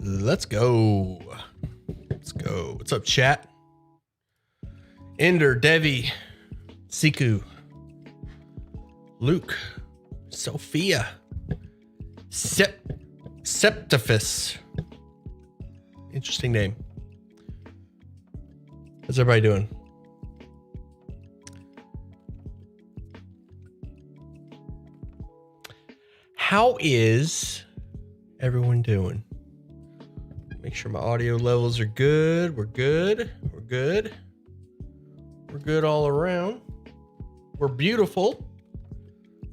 Let's go. Let's go. What's up, chat? Ender, Devi, Siku, Luke, Sophia, Septifus. Interesting name. How's everybody doing? How is everyone doing? Make sure my audio levels are good. We're good. We're good. We're good all around. We're beautiful.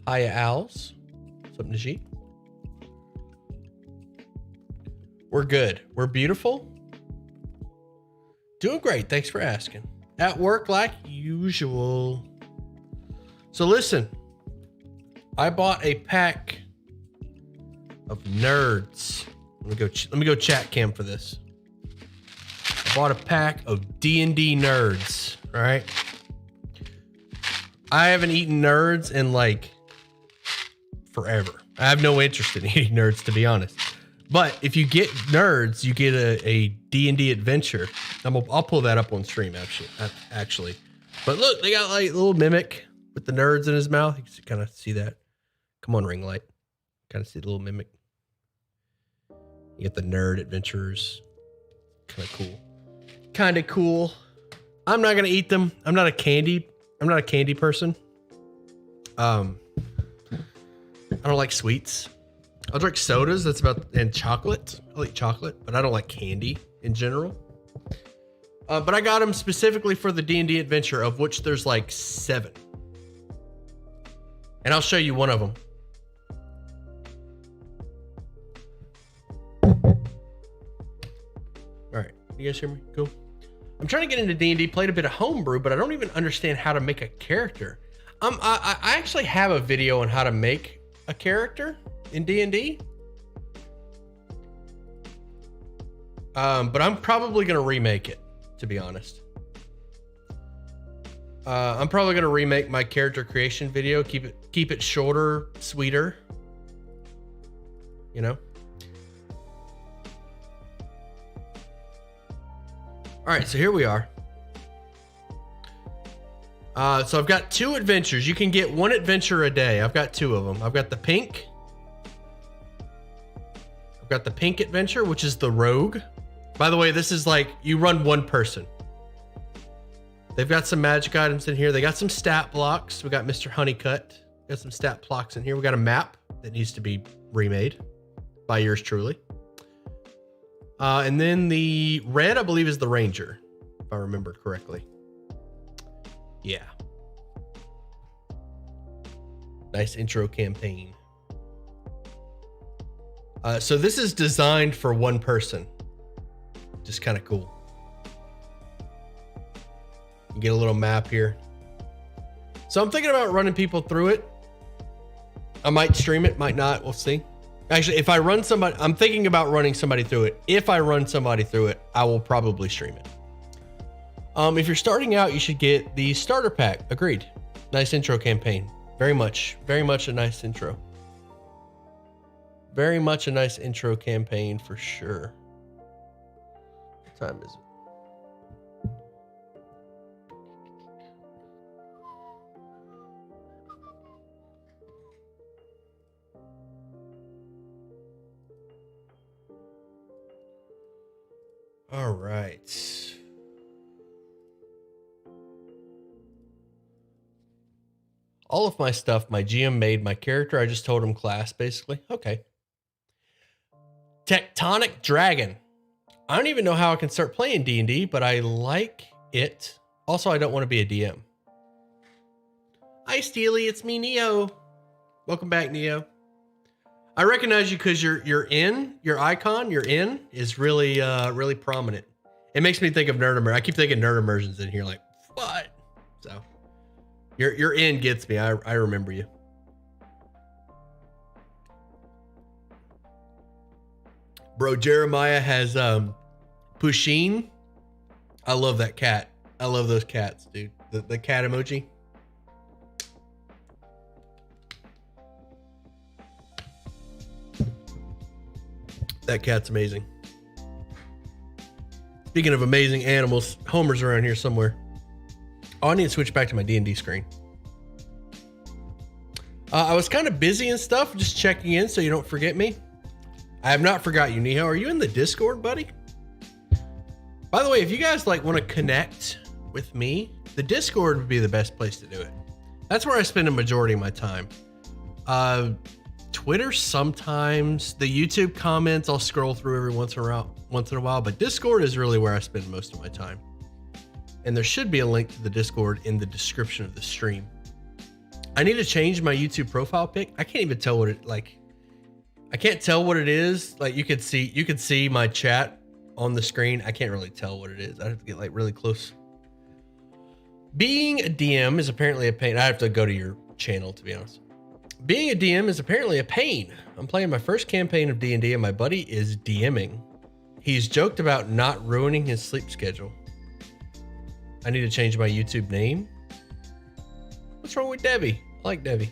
Hiya, Owls. What's up, Najee? We're good. We're beautiful. Doing great. Thanks for asking. At work like usual. So listen, I bought a pack of nerds. Let me go chat cam for this. I bought a pack of D&D nerds. All right. I haven't eaten nerds in like forever. I have no interest in eating nerds, to be honest. But if you get nerds, you get a D&D adventure. I'll pull that up on stream actually. But look, they got like a little mimic with the nerds in his mouth. You can kind of see that. Come on, ring light. Kind of see the little mimic. You get the nerd adventures. Kind of cool. Kind of cool. I'm not gonna eat them. I'm not a candy person. I don't like sweets. I'll drink sodas. And chocolate. I'll eat chocolate, but I don't like candy in general. But I got them specifically for the D&D adventure, of which there's like 7. And I'll show you one of them. All right, you guys hear me? Cool. I'm trying to get into D&D, played a bit of homebrew, but I don't even understand how to make a character. I actually have a video on how to make a character in D&D. But I'm probably going to remake it, to be honest. I'm probably going to remake my character creation video, keep it shorter, sweeter. You know? All right, so here we are. So I've got 2 adventures. You can get 1 adventure a day. I've got 2 of them. I've got the pink. I've got the pink adventure, which is the rogue. By the way, this is like you run 1 person. They've got some magic items in here. They got some stat blocks. We got Mr. Honeycutt. Got some stat blocks in here. We got a map that needs to be remade by yours truly. And then the red, I believe, is the ranger, if I remember correctly. Yeah. Nice intro campaign. So this is designed for 1 person. Just kind of cool. You get a little map here. So I'm thinking about running people through it. I might stream it, might not. We'll see. Actually, if I run somebody, I'm thinking about running somebody through it. If I run somebody through it, I will probably stream it. If you're starting out, you should get the starter pack. Agreed. Nice intro campaign. Very much a nice intro. Very much a nice intro campaign for sure. What time is it? All right. All of my stuff, my GM made my character. I just told him class, basically. Okay. Tectonic Dragon. I don't even know how I can start playing D&D, but I like it. Also, I don't want to be a DM. Hi, Steely. It's me, Neo. Welcome back, Neo. I recognize you because your icon, your in is really really prominent. It makes me think of Nerd Immersion. I keep thinking Nerd Immersion's in here, like what? So your in gets me. I remember you. Bro, Jeremiah has Pusheen. I love that cat. I love those cats, dude. The cat emoji. That cat's amazing. Speaking of amazing animals, Homer's around here somewhere. Oh, I need to switch back to my D&D screen. I was kind of busy and stuff, just checking in so you don't forget me. I have not forgot you, Niho. Are you in the Discord, buddy? By the way, if you guys like want to connect with me, the Discord would be the best place to do it. That's where I spend a majority of my time. Twitter sometimes, the YouTube comments I'll scroll through every once in a while, but Discord is really where I spend most of my time. And there should be a link to the Discord in the description of the stream. I need to change my YouTube profile pic. I can't even tell what it like. I can't tell what it is. Like you could see my chat on the screen. I can't really tell what it is. I have to get like really close. Being a DM is apparently a pain. I have to go to your channel to be honest. Being a DM is apparently a pain. I'm playing my first campaign of D&D and my buddy is DMing. He's joked about not ruining his sleep schedule. I need to change my YouTube name. What's wrong with Debbie? I like Debbie.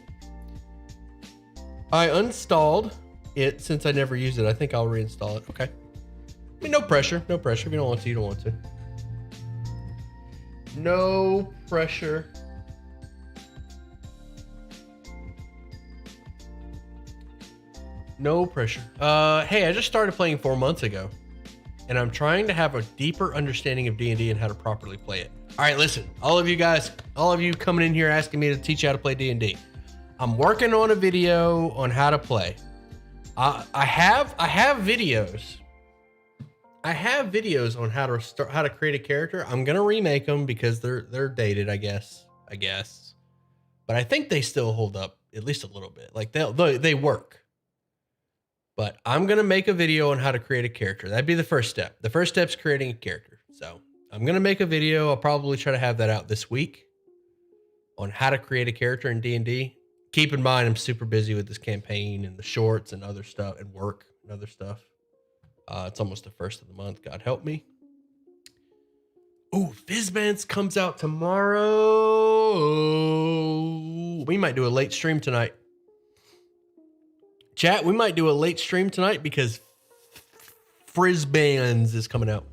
I uninstalled it since I never used it. I think I'll reinstall it. Okay. I mean, no pressure. No pressure. If you don't want to, you don't want to. No pressure. No pressure. Hey, I just started playing 4 months ago, and I'm trying to have a deeper understanding of D&D and how to properly play it. All right, listen, all of you guys, all of you coming in here asking me to teach you how to play D&D. I'm working on a video on how to play. I have videos. I have videos on how to create a character. I'm gonna remake them because they're dated, I guess. But I think they still hold up at least a little bit. Like they work. But I'm going to make a video on how to create a character. That'd be the first step. The first step is creating a character. So I'm going to make a video. I'll probably try to have that out this week on how to create a character in D&D. Keep in mind, I'm super busy with this campaign and the shorts and other stuff and work and other stuff. It's almost the first of the month. God help me. Ooh, Fizzbands comes out tomorrow. We might do a late stream tonight. Chat, we might do a late stream tonight because Frizzbands is coming out.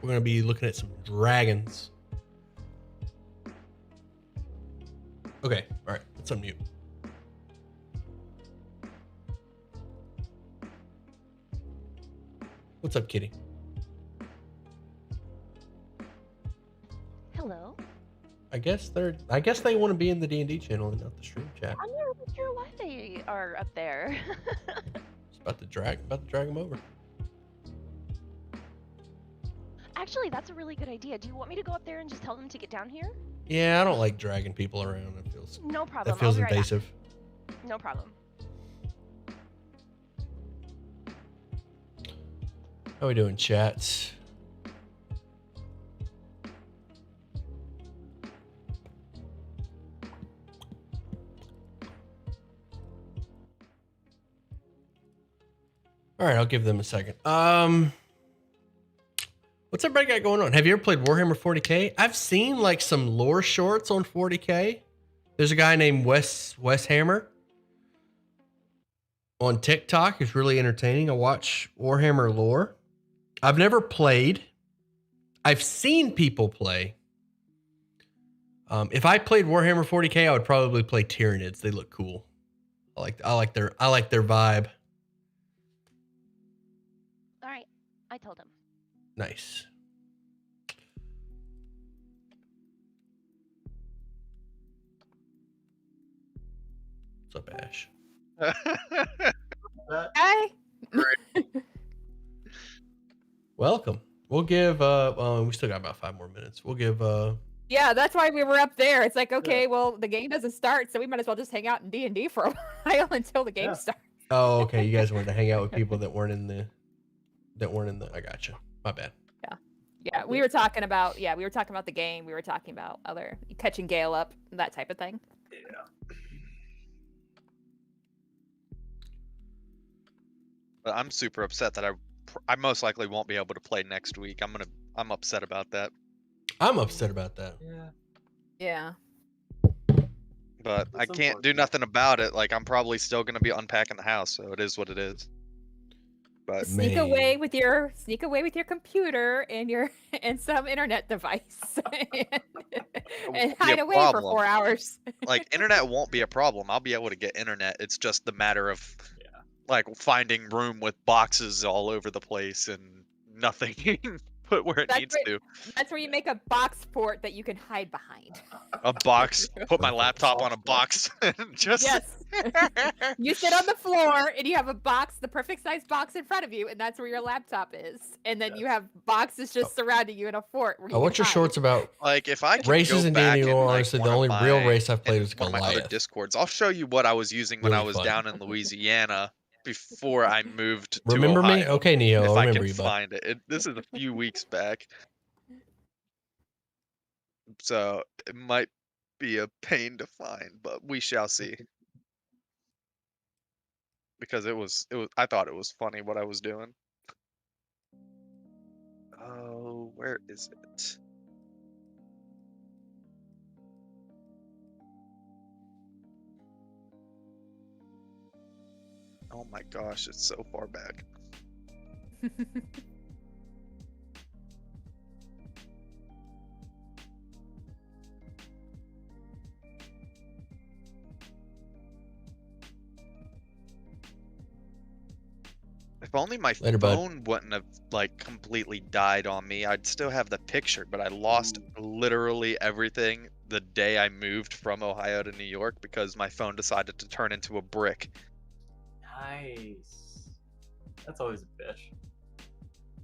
We're going to be looking at some dragons. Okay, all right, let's unmute. What's up, kitty? Hello. I guess they want to be in the D&D channel and not the stream chat. I'm not really sure why they are up there. It's about to drag them over. Actually, that's a really good idea. Do you want me to go up there and just tell them to get down here? Yeah, I don't like dragging people around. It feels No problem. That feels I'll be right invasive. back. No problem. How we doing, chats? All right, I'll give them a second. What's everybody got going on? Have you ever played Warhammer 40K? I've seen like some lore shorts on 40K. There's a guy named Wes Hammer on TikTok who's really entertaining. I watch Warhammer lore. I've never played. I've seen people play. If I played Warhammer 40K, I would probably play Tyranids. They look cool. I like their vibe. All right, I told him. Nice. What's up, Ash? Hi. Welcome. We'll give we still got about 5 more minutes. We'll give Yeah, that's why we were up there. It's like, okay, well, the game doesn't start, so we might as well just hang out in D&D for a while until the game starts. Oh, okay. You guys wanted to hang out with people that weren't in the I gotcha. My bad. Yeah, we were talking about the game. We were talking about other catching Gale up, that type of thing. Yeah. But I'm super upset that I most likely won't be able to play next week. I'm upset about that. I'm upset about that. Yeah. But I can't do nothing about it. Like, I'm probably still going to be unpacking the house, so it is what it is. But Sneak away with your computer and your and some internet device, and won't be a hide away for problem. 4 hours. Like internet won't be a problem. I'll be able to get internet. It's just the matter of Yeah. like finding room with boxes all over the place and nothing being put where it needs to. That's where you make a box port that you can hide behind. A box. Put my laptop on a box and just. Yes. You sit on the floor and you have a box, the perfect size box in front of you, and that's where your laptop is. And then you have boxes just surrounding you in a fort. Where you What's your hide. shorts about? Like if I can Races go in back D&D, in, like, honestly, the one of only real my- race I've played in was one of my other Goliath. Discords, I'll show you what I was using when I Really was fun. down in Louisiana before I moved to Remember me? Ohio. Okay, Neo, If I I remember can you, bud. find it. This is a few weeks back, so it might be a pain to find, but we shall see. Because it was I thought it was funny what I was doing. Oh, where is it? Oh my gosh, it's so far back. If only my Later, bud. phone wouldn't have like completely died on me, I'd still have the picture, but I lost literally everything the day I moved from Ohio to New York because my phone decided to turn into a brick. Nice. That's always a bitch.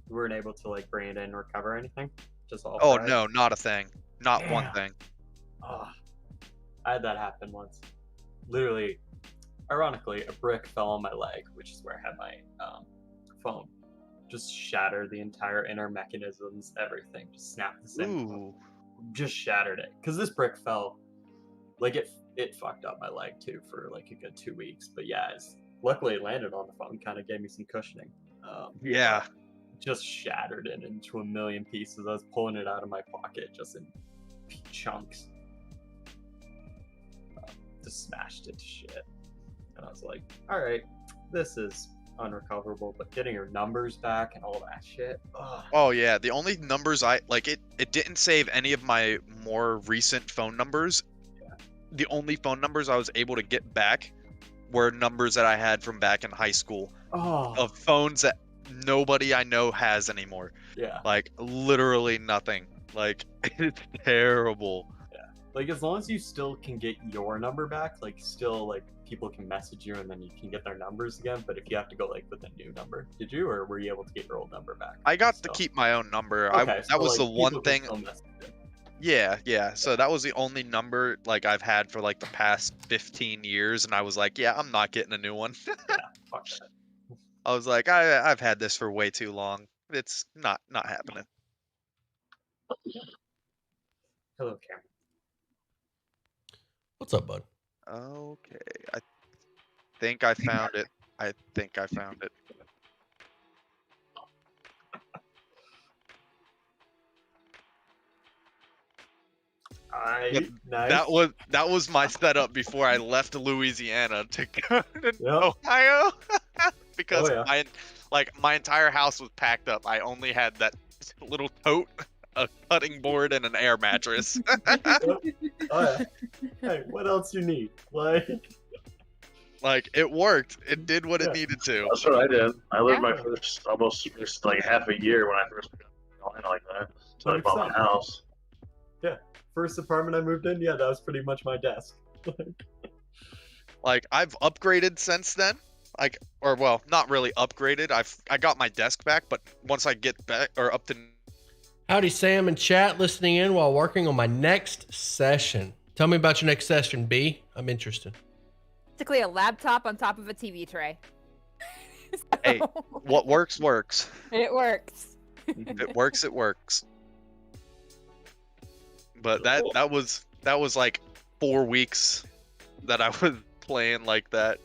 You weren't able to like bring it in and recover anything? Just all Oh fried? no, not a thing. Not one Damn. thing. Oh, I had that happen once. Literally, ironically, a brick fell on my leg, which is where I had my phone. Just shattered the entire inner mechanisms, everything. Just snapped the same. Ooh. Just shattered it. Because this brick fell, like it fucked up my leg too for like a good 2 weeks. But yeah, luckily it landed on the phone, kind of gave me some cushioning. Yeah. Just shattered it into a million pieces. I was pulling it out of my pocket just in chunks. Just smashed it to shit. And I was like, alright, this is unrecoverable, but getting your numbers back and all that shit. Ugh. Oh yeah, the only numbers it didn't save any of my more recent phone numbers. Yeah. The only phone numbers I was able to get back were numbers that I had from back in high school Oh, of phones that nobody I know has anymore. yeah. Like literally nothing. Like it's terrible. Like as long as you still can get your number back, like still like people can message you and then you can get their numbers again. But if you have to go like with a new number, did you, or were you able to get your old number back? I got Still? to keep my own number. Okay, That so, was like, the one people can thing. still message you. Yeah. So that was the only number like I've had for like the past 15 years, and I was like, yeah, I'm not getting a new one. Yeah, fuck that. I was like, I've had this for way too long. It's not happening. Hello, Cameron. What's up, bud? Okay, I think I found it. I think I found it. Yep, Nice. That was my setup before I left Louisiana to go to Yep. Ohio because Oh, yeah. my entire house was packed up. I only had that little tote, a cutting board, and an air mattress. Oh, yeah. Hey, what else you need? Like it worked. It did what it Yeah. needed to. That's what I did. I lived my Yeah. first like half a year when I first got going like that. So I bought my 100%. house. First apartment I moved in, yeah, that was pretty much my desk. Like I've upgraded since then. Like, or well, not really upgraded. I got my desk back, but once I get back or up to Howdy, Sam and chat, listening in while working on my next session. Tell me about your next session, B. I'm interested. Basically, a laptop on top of a TV tray. Hey, what works works. It works. It works. It works. But that was like 4 weeks that I was playing like that.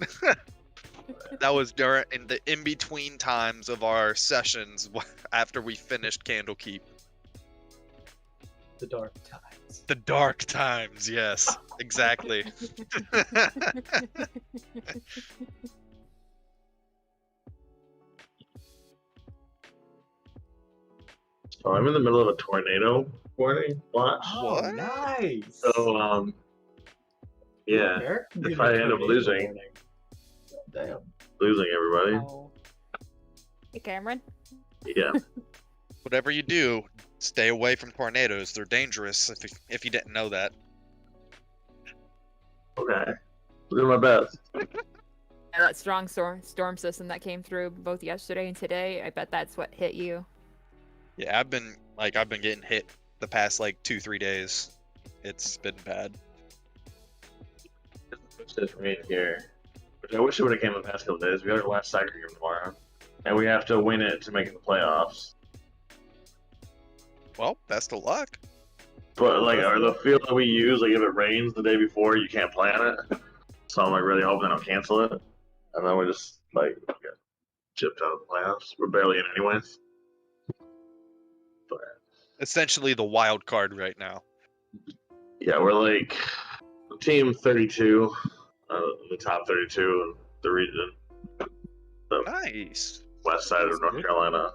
That was in the in between times of our sessions after we finished Candlekeep. The dark times. The dark times, yes, exactly. So I'm in the middle of a tornado warning watch. Oh, What? nice. So yeah, Eric can if give I a end up tornado losing- warning. Damn. losing everybody. Oh. Hey, Cameron. Yeah. Whatever you do, stay away from tornadoes. They're dangerous. If you didn't know that. Okay. Doing my best. Yeah, that strong storm system that came through both yesterday and today, I bet that's what hit you. Yeah, I've been getting hit the past like 2-3 days. It's been bad. It's just for me here. Which I wish it would have came in the past couple days. We got our last soccer game tomorrow. And we have to win it to make it the playoffs. Well, best of luck. But like, are the field that we use, like if it rains the day before, you can't play on it. So I'm like really hoping they don't cancel it. And then we just like get chipped out of the playoffs. We're barely in anyways. But Essentially the wild card right now. yeah, we're like team 32, the top 32 in the region, Nice. west side of North Carolina.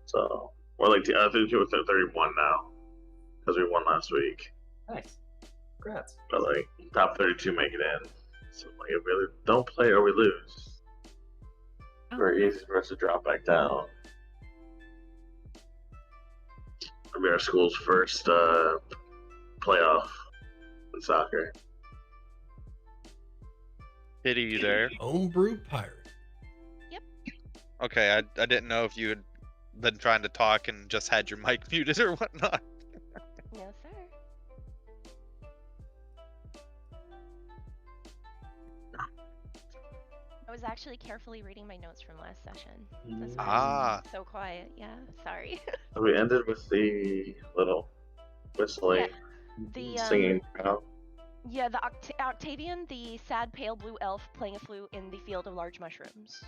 So we're like 32 with 31 now because we won last week. Nice. Congrats. But like top 32 make it in. So like if we either don't play or we lose, very easy for us to drop back down. It'll be our school's first playoff in soccer. Pity you there. Homebrew pirate. Okay, I didn't know if you had been trying to talk and just had your mic muted or whatnot. No, sir. I was actually carefully reading my notes from last session. That's why Ah. I'm so quiet. Yeah, sorry. So we ended with the little whistling, The singing crowd. yeah, the Octavian, the sad pale blue elf playing a flute in the field of large mushrooms.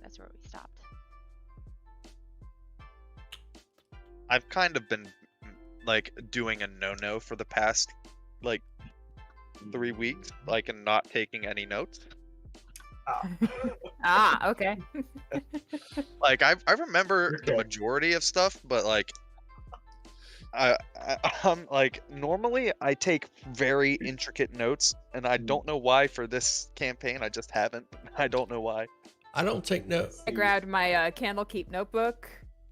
That's where we stopped. I've kind of been like doing a no-no for the past like 3 weeks, like and not taking any notes. Ah, okay. Like I remember the Okay. majority of stuff, but like I'm like normally I take very intricate notes, and I don't know why for this campaign I just haven't. I don't know why. I don't take notes. I grabbed my Candlekeep notebook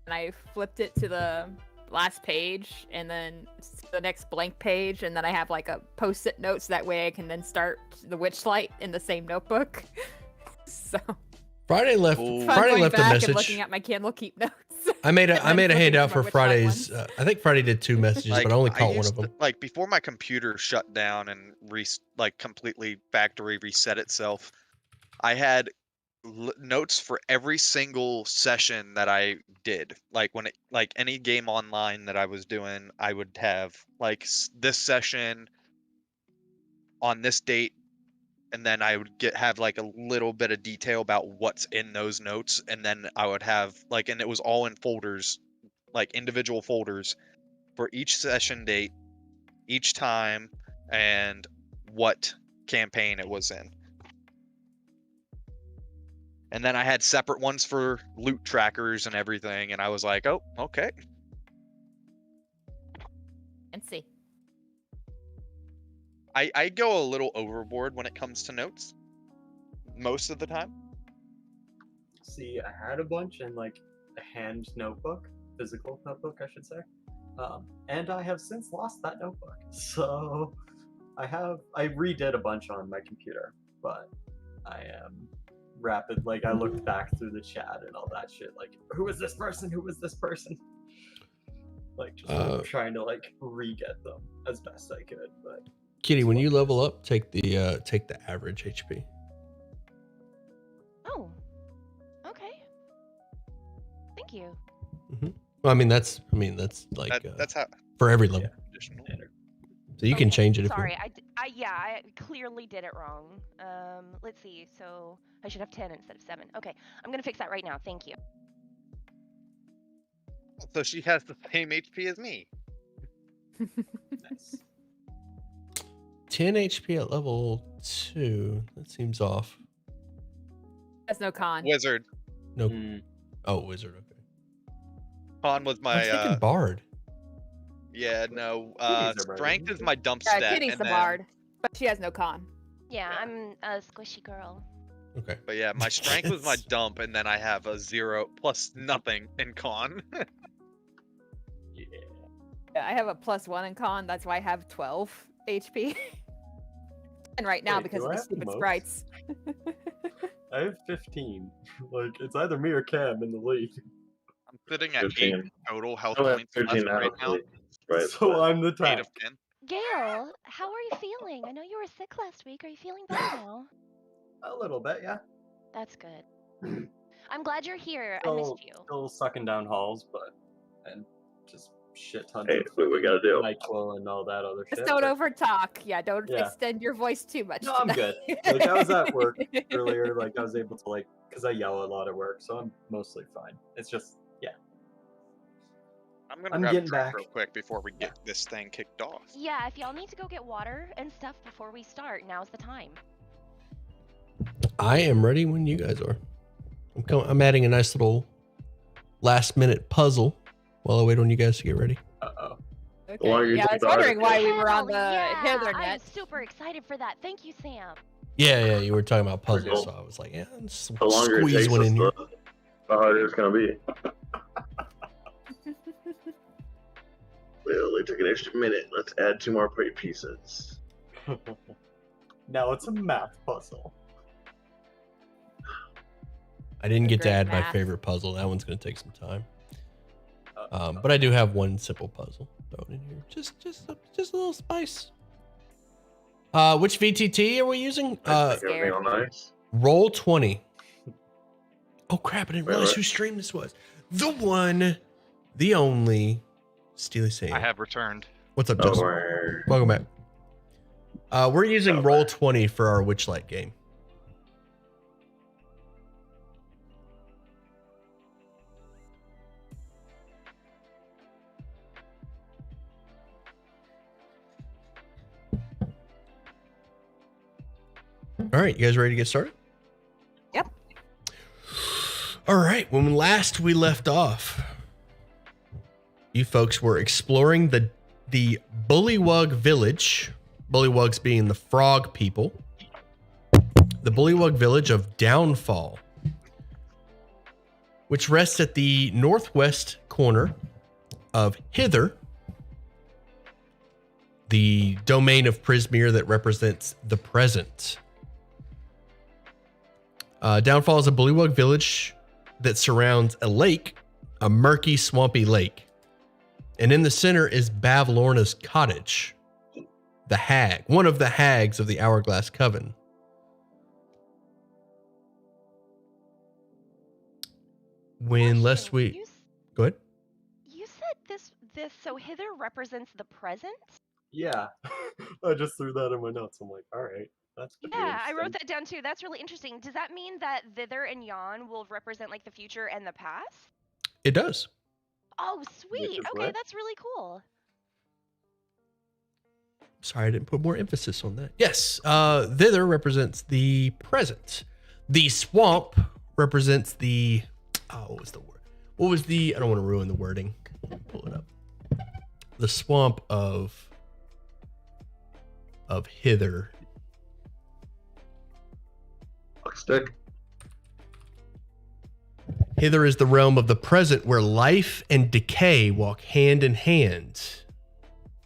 and I flipped it to the last page and then the next blank page, and then I have like a post-it notes that way I can then start the Witchlight in the same notebook. So Friday left. Ooh. fun Friday going left a back and message. looking at my Candlekeep notes. I made a and then handout flipping for to my Witchlight Friday's. ones. I think Friday did 2 messages, Like, but I only I caught one used of them. to- like before my computer shut down and like completely factory reset itself, I had notes for every single session that I did. Like when it like any game online that I was doing, I would have like this session on this date, and then I would have like a little bit of detail about what's in those notes, and then I would have like, and it was all in folders, like individual folders for each session date, each time, and what campaign it was in. And then I had separate ones for loot trackers and everything, and I was like, oh, okay. And see. I go a little overboard when it comes to notes most of the time. See, I had a bunch in like a hand notebook, physical notebook, I should say. And I have since lost that notebook. So I redid a bunch on my computer, but I am rapid. Like I looked back through the chat and all that shit. Like, who is this person? Who is this person? Like just trying to like re-get them as best I could, but. Kitty, when you level up, take the average HP. Oh. Okay. Thank you. Well, I mean that's like That's how for every level. additional. So you can Okay, change it if you Sorry, I clearly did it wrong. Let's see. So I should have 10 instead of 7. Okay, I'm gonna fix that right now. Thank you. So she has the same HP as me. Nice. 10 HP at level 2. That seems off. That's no con. Wizard. No. Mm, Oh, wizard. Okay. Con was I'm my thinking Bard. yeah, no. Kitties are Strength birds. is my dump Yeah, stat. Kitty's and the then- bard, but she has no con. Yeah, Yeah. I'm a squishy girl. Okay. But yeah, my strength was my Yes. dump, and then I have a 0 plus nothing in con. Yeah. Yeah, I have a +1 in con. That's why I have 12 HP. And right now, Wait, because do of I the have the stupid most? sprites. I have 15. Like, it's either me or Cam in the lead. I'm sitting at 8 15. total health I have points 13 left now. right now. Right. So I'm the 8 tank. of 10. Gail, how are you feeling? I know you were sick last week. Are you feeling better now? A little bit, yeah. That's good. I'm glad you're here. I missed you. Still sucking down halls, and just shit tons Hey, of we got to do. NyQuil and all that other shit. Just don't but- over talk. Yeah, don't Yeah. extend your voice too much. No, I'm good. Like, I was at work earlier, like, I was able to, like, because I yell a lot at work, so I'm mostly fine. It's just, yeah. I'm gonna I'm grab a getting drink back. real quick before we get this thing kicked off. Yeah, if y'all need to go get water and stuff before we start, now's the time. I am ready when you guys are. I'm adding a nice little last minute puzzle while I wait on you guys to get ready. Uh-oh. Okay. Well, you Yeah, I was took the wondering why we Hell were on the yeah! Hither I'm net. super excited for that. Thank you, Sam. Yeah, you were talking about puzzles, Cool. so I was like, yeah, let's The longer it squeeze takes one us, in here. the harder it's going to be. Well, it took an extra minute. Let's add 2 more pretty pieces. Now it's a math puzzle. I didn't get to Great add my math. favorite puzzle. That one's going to take some time. Uh, But I do have one simple puzzle thrown in here. Just a little spice. Which VTT are we using? I think everything all nice. Roll 20. Oh crap! I didn't Wait, realize what? whose stream this was. The one, the only, Steely Sam. I have returned. What's up, Oh, Justin? we're- Welcome back. We're using Oh, Roll right. 20 for our Witchlight game. All right, you guys ready to get started? Yep. All right, when last we left off, you folks were exploring the Bullywug village, Bullywugs being the frog people, the Bullywug village of Downfall, which rests at the northwest corner of Hither, the domain of Prismere that represents the present. Downfall is a Bullywug village that surrounds a lake, a murky, swampy lake. And in the center is Bavlorna's cottage, the hag, one of the hags of the Hourglass Coven. When lest Question, we... You, Go ahead. you said this so Hither represents the present? Yeah. I just threw that in my notes. I'm like, alright. That's pretty Yeah, I wrote interesting. that down too. That's really interesting. Does that mean that Thither and Yon will represent like the future and the past? It does. Oh, sweet. is Okay, what? that's really cool. Sorry, I didn't put more emphasis on that. Yes, thither represents the present. The swamp represents the... Oh, what was the word? What was the... I don't want to ruin the wording. Pull it up. The swamp of Hither. Stick. Hither is the realm of the present where life and decay walk hand in hand.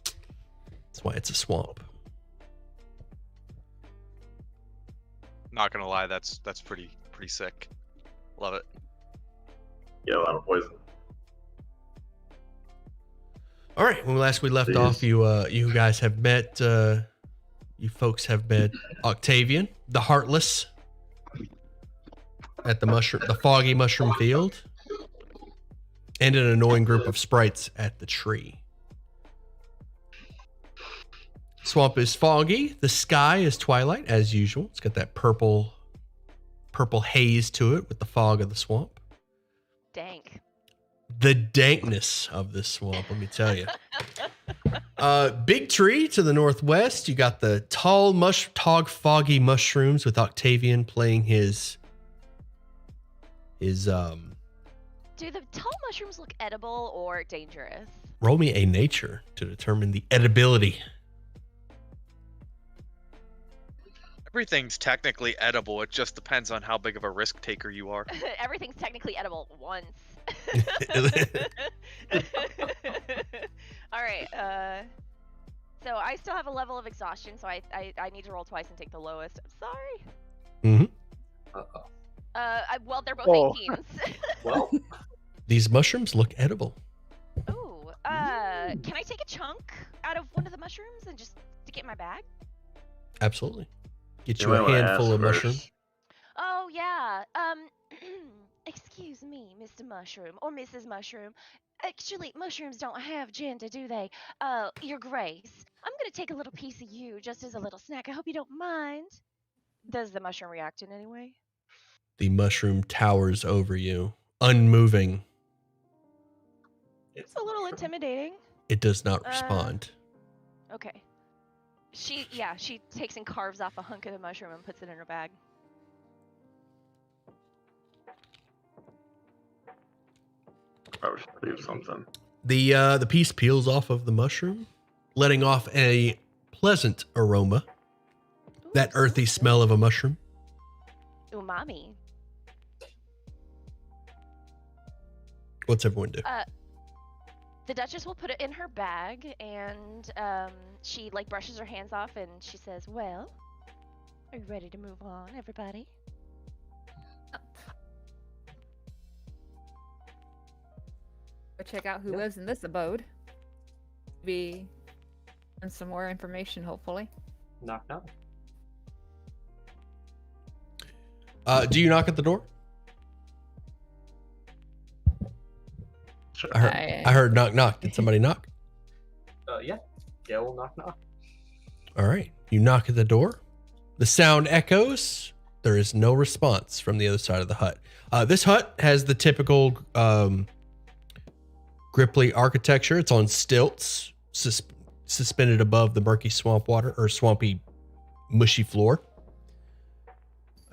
That's why it's a swamp. Not gonna lie, that's pretty sick. Love it. Yeah, a lot of poison. All right. When last we left Please. off, you guys have met. You folks have met Octavian, the Heartless, at the foggy mushroom field, and an annoying group of sprites at the tree. Swamp is foggy. The sky is twilight as usual. It's got that purple haze to it with the fog of the swamp. Dank. The dankness of this swamp, let me tell you. Big tree to the northwest. You got the tall foggy mushrooms with Octavian playing his Do the tall mushrooms look edible or dangerous? Roll me a nature to determine the edibility. Everything's technically edible. It just depends on how big of a risk taker you are. Everything's technically edible once. All right. So I still have a level of exhaustion, so I need to roll twice and take the lowest. I'm sorry. Mm-hmm. Uh-oh. Well, they're both Oh. 18s. Well, These mushrooms look edible. Ooh. Can I take a chunk out of one of the mushrooms and just stick it in my bag? Absolutely. Get You you might a wanna handful ask of first. mushroom. Oh yeah. Excuse me, Mr. Mushroom or Mrs. Mushroom. Actually, mushrooms don't have gender, do they? Your Grace. I'm gonna take a little piece of you just as a little snack. I hope you don't mind. Does the mushroom react in any way? The mushroom towers over you, unmoving. It's a little intimidating. It does not respond. Okay. She takes and carves off a hunk of the mushroom and puts it in her bag. Probably should leave something. The piece peels off of the mushroom, letting off a pleasant aroma. That Ooh, earthy smell of a mushroom. umami. What's everyone do? The Duchess will put it in her bag, and she like brushes her hands off, and she says, "Well, are you ready to move on, everybody?" Go check out who lives in this abode. Be and some more information, hopefully. knock knock. Do you knock at the door? Sure. I heard knock knock. Did somebody knock? Yeah. Gail will knock knock. All right. You knock at the door. The sound echoes. There is no response from the other side of the hut. This hut has the typical Gripply architecture. It's on stilts, suspended above the murky swamp water or swampy, mushy floor,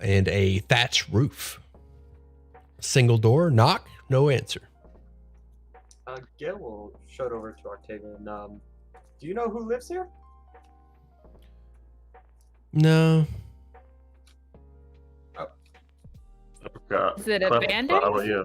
and a thatch roof. Single door, knock, no answer. Gail will shout over to Octavian. Do you know who lives here? No. Forgot. Is it Clef, abandoned? How about you?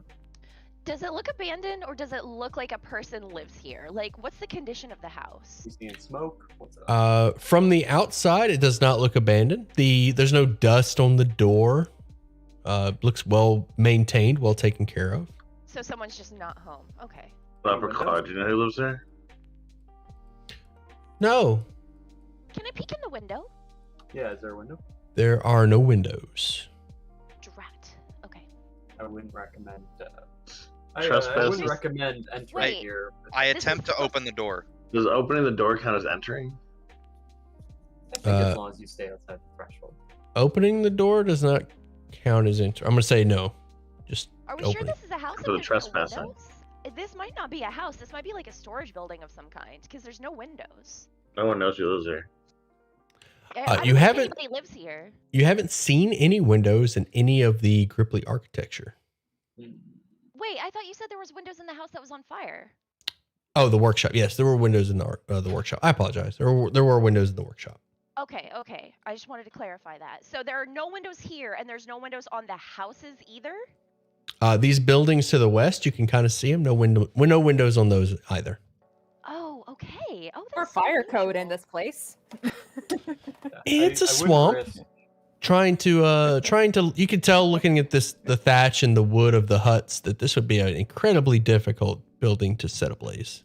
Does it look abandoned, or does it look like a person lives here? Like, what's the condition of the house? You seeing smoke? What's up? From the outside, it does not look abandoned. There's no dust on the door. Looks well maintained, well taken care of. So someone's just not home. Okay. Leprechaun, do you know who lives there? No, Can I peek in the window? Yeah, is there a window? there are no windows. Drat. Okay. I wouldn't recommend. I Trespass. wouldn't recommend entering Wait. here. I This attempt is- to open the door. Does opening the door count as entering? I think as long as you stay outside the threshold. Opening the door does not count as entry. I'm gonna say no. Just Are we sure opening. this is a house? For the if there's no trespassing. windows? This might not be a house. This might be like a storage building of some kind, because there's no windows. No one knows who lives there. I don't you think haven't- Anybody lives here. You haven't seen any windows in any of the Gripply architecture. Wait, I thought you said there was windows in the house that was on fire. Oh, the workshop. Yes, there were windows in the workshop. I apologize. There were windows in the workshop. Okay, okay. I just wanted to clarify that. So there are no windows here, and there's no windows on the houses either? These buildings to the west, you can kind of see them. No windows on those either. Oh, okay. Oh, Or that's so fire code in unusual. this place. It's a I wouldn't swamp. risk- Trying to you can tell looking at the thatch and the wood of the huts that this would be an incredibly difficult building to set ablaze.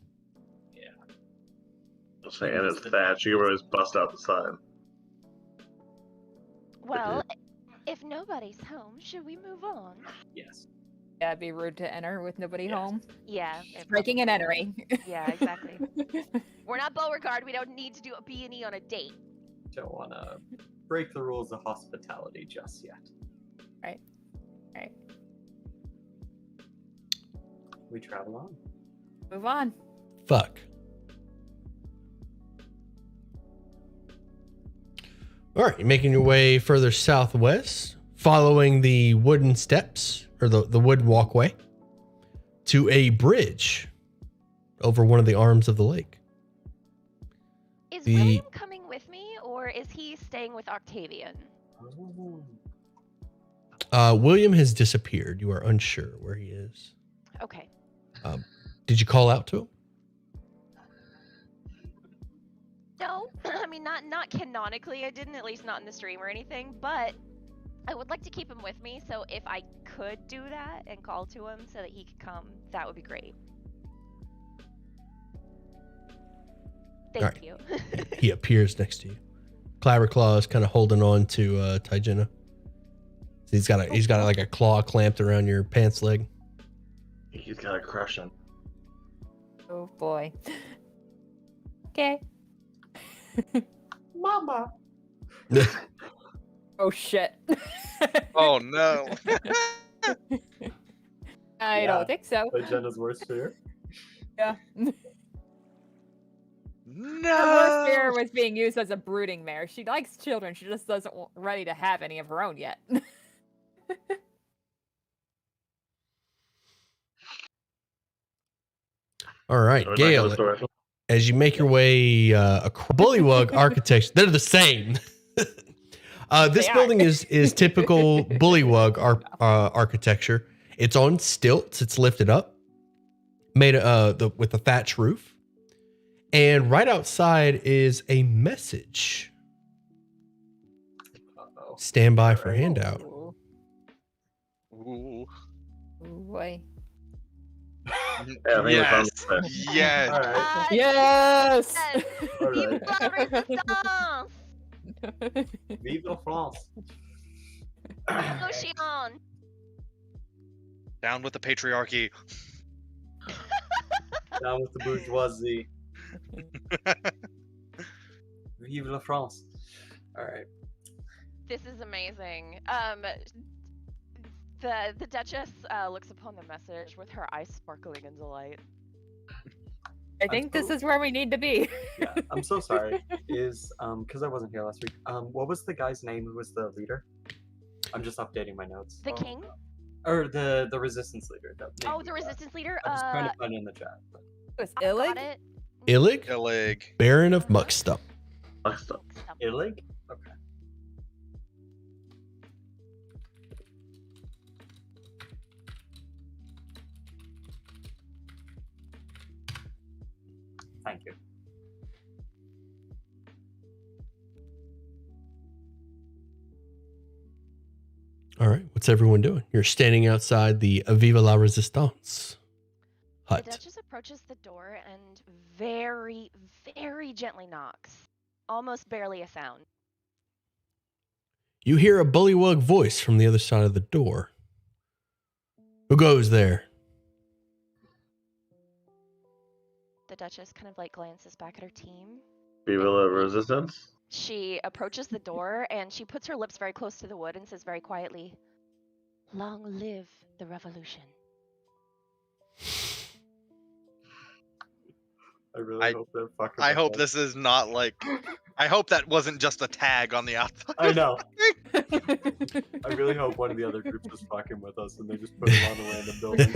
I'm saying it's thatch. You can always bust out the side. Well, if nobody's home, should we move on? Yes. Yeah, it'd be rude to enter with nobody Yes. home. Yeah. Breaking and entering. Yeah, exactly. We're not Beauregard. We don't need to do a B&E on a date. Don't want to break the rules of hospitality just yet. Right. We travel on. Move on. Fuck. All right, you're making your way further southwest, following the wooden steps or the wooden walkway. to a bridge over one of the arms of the lake. Is The- William coming with me, or is he staying with Octavian? William has disappeared. You are unsure where he is. Okay. Did you call out to him? No, I mean not canonically. I didn't, at least not in the stream or anything. But I would like to keep him with me. So if I could do that and call to him so that he could come, that would be great. Thank Alright. you. He appears next to you. Clabberclaw is kind of holding on to Tygenna. He's got like a claw clamped around your pants leg. He's got a crush on. Oh boy. Okay. Mama. Oh shit. Oh no. I Yeah. don't think so. Jenna's worst fear. Yeah. Her No. worst fear was being used as a brooding mare. She likes children. She just doesn't ready to have any of her own yet. All right, Are we back to the Gale. story? As you make your way Bullywug architecture, they're the same. This They are. building is typical Bullywug architecture. It's on stilts. It's lifted up, made with a thatch roof, and right outside is a message. Uh-oh. Stand by for handout. Ooh. Ooh. Ooh, boy. Yeah, I think Yes. it's on the list. Yes. All right. Yes. All Vive right. la résistance! Vive la France. Ocean! Down with the patriarchy. Down with the bourgeoisie. Vive la France. All right. This is amazing. The Duchess looks upon the message with her eyes sparkling in delight. I think this is where we need to be. Yeah, I'm so sorry. Is because I wasn't here last week. What was the guy's name who was the leader? I'm just updating my notes. The king? Or the resistance leader. Oh, the resistance leader? I'm just trying to find it in the chat. But... It was I got Illig? it. Illig, Illig. Baron of Muckstump. Stop. Illig? Okay. Thank you. All right, what's everyone doing? You're standing outside the Vive la Resistance The hut. Duchess approaches the door and very, very gently knocks. Almost barely a sound. You hear a Bullywug voice from the other side of the door. Who goes there? The Duchess kind of like glances back at her team. Viva la resistance. She approaches the door and she puts her lips very close to the wood and says very quietly, "Long live the revolution." I really hope they're fucking. I with hope us. this is not like. I hope that wasn't just a tag on the outside. I know. I really hope one of the other groups is fucking with us and they just put it on a random building.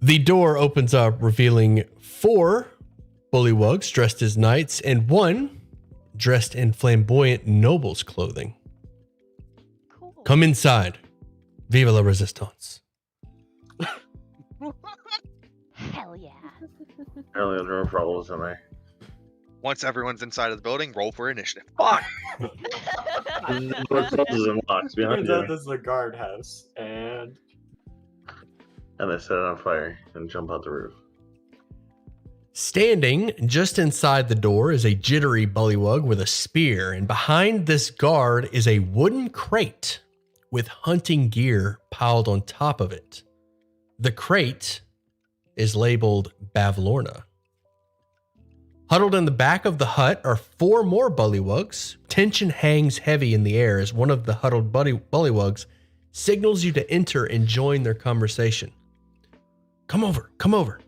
The door opens up, revealing 4 Bullywugs dressed as knights and 1 dressed in flamboyant noble's clothing. Cool. Come inside. Vive la Resistance. Hell yeah. Apparently, there's no problems in there. Once everyone's inside of the building, roll for initiative. Fuck! Door closes and locks behind Turns out you, this is a guard house, and and they set it on fire and jump out the roof. Standing just inside the door is a jittery Bullywug with a spear, and behind this guard is a wooden crate with hunting gear piled on top of it. The crate is labeled Bavlorna. Huddled in the back of the hut are 4 more Bullywugs. Tension hangs heavy in the air as one of the huddled Bullywugs signals you to enter and join their conversation. Come over, come over.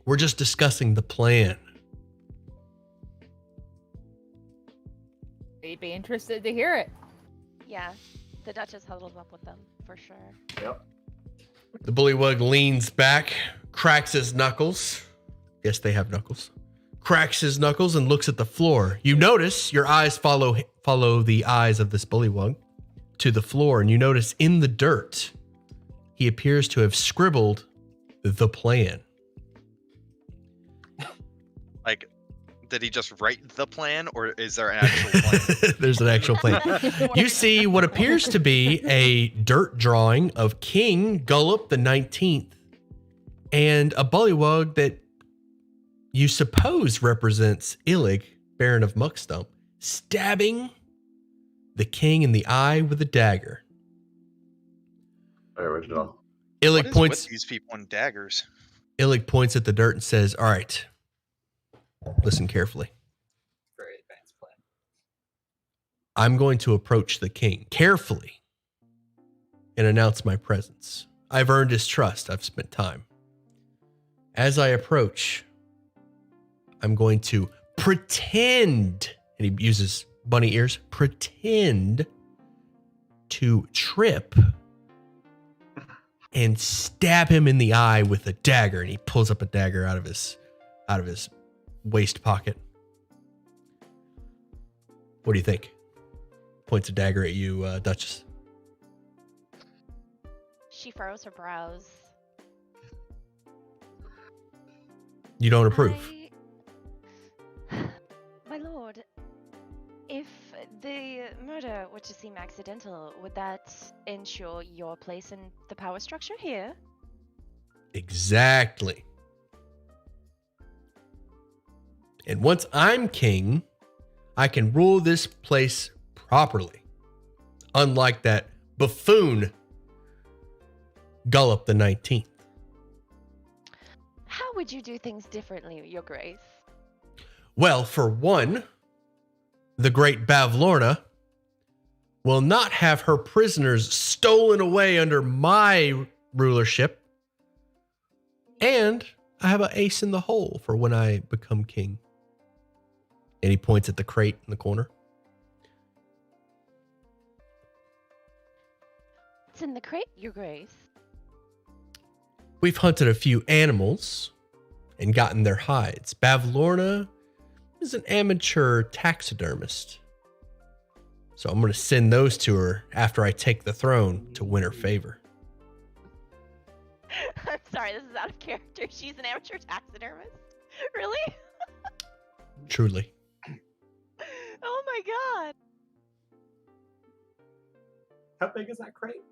We're just discussing the plan. We'd be interested to hear it. Yeah, the Duchess huddles up with them for sure. yep. The bullywug leans back, cracks his knuckles. Yes, they have knuckles. Cracks his knuckles and looks at the floor. You notice your eyes follow the eyes of this bullywug to the floor, and you notice in the dirt, he appears to have scribbled the plan. Like, did he just write the plan, or is there an actual plan? There's an actual plan. You see what appears to be a dirt drawing of King Gullop the 19th and a bullywug that you suppose represents Illig, Baron of Muckstump, stabbing the king in the eye with a dagger. Very original. Illig What is points. with these people and daggers? Illig points at the dirt and says, "All right, listen carefully. Very advanced plan. I'm going to approach the king carefully and announce my presence. I've earned his trust. I've spent time. As I approach, I'm going to pretend," and he uses bunny ears, "pretend to trip and stab him in the eye with a dagger." And he pulls up a dagger out of his waist pocket. What do you think? Points a dagger at you, Duchess. She furrows her brows. You don't approve. My lord, if the murder were to seem accidental, would that ensure your place in the power structure here? Exactly. And once I'm king, I can rule this place properly. Unlike that buffoon Gullop the 19th. How would you do things differently, Your Grace? Well, for one, the great Bavlorna will not have her prisoners stolen away under my rulership. And I have an ace in the hole for when I become king. And he points at the crate in the corner. What's in the crate, Your Grace? We've hunted a few animals and gotten their hides. Bavlorna is an amateur taxidermist. So I'm going to send those to her after I take the throne to win her favor. I'm sorry, this is out of character. She's an amateur taxidermist? Really? Truly. Oh my god. How big is that crate?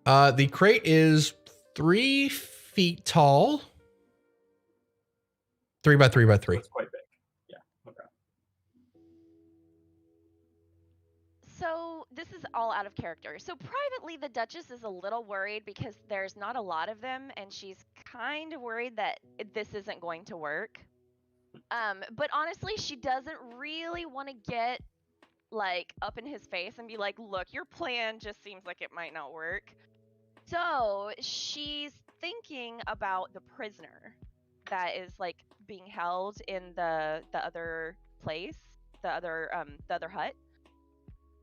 The crate is 3 feet tall. 3 by 3 by 3. That's quite big. Yeah. Okay. So this is all out of character. So privately, the Duchess is a little worried because there's not a lot of them, and she's kind of worried that this isn't going to work. But honestly, she doesn't really want to get like up in his face and be like, "Look, your plan just seems like it might not work." So she's thinking about the prisoner that is like being held in the other place, the other hut.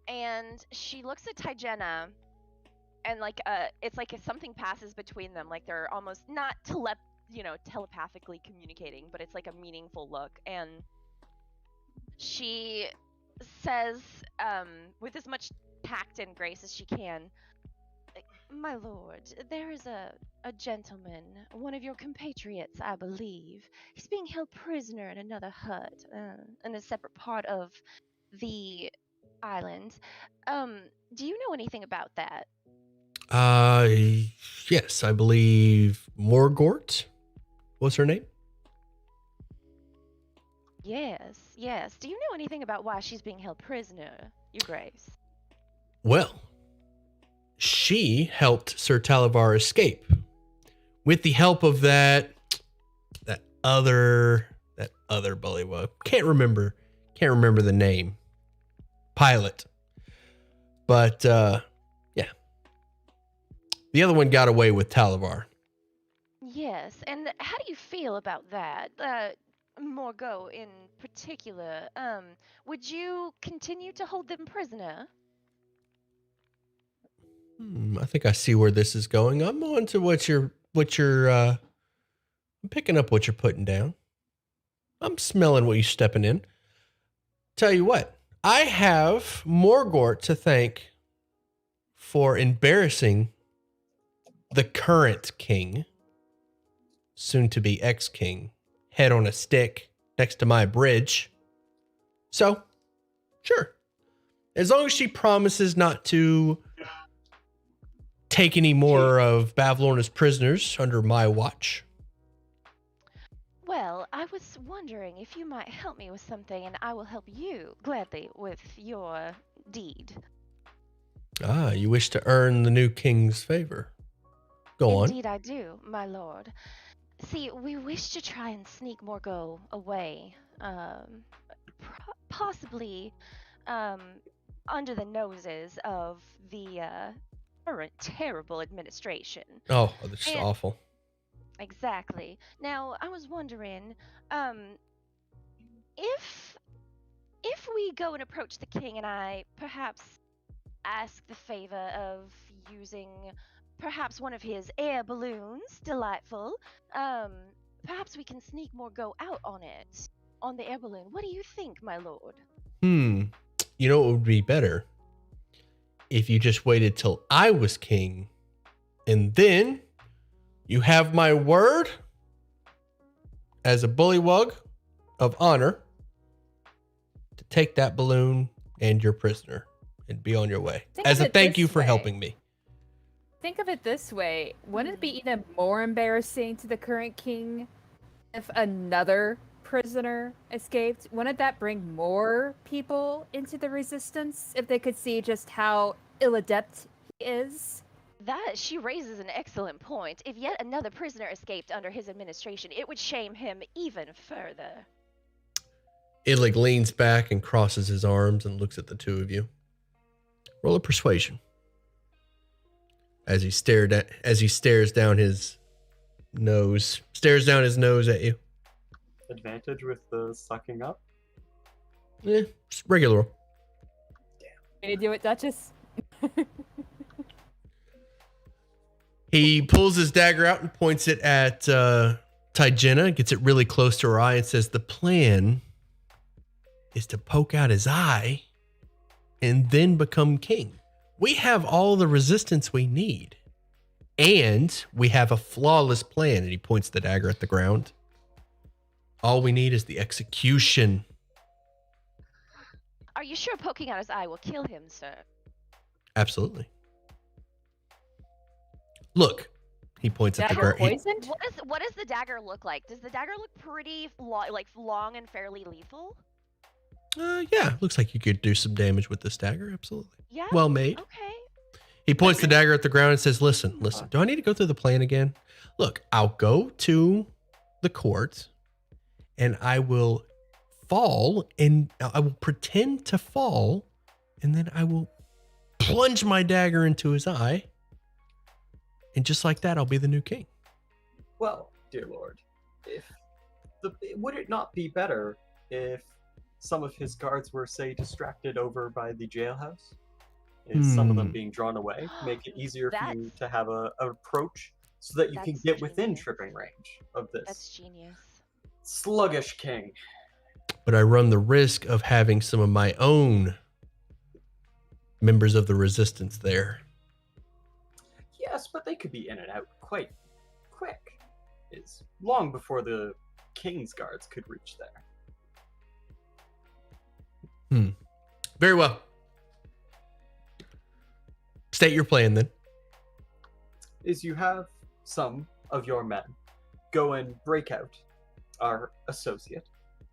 And she looks at Tyjenna, and like it's like if something passes between them, like they're almost not telepathically communicating, but it's like a meaningful look. And she says, with as much tact and grace as she can, "My lord, there is a gentleman, one of your compatriots, I believe. He's being held prisoner in another hut, in a separate part of the island. Do you know anything about that?" Yes, I believe Morgort. What's her name? Yes. Do you know anything about why she's being held prisoner, Your Grace? Well, she helped Sir Talavar escape with the help of that other bullywug. Can't remember the name. Pilot. But yeah. The other one got away with Talavar. Yes, and how do you feel about that? Morgo in particular. Would you continue to hold them prisoner? I think I see where this is going. I'm on to what you're I'm picking up what you're putting down. I'm smelling what you're stepping in. Tell you what, I have Morgort to thank for embarrassing the current king, soon to be ex-king, head on a stick next to my bridge. So, sure. As long as she promises not to take any more of Bavlorna's prisoners under my watch. Well, I was wondering if you might help me with something, and I will help you gladly with your deed. Ah, you wish to earn the new king's favor. Go on. Indeed, I do, my lord. See, we wish to try and sneak Morgo away, possibly under the noses of the current terrible administration. Oh, that's just And- awful. Exactly. Now, I was wondering, if we go and approach the king and I perhaps ask the favor of using perhaps one of his air balloons, delightful, perhaps we can sneak Morgo out on it, on the air balloon. What do you think, my lord? You know what would be better? If you just waited till I was king, and then you have my word as a bullywug of honor to take that balloon and your prisoner and be on your way. Think As of a it thank this you for way. helping me. Think of it this way. Wouldn't it be even more embarrassing to the current king if another prisoner escaped? Wouldn't that bring more people into the resistance if they could see just how ill-adept he is? That she raises an excellent point. If yet another prisoner escaped under his administration, it would shame him even further. It like leans back and crosses his arms and looks at the two of you. Roll a persuasion. As he stares down his nose at you. Advantage with the sucking up. Just regular roll. Can you do it, Duchess? He pulls his dagger out and points it at Tygenna, gets it really close to her eye and says, the plan is to poke out his eye and then become king. We have all the resistance we need. And we have a flawless plan. And he points the dagger at the ground. All we need is the execution. Are you sure poking out his eye will kill him, sir? Absolutely. Look, he points at the Dagger ground. poisoned? What does the dagger look like? Does the dagger look pretty long and fairly lethal? Yeah, looks like you could do some damage with this dagger. Absolutely. Yeah. Well made. Okay. He points the dagger at the ground and says, listen, do I need to go through the plan again? Look, I'll go to the court and I will fall and I will pretend to fall and then I will plunge my dagger into his eye. And just like that, I'll be the new king. Well, dear lord, would it not be better if some of his guards were, say, distracted over by the jailhouse? Is some of them being drawn away? Make it easier for you to have an approach so that you can That's get within genius. tripping range of this That's genius. sluggish king. But I run the risk of having some of my own members of the resistance there. Yes, but they could be in and out quite quick. It's long before the king's guards could reach there. Very well. State your plan then. Is you have some of your men go and break out our associate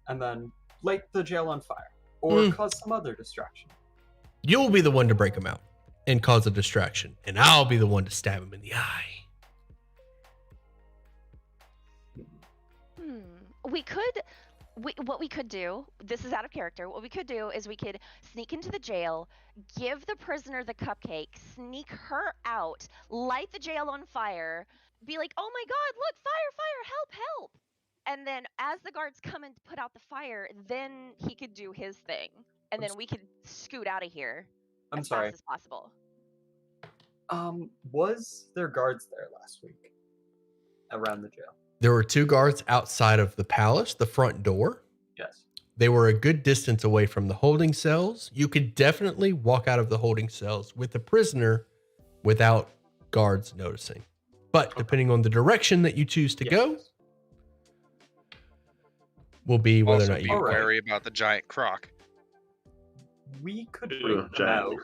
and then light the jail on fire or cause some other distraction. You'll be the one to break him out and cause a distraction, and I'll be the one to stab him in the eye. What we could do, this is out of character, what we could do is we could sneak into the jail, give the prisoner the cupcake, sneak her out, light the jail on fire, be like, oh my god, look, fire, help, help! And then as the guards come and put out the fire, then he could do his thing. And then we could scoot out of here I'm as sorry. fast as possible. Was there guards there last week around the jail? There were 2 guards outside of the palace, the front door. Yes. They were a good distance away from the holding cells. You could definitely walk out of the holding cells with the prisoner without guards noticing. But depending on the direction that you choose to go, will be whether Also or not be you. Alright. wary about the giant croc. We could Ooh, break them giant. out.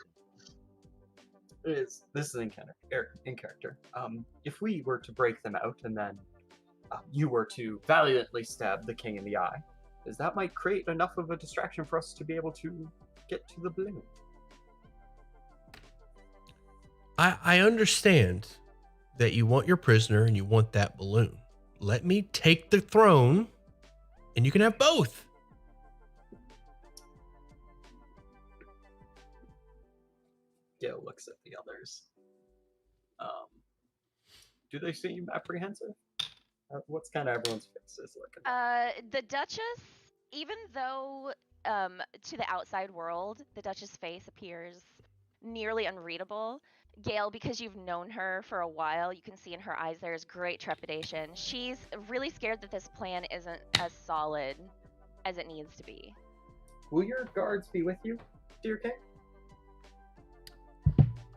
This is in character. If we were to break them out and then you were to valiantly stab the king in the eye, is that might create enough of a distraction for us to be able to get to the balloon. I understand that you want your prisoner and you want that balloon. Let me take the throne and you can have both. Gale looks at the others. Do they seem apprehensive? What's kind of everyone's faces looking? The Duchess, even though to the outside world, the Duchess' face appears nearly unreadable. Gale, because you've known her for a while, you can see in her eyes there is great trepidation. She's really scared that this plan isn't as solid as it needs to be. Will your guards be with you, dear king?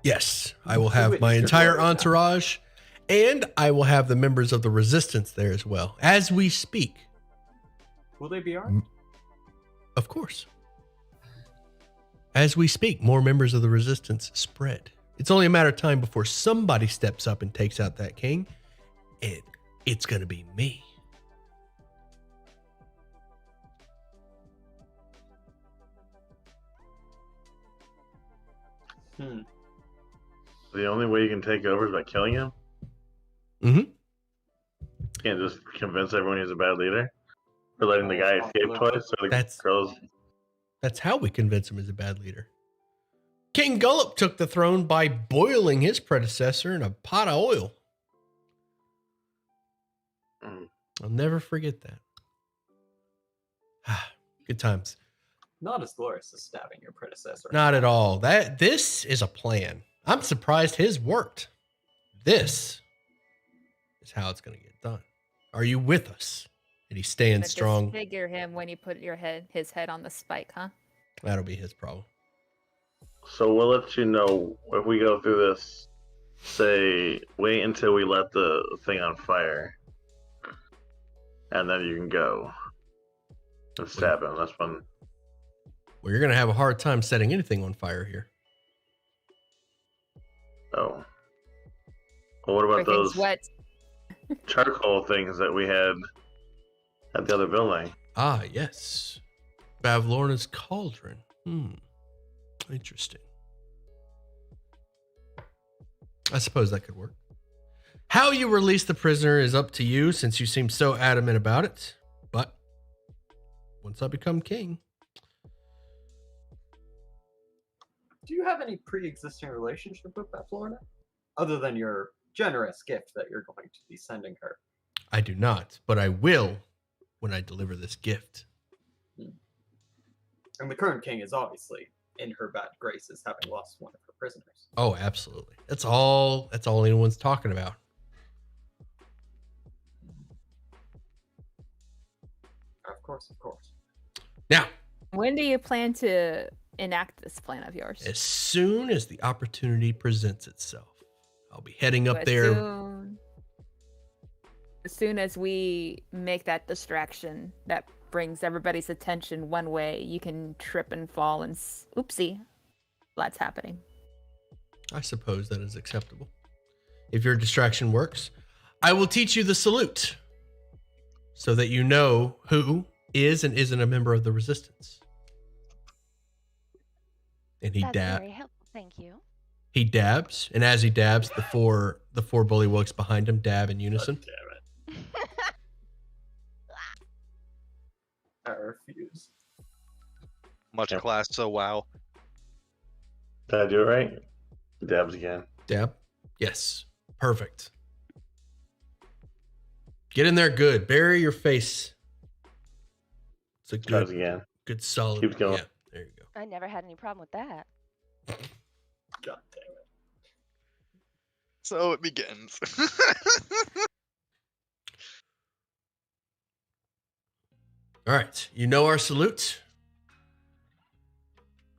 Yes, I will have my Witness your entire glory now. entourage and I will have the members of the resistance there as well as we speak. Will they be armed? Of course. As we speak, more members of the resistance spread. It's only a matter of time before somebody steps up and takes out that king. And it's going to be me. The only way you can take over is by killing him? Mm-hmm. You can't just convince everyone he's a bad leader? For letting the guy escape twice? So the That's- girls... That's how we convince him as a bad leader. King Gullop took the throne by boiling his predecessor in a pot of oil. Mm. I'll never forget that. Good times. Not as glorious as stabbing your predecessor. Not at all. This is a plan. I'm surprised his worked. This is how it's going to get done. Are you with us? And he stands strong. Disfigure him when you put his head on the spike, huh? That'll be his problem. So we'll let you know if we go through this. Say, wait until we let the thing on fire. And then you can go and stab him. That's when... Well, you're going to have a hard time setting anything on fire here. Oh. Well, what about Everything's those wet. charcoal things that we had at the other building? Ah, yes. Bavlorna's cauldron. Interesting. I suppose that could work. How you release the prisoner is up to you since you seem so adamant about it. But once I become king... Do you have any pre-existing relationship with Bavlorna? Other than your generous gift that you're going to be sending her? I do not, but I will when I deliver this gift. And the current king is obviously in her bad graces, having lost one of her prisoners. Oh, absolutely. That's all anyone's talking about. Of course, of course. Now, When do you plan to enact this plan of yours? as soon as the opportunity presents itself, I'll be heading up there. As soon as we make that distraction that brings everybody's attention one way, you can trip and fall and oopsie, that's happening. I suppose that is acceptable. If your distraction works, I will teach you the salute so that you know who is and isn't a member of the resistance. And That's very helpful, thank you. he dabs, and as he dabs, the four bullywugs behind him dab in unison. God damn it. I refuse. Much Yep. class, so wow. Did I do it right? Dabs again. Dab. Yes. Perfect. Get in there good. Bury your face. It's a Dabs again. good solid. Keeps going. Yeah, there you go. I never had any problem with that. God damn it. So it begins. All right. You know our salute.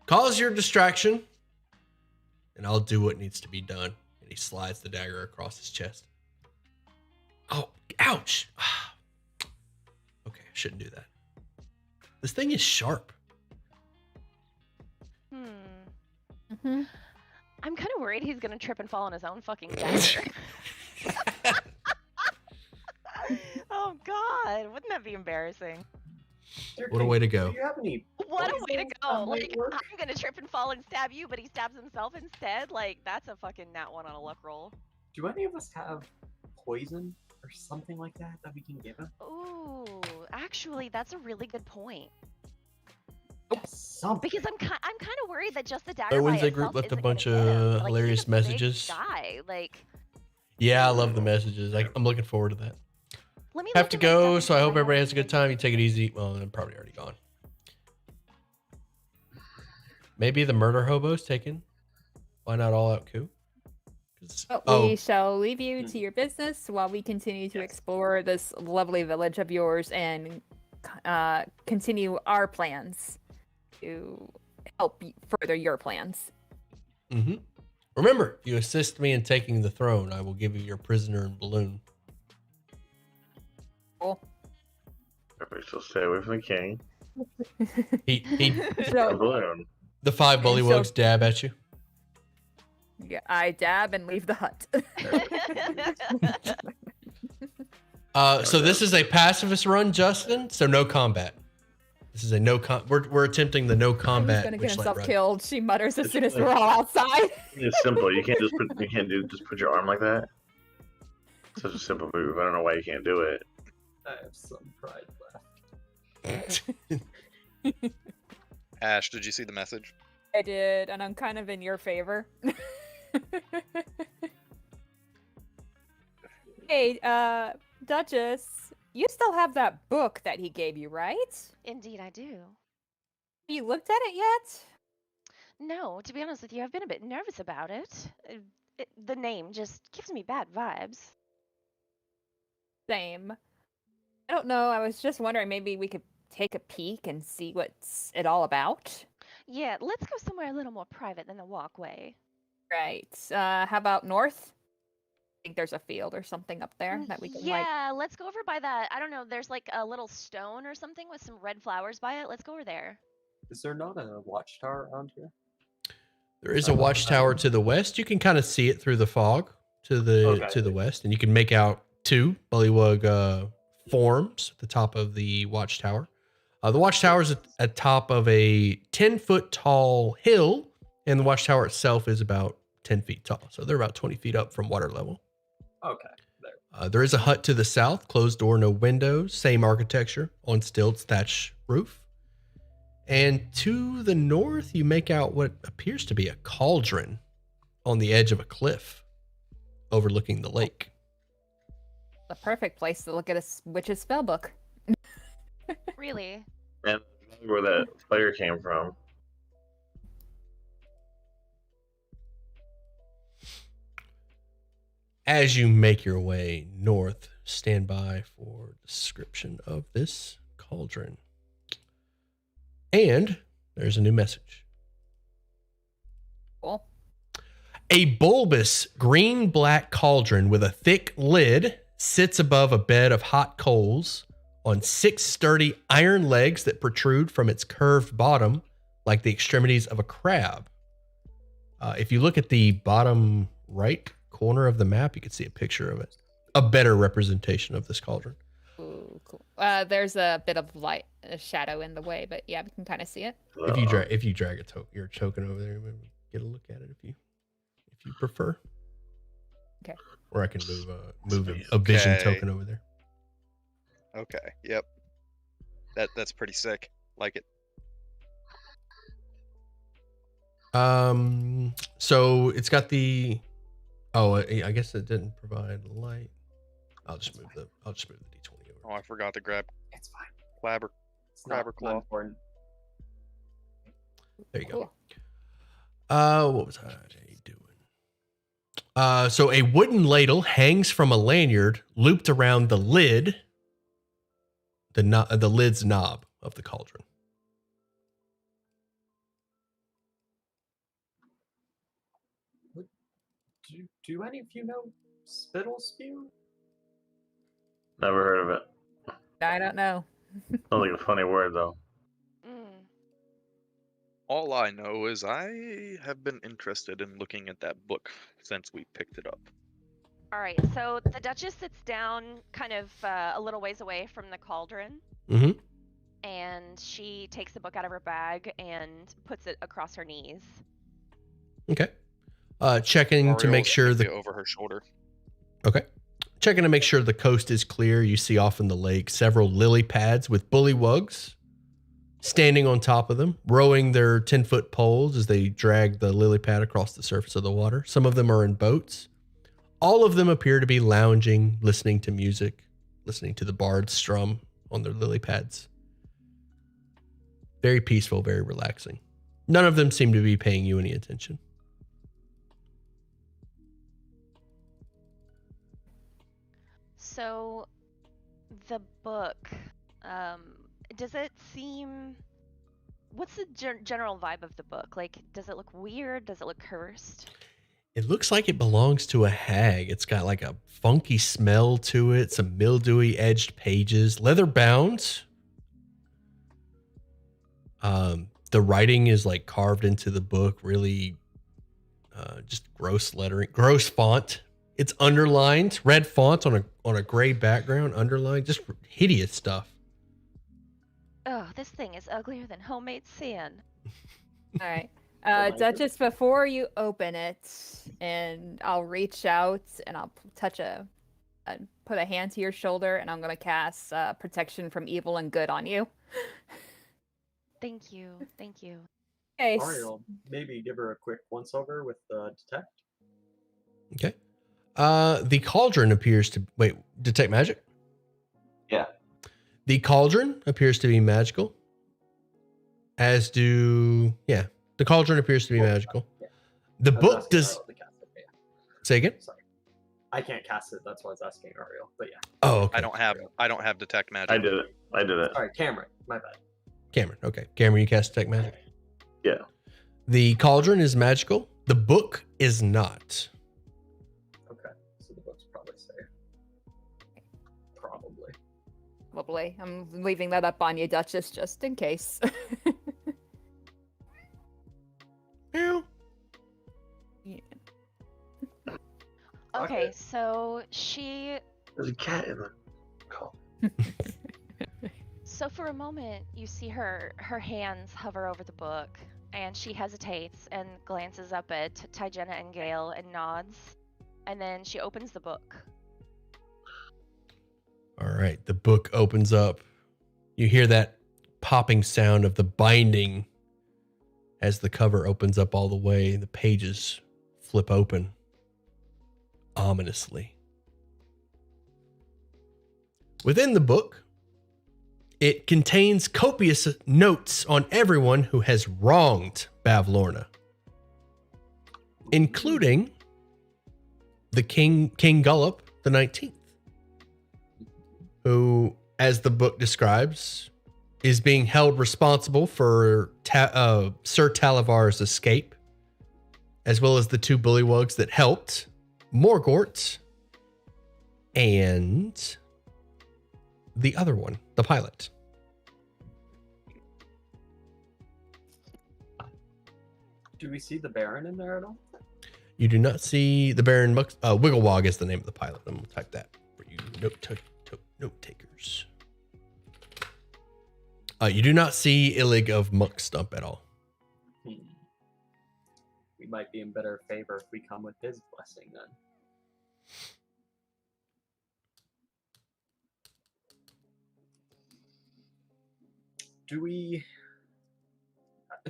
Cause your distraction, and I'll do what needs to be done. And he slides the dagger across his chest. Oh, ouch. Okay, I shouldn't do that. This thing is sharp. Mm-hmm. I'm kind of worried he's gonna trip and fall on his own fucking dagger. Oh God, wouldn't that be embarrassing? What a way to go. Do you have any What a way to poisons go! that might Like, work? I'm gonna trip and fall and stab you, but he stabs himself instead. Like, that's a fucking nat 1 on a luck roll. Do any of us have poison or something like that that we can give him? Ooh, actually, that's a really good point. Something. Because I'm kind of worried that just the dagger by Wednesday itself group left a isn't gonna bunch get him. of Like, he's hilarious a big messages. guy. Like, Yeah, I love the messages. I'm looking forward to that. let me Have look to at my stuff go, and so see I if hope have everybody has a any good time. You take it easy. Well, I'm probably already gone. Maybe the murder hobo's taken. Why not all out coup? But Oh, we shall leave you to your business while we continue to Yes. explore this lovely village of yours and continue our plans to help further your plans. mm-hmm. Remember, if you assist me in taking the throne, I will give you your prisoner and balloon. Cool. Everybody still stay away from the king. He A So, balloon. the 5 And so- bullywugs dab at you. yeah, I dab and leave the hut. So this is a pacifist run, Justin. So no combat. This is a no we're attempting the no He's combat gonna get Witchlight himself run. killed. She mutters as It's soon as like- we're all outside. It's simple. You can't just put your arm like that. It's such a simple move. I don't know why you can't do it. I have some pride left. Ash, did you see the message? I did, and I'm kind of in your favor. Hey, Duchess, you still have that book that he gave you, right? Indeed, I do. Have you looked at it yet? No, to be honest with you, I've been a bit nervous about it. The name just gives me bad vibes. Same. I don't know. I was just wondering maybe we could take a peek and see what's it all about. Yeah, let's go somewhere a little more private than the walkway. Right. How about north? I think there's a field or something up there that we can like. Yeah, let's go over by that. I don't know, there's like a little stone or something with some red flowers by it. Let's go over there. Is there not a watchtower around here? There is a watchtower to the west. You can kind of see it through the fog to the west, and you can make out 2 bullywug forms at the top of the watchtower. The watchtower is at top of a 10-foot tall hill, and the watchtower itself is about 10 feet tall. So they're about 20 feet up from water level. Okay, there. There is a hut to the south, closed door, no windows, same architecture, on stilts, thatch roof. And to the north, you make out what appears to be a cauldron on the edge of a cliff overlooking the lake. The perfect place to look at a witch's spell book. Really? And where that fire came from. As you make your way north, stand by for description of this cauldron. And there's a new message. Cool. A bulbous green-black cauldron with a thick lid sits above a bed of hot coals on 6 sturdy iron legs that protrude from its curved bottom like the extremities of a crab. If you look at the bottom right corner of the map, you can see a picture of it. A better representation of this cauldron. Ooh, cool. There's a bit of light, a shadow in the way, but yeah, we can kind of see it. If you drag a your token over there, maybe get a look at it if you prefer. Okay. Or I can move a vision Okay. token over there. Okay. Yep. That's pretty sick. Like it. So it's got the. Oh, I guess it didn't provide light. I'll just move the D20 Oh, over. I forgot to grab It's fine. Clabber. It's not Grabber claw. important. There you Cool. go. What was I doing? So a wooden ladle hangs from a lanyard looped around the lid, the lid's knob of the cauldron. Do any of you know spittle spew? Never heard of it. I don't know. Sounds like a funny word though. Mm. All I know is I have been interested in looking at that book since we picked it up. All right, so the Duchess sits down kind of a little ways away from the cauldron, Mm-hmm. and she takes the book out of her bag and puts it across her knees. Okay. Checking to Ariel make is sure gonna the be over her shoulder. Okay. Checking to make sure the coast is clear. You see off in the lake several lily pads with bullywugs standing on top of them, rowing their 10-foot poles as they drag the lily pad across the surface of the water. Some of them are in boats. All of them appear to be lounging, listening to music, listening to the bards strum on their lily pads. Very peaceful, very relaxing. None of them seem to be paying you any attention. So, the book, does it seem... What's the general vibe of the book? Like, does it look weird? Does it look cursed? It looks like it belongs to a hag. It's got like a funky smell to it, some mildewy edged pages, leather bound. The writing is like carved into the book, really just gross lettering, gross font. It's underlined, red font on a gray background, underlined, just hideous stuff. Oh, this thing is uglier than homemade sand. All right. like it. Duchess, before you open it, and I'll reach out and I'll put a hand to your shoulder, and I'm gonna cast protection from evil and good on you. Thank you. Thank you. Okay. Ariel, maybe give her a quick once over with detect. Okay. The cauldron appears to detect magic? Yeah. The cauldron appears to be magical. As do the cauldron appears to be magical. Yeah. The I was book asking does Ariel to cast it, but yeah. say again? Sorry. I can't cast it, that's why I was asking Ariel. But yeah. Oh, okay. I don't have detect magic. I did it. Sorry, Cameron. My bad. Cameron. Okay. Cameron, you cast detect magic. Yeah. The cauldron is magical. The book is not. Okay. So the book's probably safe. Probably. Lovely. I'm leaving that up on you, Duchess, just in case. Meow. Okay, so she... There's a cat in the call. So for a moment, you see her hands hover over the book, and she hesitates and glances up at Tyjenna and Gale and nods, and then she opens the book. All right. The book opens up. You hear that popping sound of the binding as the cover opens up all the way. The pages flip open ominously. Within the book, it contains copious notes on everyone who has wronged Bavlorna, including the King Gullop the 19th, who, as the book describes, is being held responsible for Sir Talavar's escape, as well as the two bullywugs that helped Morgort and the other one, the pilot. Do we see the Baron in there at all? You do not see the Baron Wigglewog is the name of the pilot. I'm going to type that for you note takers. You do not see Illig of Muckstump at all. We might be in better favor if we come with his blessing then.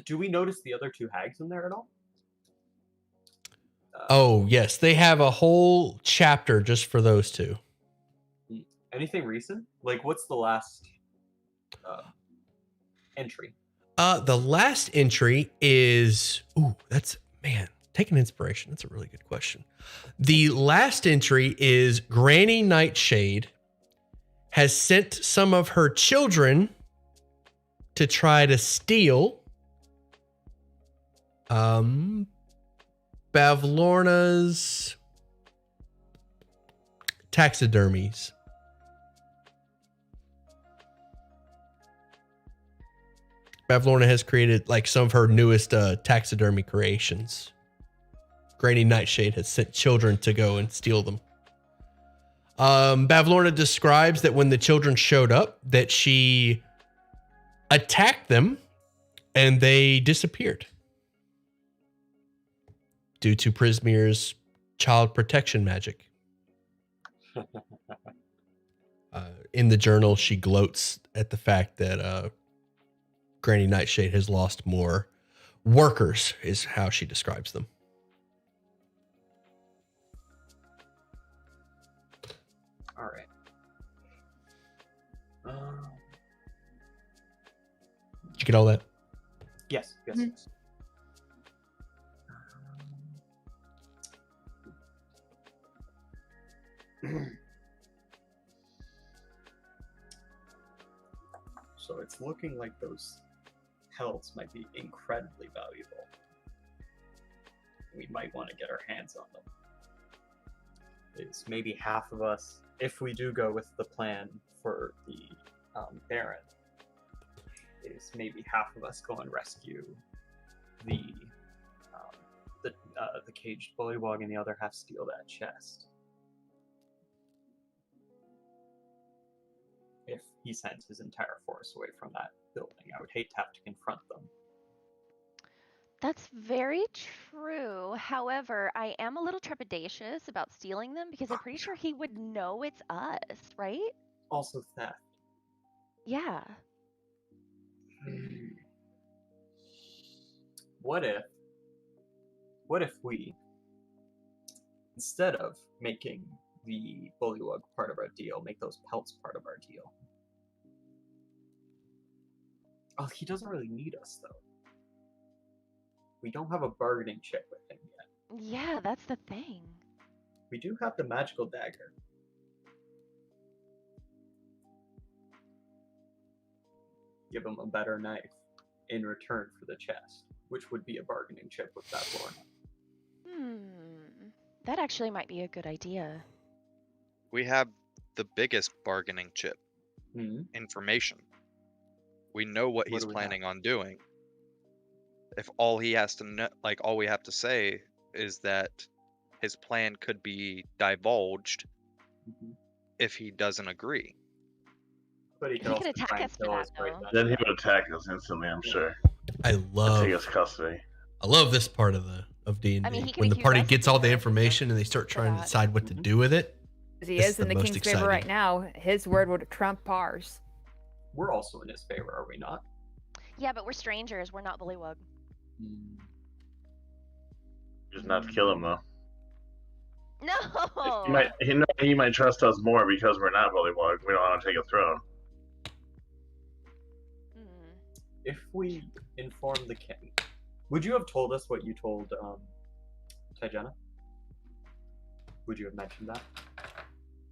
Do we notice the other two hags in there at all? Oh, yes. They have a whole chapter just for those two. Anything recent? Like, what's the last entry? The last entry is... Ooh, that's... Man, Take an inspiration. That's a really good question. The last entry is Granny Nightshade has sent some of her children to try to steal Bavlorna's taxidermies. Bavlorna has created like some of her newest taxidermy creations. Granny Nightshade has sent children to go and steal them. Bavlorna describes that when the children showed up, that she attacked them and they disappeared due to Prismere's child protection magic. In the journal, she gloats at the fact that Granny Nightshade has lost more workers, is how she describes them. All right. Did you get all that? Yes. Mhm. Yes. So it's looking like those pelts might be incredibly valuable. We might want to get our hands on them. Is maybe half of us, if we do go with the plan for the Baron, is maybe half of us go and rescue the caged bullywog, and the other half steal that chest. If he sent his entire force away from that building, I would hate to have to confront them. That's very true. However, I am a little trepidatious about stealing them because I'm pretty sure he would know it's us, right? Also theft. Yeah. What if we, instead of making the bullywug part of our deal, make those pelts part of our deal? Oh, he doesn't really need us, though. We don't have a bargaining chip with him yet. Yeah, that's the thing. We do have the magical dagger. Give him a better knife in return for the chest, which would be a bargaining chip with that Lorna. That actually might be a good idea. We have the biggest bargaining chip, Hmm? information. We know what What he's do we planning on doing. If all he has to know, like all we have to say is that his plan could be divulged Mhm. if he doesn't agree. But he He could could also attack try and us for kill that, us right though. Then he would attack us instantly, I'm sure. I And love take us custody. this part of D&D. I mean, he could when the accuse party us of gets all the doing it, information and they start for trying to that. decide what to Mhm. do with it. 'Cause he This is is in the the most king's favor right exciting. now. His word would trump ours. We're also in his favor, are we not? Yeah, but we're strangers. We're not bullywug. Just not to kill him, though. No. He might trust us more because we're not bullywug. We don't want to take a throne. If we inform the king, would you have told us what you told Tyjena? Would you have mentioned that?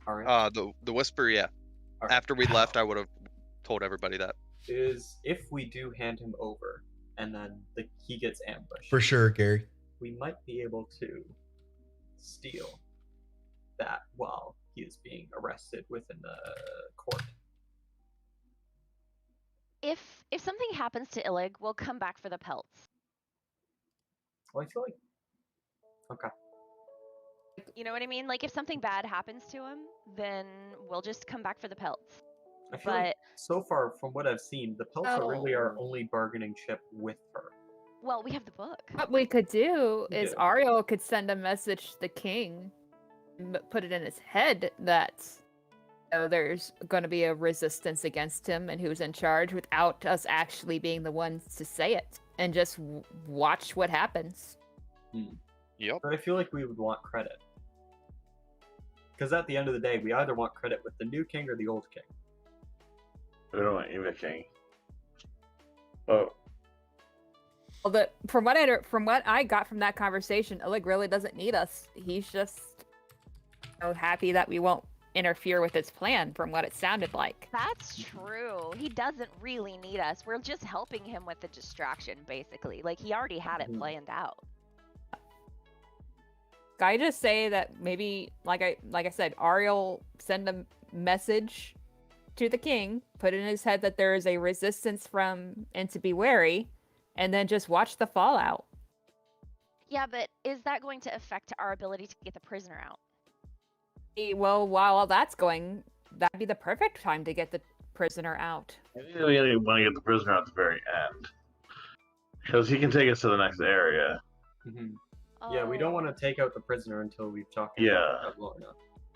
All right. The whisper, yeah. All right. After we left, I would have told everybody that. Is if we do hand him over and then he gets ambushed, For sure, Gary. we might be able to steal that while he is being arrested within the court. If something happens to Illig, we'll come back for the pelts. Well, I feel like okay. You know what I mean? Like if something bad happens to him, then we'll just come back for the pelts. I feel like But so far from what I've seen, the pelts are really our Oh. only bargaining chip with her. well, we have the book. What we could do We is do. Ariel could send a message to the king, and put it in his head that there's going to be a resistance against him and who's in charge, without us actually being the ones to say it, and just watch what happens. Yep. But I feel like we would want credit. Because at the end of the day, we either want credit with the new king or the old king. We don't want either king. Oh, Well, from what I got from that conversation, Illig really doesn't need us. He's just happy that we won't interfere with his plan, from what it sounded like. That's true. He doesn't really need us. We're just helping him with the distraction, basically. Like, he already had it planned out. Can I just say that maybe, like I said, Ariel send a message to the king, put in his head that there is a resistance from and to be wary, and then just watch the fallout. Yeah, but is that going to affect our ability to get the prisoner out? Well, while all that's going, that'd be the perfect time to get the prisoner out. I think we want to get the prisoner at the very end. Because he can take us to the next area. Mhm. Yeah, we don't want to take out the prisoner until we've talked about Yeah. Lorna.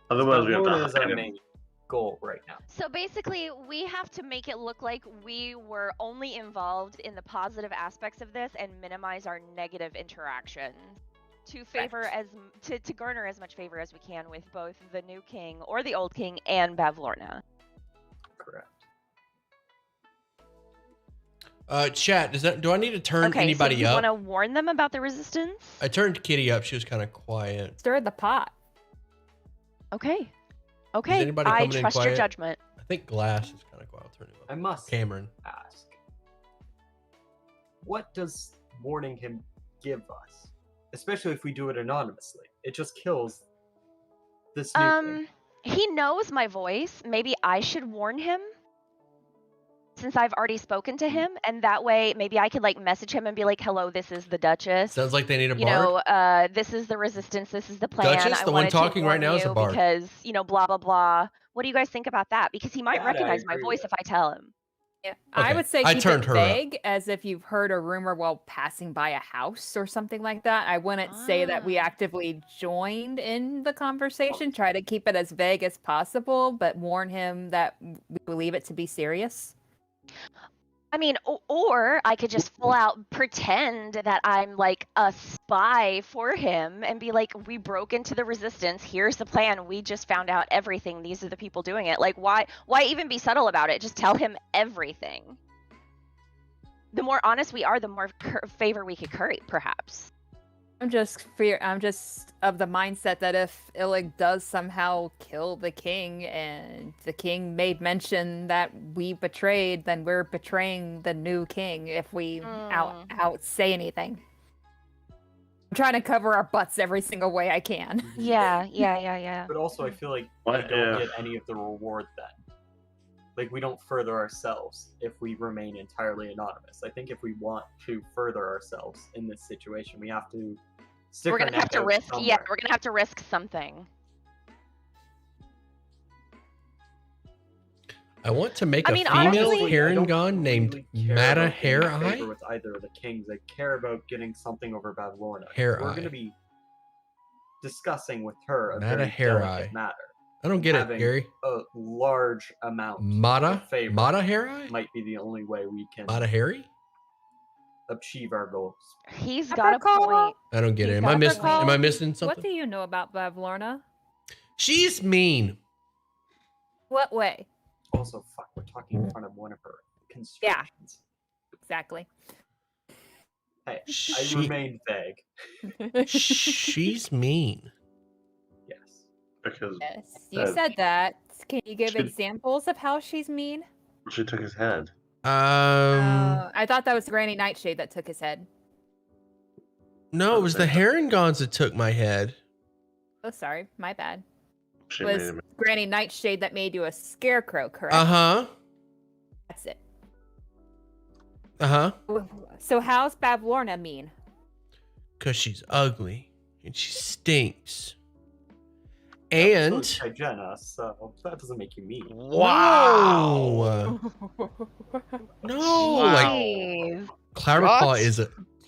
Otherwise, we have Lorna to is our hide him. main goal right now. So basically, we have to make it look like we were only involved in the positive aspects of this and minimize our negative interactions to favor to garner as much favor as we can with both the new king or the old king and Bavlorna. Correct. Chat, do I need to turn anybody so you up? want to warn them about the resistance? I turned Kitty up. She was kind of quiet. Stir the pot. Okay. Is anybody I coming in trust your quiet? judgment. I think Glass is kind of quiet. I'll turn him up. I must Cameron. ask, what does warning him give us? Especially if we do it anonymously. It just kills this new thing. He knows my voice. Maybe I should warn him since I've already spoken to him, and that way maybe I could like message him and be like, "Hello, this is the Duchess. Sounds like they need a You bard. know, this is the resistance. This is the plan. Duchess, I the one wanted to talking right warn now, is a you bard. because blah blah blah. What do you guys think about that? Because he might That I recognize my agree voice with. if I tell him. Yeah, Okay, I would say I keep turned it her up. vague, as if you've heard a rumor while passing by a house or something like that. I wouldn't say that we Ah. actively joined in the conversation. Try to keep it as vague as possible, but warn him that we believe it to be serious. I mean, or I could just full out pretend that I'm like a spy for him and be like, we broke into the resistance. Here's the plan. We just found out everything. These are the people doing it. Like, why even be subtle about it? Just tell him everything. The more honest we are, the more favor we could curry, perhaps. I'm just of the mindset that if Illig does somehow kill the king and the king made mention that we betrayed, then we're betraying the new king if we out say anything. I'm trying to cover our butts every single way I can. Yeah. But also, I feel like What we don't if- get any of the reward then. Like, we don't further ourselves if we remain entirely anonymous. I think if we want to further ourselves in this situation, we have to stick We're our gonna have neck to out risk. somewhere. Yeah, we're gonna have to risk something. I want to make I a mean, female honestly- Herongon named care Mata about getting Hair favor Eye. with either of the kings. I care about getting something over Bavlorna. Hair We're Eye. going to be discussing with her a Mata very Hair delicate Eye. matter. I don't get it, Having Gary. A large amount Mata? of favor Mata Hair Eye? might be the only way we can Mata Harry? achieve our goals. He's got a Apricot? point. I don't get it. He's Am I got missing? the Am I call. missing What something? do you know about Bavlorna? She's mean. What way? Also, fuck, we're talking in front of one of her constructions. Exactly. Hey, I She- remained vague. She's mean. Yes. Because Yes, you said that. Can you give She- examples of how she's mean? she took his head. I thought that was Granny Nightshade that took his head. No, it was the Herringons that took my head. Oh, sorry, my bad. She It made was him. Granny Nightshade that made you a scarecrow, correct? Uh-huh. That's it. Uh-huh. So how's Bavlorna mean? Because she's ugly and she stinks. So And is Hygiena, so that doesn't make you mean. wow. No, like Jeez. Clapperclaw Shots is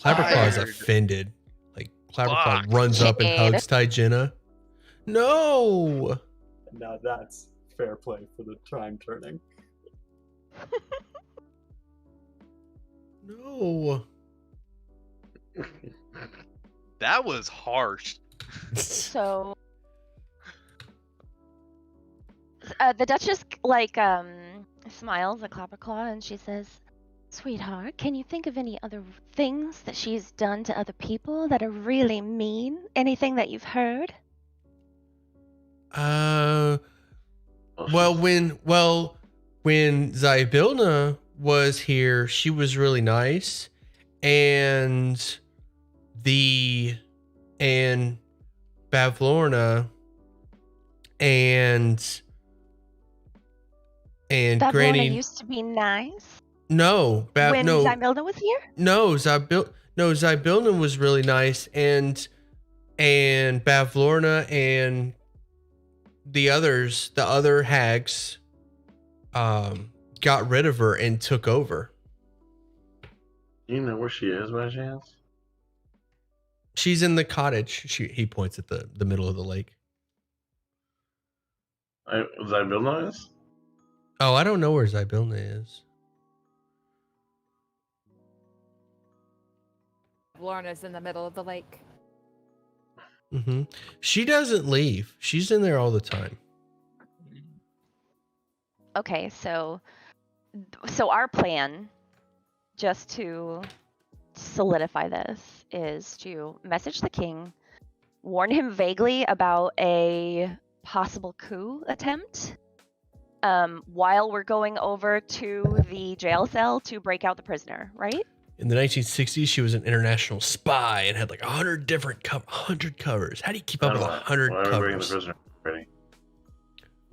fired. offended. Like Clapperclaw Fuck. runs up and Jade. hugs Tygenna. No. Now that's fair play for the time turning. No. That was harsh. So, the Duchess smiles at Clapperclaw and she says, Sweetheart, can you think of any other things that she's done to other people that are really mean? Anything that you've heard? Well, Well, when Zybilna was here, she was really nice, and Bavlorna and Bavlorna Granny. used to be nice No, when no, Zymilda was here? Zybilna was really nice, and Bavlorna and the other hags, got rid of her and took over. you know where she is by chance? She's in the cottage. He points at the middle of the lake. Zybilna is? Oh, I don't know where Zybilna is. Lorna's in the middle of the lake. Mm-hmm. She doesn't leave. She's in there all the time. Okay, so our plan, just to solidify this, is to message the king, warn him vaguely about a possible coup attempt, while we're going over to the jail cell to break out the prisoner, right? In the 1960s, she was an international spy and had like 100 different 100 covers. How do you keep up with 100 Why are we bringing the covers? prisoner ready?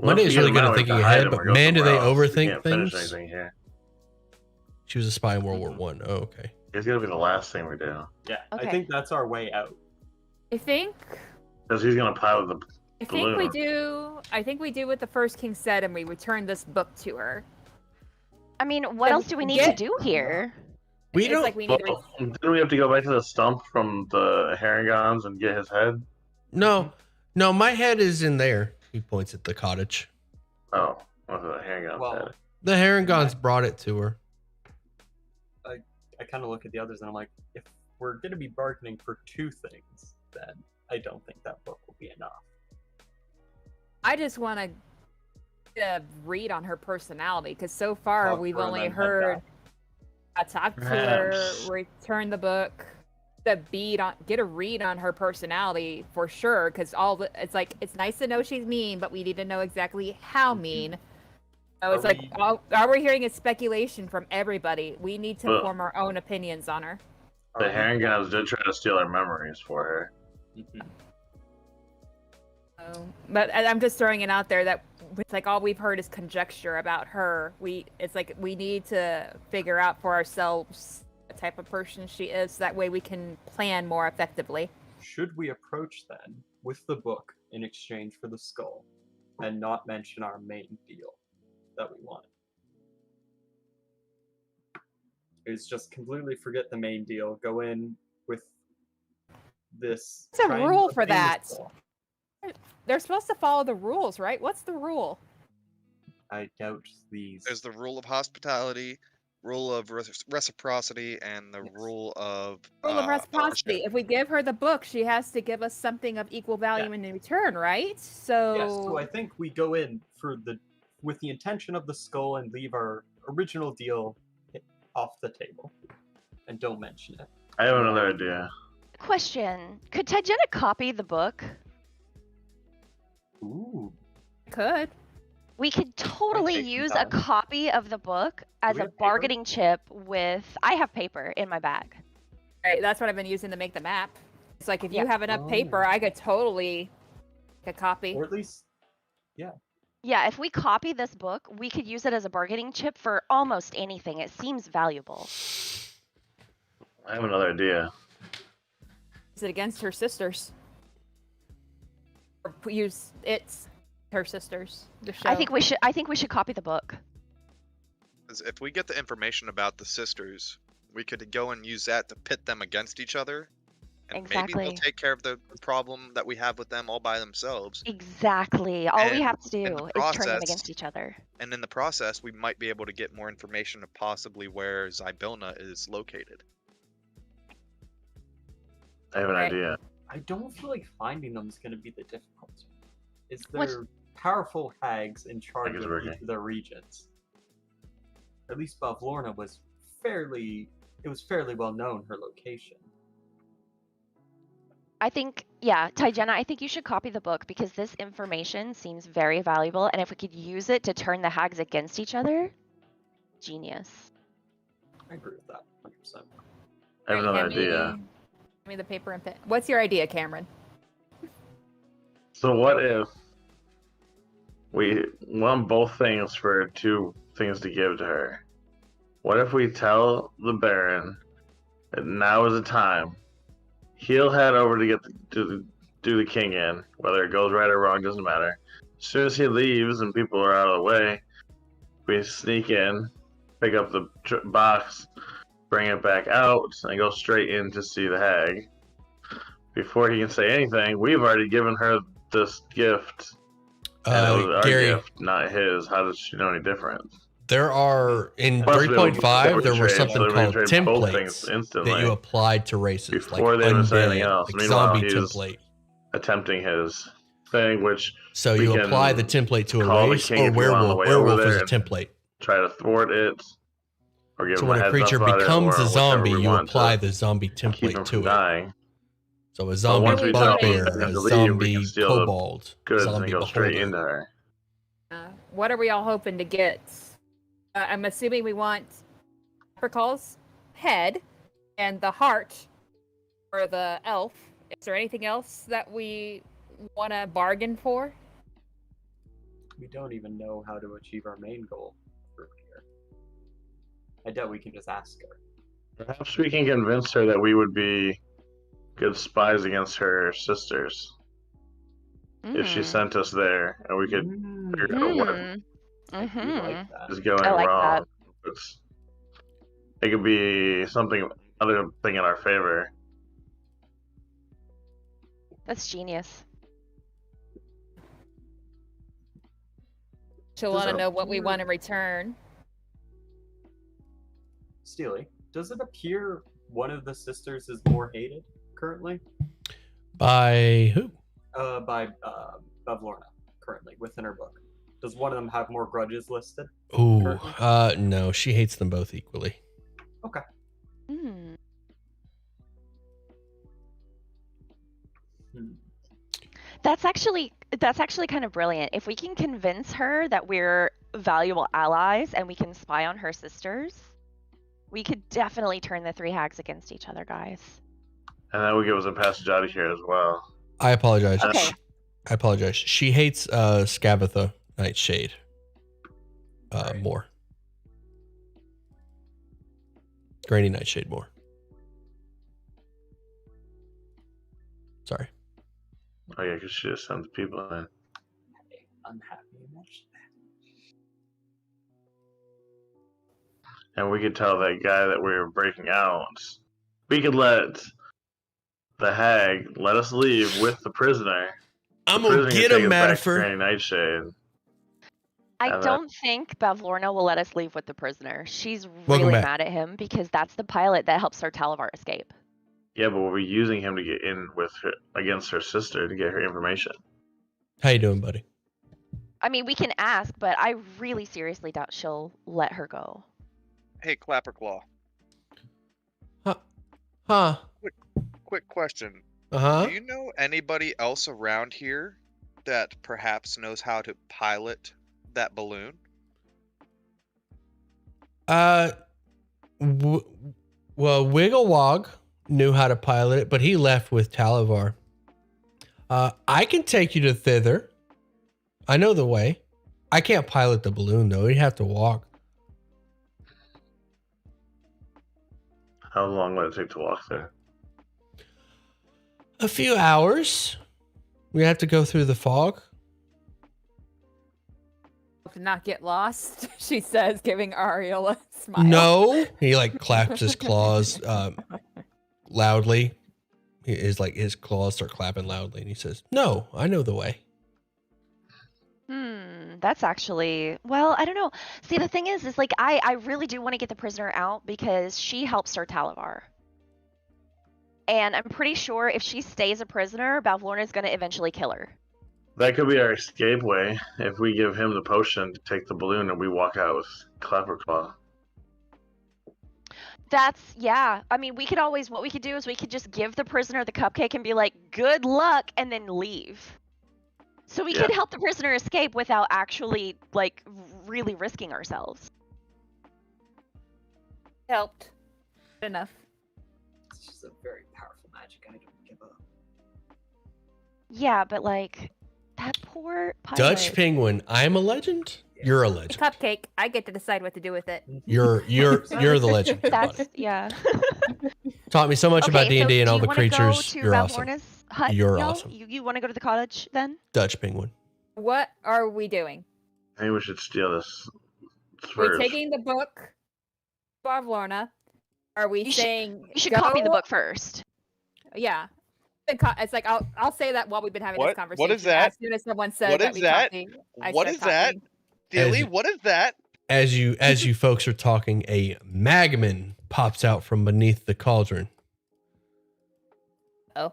Monday is really good at thinking ahead, but man, do they overthink can't finish things. anything here. She was a spy in World War One. Oh, okay. It's gonna be the last thing we do. Yeah, Okay. I think that's our way out. I think Because he's gonna pilot the. I think we do what the first king said, and we return this book to her. I mean, what Then else do we need to do here? We It's don't. like we need to Well, didn't we have to go back to the stump from the Haringons and get his head? No, my head is in there. He points at the cottage. Oh, what's the Haringon's Well, head? The Haringons brought it to her. I kind of look at the others and I'm like, if we're going to be bargaining for two things, then I don't think that book will be enough. I just want to get a read on her personality, because so far Talk we've to her, only then head heard back. talk to her, Perhaps. return the book, get a read on her personality for sure. Because it's like it's nice to know she's mean, but we need to know exactly how mean. So it's Are like we- all we're hearing is speculation from everybody. We need to Well- form our own opinions on her. The Are we- Haringons did try to steal our memories for her. Mhm. But I'm just throwing it out there that it's like all we've heard is conjecture about her. It's like we need to figure out for ourselves what type of person she is, so that way we can plan more effectively. Should we approach then with the book in exchange for the skull and not mention our main deal that we wanted? Is just completely forget the main deal, go in with this. There's a try and rule for obtain the that. skull. They're supposed to follow the rules, right? What's the rule? I doubt these. There's the rule of hospitality, rule of reciprocity, and the Yes. rule of Rule of reciprocity. ownership. If we give her the book, she has to give us something of equal value in return, right? So, Yes, so I think we go in with the intention of the skull and leave our original deal off the table and don't mention it. I have another idea. Question: could Tygena copy the book? Ooh. could. We could totally take some use a time. copy of the book as we a have paper? bargaining chip with. I have paper in my bag. Right, that's what I've been using to make the map. It's like if you Yeah. have enough paper, Oh. I could totally make a copy. Or at least, Yeah, if we copy this book, we could use it as a bargaining chip for almost anything. It seems valuable. I have another idea. Use it against her sisters. Or use it's her sisters. To show. I think we should copy the book. 'Cause if we get the information about the sisters, we could go and use that to pit them against each other, and maybe Exactly. they'll take care of the problem that we have with them all by themselves. Exactly. All we And have to in do the is turn them process- against each other. And in the process, we might be able to get more information of possibly where Zybilna is located. I have an Right. idea. I don't feel like finding them is going to be the difficulty. Is What's- there powerful hags in charge it's of working. each of the regions? At least Bavlorna was fairly well known, her location. I think, yeah, Tyjenna, I think you should copy the book because this information seems very valuable, and if we could use it to turn the hags against each other, genius. I agree with that 100%. I have Alright, another idea. Hand me the paper and pen. What's your idea, Cameron? So what if we want both things for 2 things to give to her? What if we tell the Baron that now is the time? He'll head over to get do the king in, whether it goes right or wrong doesn't matter. As soon as he leaves and people are out of the way, we sneak in, pick up the box, bring it back out, and go straight in to see the hag. Before he can say anything, we've already given her this gift. And it was our Gary, gift, not his. How does she know any different? there are in Plus, we would 3.5 there were trade, something so we called trade both templates things instantly that you applied to races, before like they even say anything undead, else. like Meanwhile, zombie he's template. attempting his thing, which So we you can apply the template to a call the race, king or if you want on the werewolf. way over Werewolf is there a and template. try to thwart it, or give So him when a a heads creature up about it, becomes or a whichever zombie, we you want apply to the zombie keep him template from to it. dying. So a But zombie once we tell bugbear, him a to leave, we zombie can steal the kobold, goods and zombie go straight into beholder. her. What are we all hoping to get? I'm assuming we want Aprical's head and the heart for the elf. Is there anything else that we want to bargain for? We don't even know how to achieve our main goal for here. I doubt we can just ask her. Perhaps we can convince her that we would be good spies against her sisters if she sent us there, and we could figure out what I do like that. is going I like wrong. It could be something, other thing in our favor. That's genius. She'll Does want to it know what we appear- want in return. Steely, does it appear one of the sisters is more hated currently? By who? By Bavlorna currently within her book. Does one of them have more grudges listed? Ooh, Currently? no, she hates them both equally. Okay. Hmm. That's actually kind of brilliant. If we can convince her that we're valuable allies and we can spy on her sisters, we could definitely turn the 3 hags against each other, guys. And that would give us a passage out of here as well. I apologize. Okay. I apologize. She hates Scabatha Nightshade Right. more. Granny Nightshade more. Sorry. Oh yeah, because she just sends people in. Hey, unhappy mention that. And we could tell that guy that we were breaking out. We could let the hag let us leave with the prisoner. I'm The gonna prisoner get can take him, us back to Madifer. Granny Nightshade. I And don't think Bavlorna will let us leave with the prisoner. She's Welcome really back. mad at him because that's the pilot that helps Sir Talavar escape. Yeah, but we're using him to get in with her against her sister to get her information. How you doing, buddy? I mean, we can ask, but I really seriously doubt she'll let her go. Hey, Clapperclaw. Huh? Quick question. Uh-huh. Do you know anybody else around here that perhaps knows how to pilot that balloon? Well, Wigglewog knew how to pilot it, but he left with Talavar. I can take you to thither. I know the way. I can't pilot the balloon though. You have to walk. How long would it take to walk there? A few hours. We have to go through the fog. To not get lost, she says, giving Ariel a smile. No, he like claps his claws loudly. His claws start clapping loudly, and he says, "No, I know the way." That's actually, well, I don't know. See, the thing is like I really do want to get the prisoner out because she helps Sir Talavar. And I'm pretty sure if she stays a prisoner, Bavlorna is going to eventually kill her. That could be our escape way if we give him the potion to take the balloon and we walk out with Clapperclaw. Yeah. I mean, what we could do is we could just give the prisoner the cupcake and be like, good luck, and then leave. So we Yeah. could help the prisoner escape without actually, like, really risking ourselves. Helped. Good enough. It's just a very powerful magic item. Give up. Yeah, but, like, that poor pirate. Dutch Penguin, I'm a legend. You're a legend. Cupcake. I get to decide what to do with it. You're the legend. That's, yeah. Taught me so much about D&D and all the creatures. To You're awesome. Valborna's hut, You're y'all? awesome. You want to go to the cottage then? Dutch Penguin. What are we doing? Maybe we should steal this. We're taking the book, Bavlorna. Are we saying You should go? copy the book first. Yeah. It's like I'll say that while we've been having this What conversation. is that? As soon as someone says What that is we that? copy, I What start is that? copying. Dilly, you- what is that? As you folks are talking, a magman pops out from beneath the cauldron. Oh.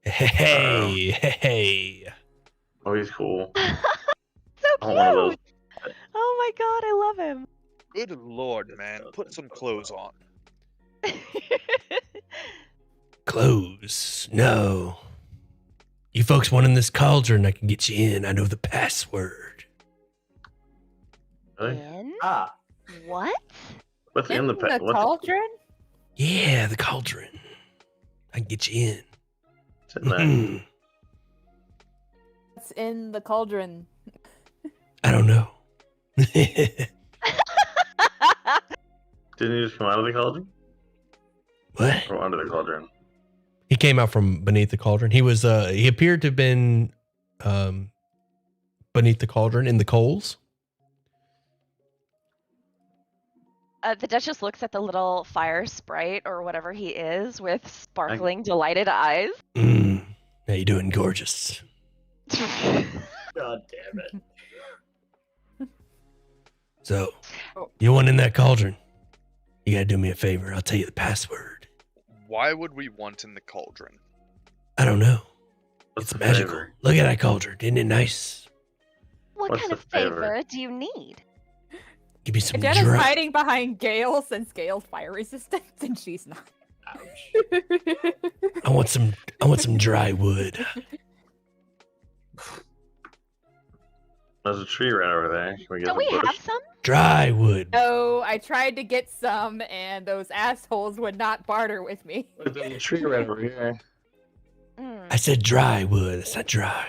Hey. Oh, he's cool. So I want one of those. cute. Oh my god, I love him. Good lord, man. Put some clothes on. Close. No. You folks want in this cauldron, I can get you in. I know the password. Really? In? Ah, What? What's in the the what's cauldron? Yeah, the cauldron. I can get you in. in there? Mhm. What's in the cauldron? I don't know. Didn't he just come out of the cauldron? What? Or under the cauldron? He came out from beneath the cauldron. He appeared to have been beneath the cauldron in the coals. The Duchess looks at the little fire sprite or whatever he is with sparkling, delighted eyes. How you doing, gorgeous? god damn it. So, you want in that cauldron? You gotta do me a favor. I'll tell you the password. Why would we want in the cauldron? I don't know. What's It's the magical. favor? Look at that cauldron. Isn't it nice? What What's kind the of favor? favor do you need? Give me some Jenna's dry. hiding behind Gale since Gale's fire resistant, and she's not. Ouch. I want some dry wood. There's a tree right over there. Can we get Don't we some bush? have some? Dry wood. No, I tried to get some, and those assholes would not barter with me. There's a tree right over here. I said dry wood. It's not dry.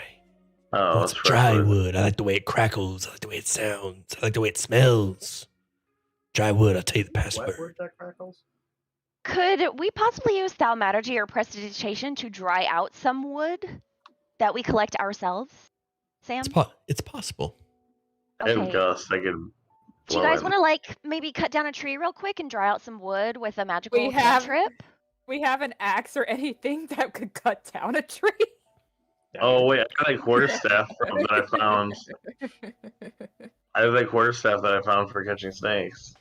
I Oh, want that's some fresh dry wood. wood. I like the way it crackles. I like the way it sounds. I like the way it smells. Dry wood. I'll tell you the What password. word that crackles? Could we possibly use thaumaturgy or prestidigitation to dry out some wood that we collect ourselves? Sam? It's possible. I have Okay. gust. I could. Do you blow guys it. want to like maybe cut down a tree real quick and dry out some wood with a magical We have- cantrip? We have an axe or anything that could cut down a tree. Oh wait, I got a quarterstaff that I found. I have a quarterstaff that I found for catching snakes.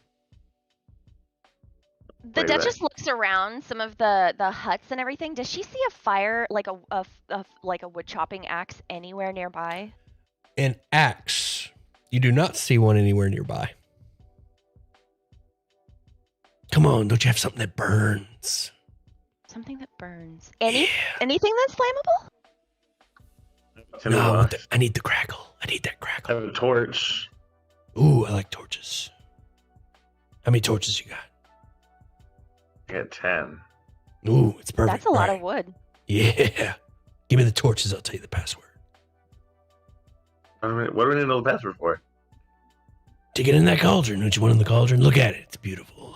The Look at that. Duchess looks around some of the huts and everything. Does she see a fire, like a wood chopping axe anywhere nearby? An axe. You do not see one anywhere nearby. Come on, don't you have something that burns? Something that burns. Yeah. Anything that's flammable? Can we No, watch? I need the crackle. I need that I crackle. have a torch. Ooh, I like torches. How many torches you got? I got 10. Ooh, it's perfect. That's a lot Right. of wood. Yeah. Give me the torches. I'll tell you the password. What do we need to know the password for? To get in that cauldron. Don't you want in the cauldron? Look at it. It's beautiful.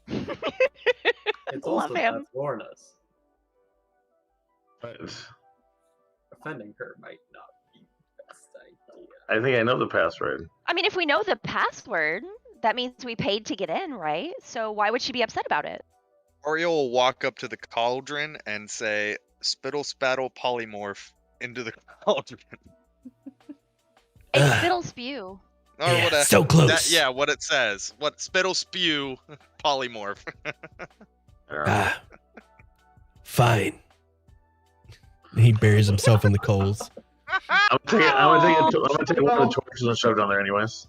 It's Love also him. Florida's. What? Offending her might not be the best idea. I think I know the password. I mean, if we know the password, that means we paid to get in, right? So why would she be upset about it? Ariel will walk up to the cauldron and say, "Spittle spattle polymorph into the cauldron." A Ugh. spittle spew. Or Yeah, whatever. so close. Yeah, what it says. What spittle spew polymorph. Ah. Fine. He buries himself in the coals. I'm gonna take one of the torches and shove it down there anyways.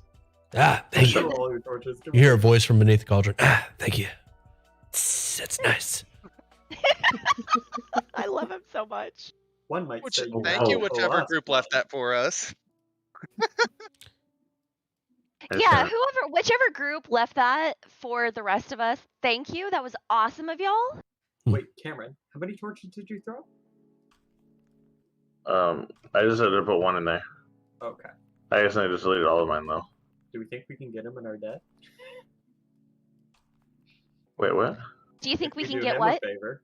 Ah, thank Show you. all your torches. You hear a voice from beneath the cauldron. Ah, thank you. That's nice. I love him so much. One might say you Thank you, know whichever us, group left that for us. Yeah, whichever group left that for the rest of us, thank you. That was awesome of y'all. Wait, Cameron, how many torches did you throw? I just had to put one in there. Okay. I guess I just deleted all of mine though. Do we think we can get him in our debt? Wait, what? Do you think If we can do get him what? A favor,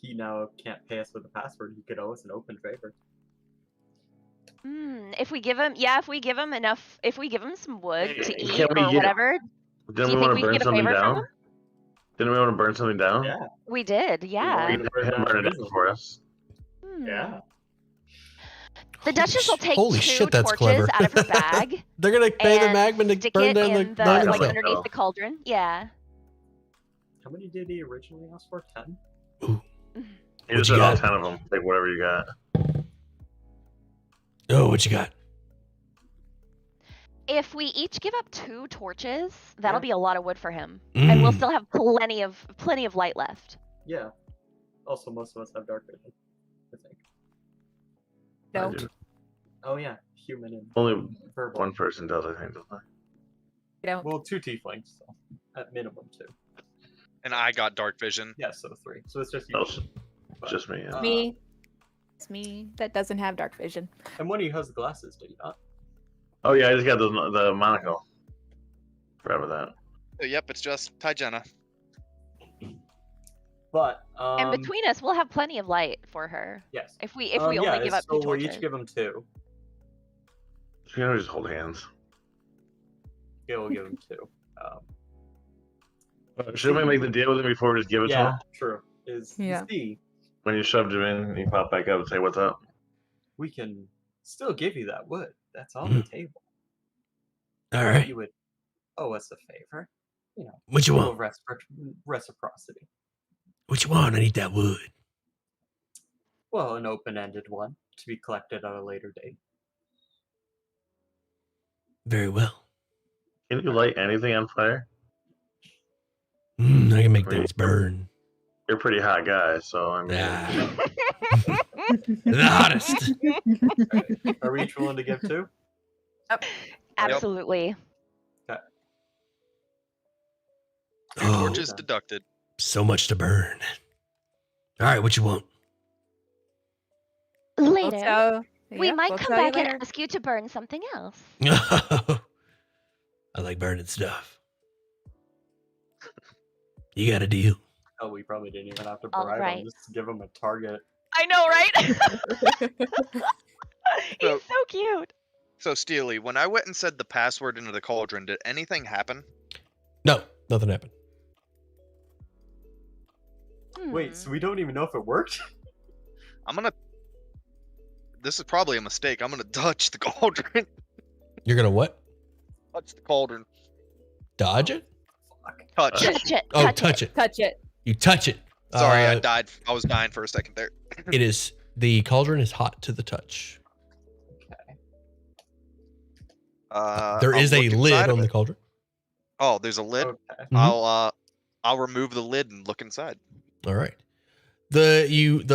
he now can't pay us with a password. He could owe us an open favor. If we give him, if we give him enough, if we give him some wood Hey, to can eat we or get- whatever, Didn't you we think want we to can burn get a something favor from down? him? Didn't we want to burn something down? Yeah. we did. Yeah. We can burn it down for us. Yeah. The Duchess will take Holy 2 shit, that's torches clever. out of her bag They're gonna pay the and magman to stick burn it down in the the magma like cell. underneath the cauldron. Yeah. How many did he originally ask for? 10? You What just you said all got? 10 of them. Take whatever you got. Oh, what you got? If we each give up 2 torches, that'll Yeah. be a lot of wood for him, and we'll Mm. still have plenty of light left. Yeah. Also, most of us have dark vision, I think. I No. do. Oh, yeah. Human and Only verbal. one person does, I think, doesn't they? You don't. Well, 2 tieflings, so at minimum 2. And I got dark vision. Yeah, so 3. So it's just you. Oh, it's just me. Yeah. Me. It's me that doesn't have dark vision. And one of you has the glasses, do you not? Oh yeah, I just got the monocle. Forgot about Yep, it's just Tyjena. But And between us, we'll have plenty of light for her yes. if we only give up 2 so torches. we'll each give them 2. that. You know, just hold hands. Yeah, we'll give them 2. Shouldn't we make the deal with him before we just give it to Yeah, him? true. Is Yeah. C, When you shoved him in, and you pop back up and say, "What's up?" we can still give you that wood. That's on the table. All But right. You would owe us a favor. You know, What you a little want? reciprocity. What you want? I need that wood. Well, an open-ended one to be collected at a later date. Very well. Can you light anything on fire? I can make Wait. things burn. You're a pretty hot guy, so I mean, Ah, the hottest. Are we each willing to give 2? Absolutely. Two Oh, torches deducted. so much to burn. All right, what you want? Later, we Yeah, might we'll come tell you back and later. ask you to burn something else. I like burning stuff. You got a deal? Oh, we probably didn't even have to All bribe right. him. Just give him a target. I know, right? So- He's so cute. So, Steely, when I went and said the password into the cauldron, did anything happen? No, nothing happened. Wait, so we don't even know if it worked? I'm gonna. This is probably a mistake. I'm gonna touch the cauldron. You're gonna what? Touch the cauldron. Dodge it? Touch. Touch it. Oh, touch it. Touch it. You touch it. Sorry, I Uh, died. I was dying for a second there. It is. The cauldron is hot to the touch. There I'll is a look lid inside of on the it. cauldron. Oh, there's a lid. Okay. Mhm. I'll remove the lid and look inside. All right. The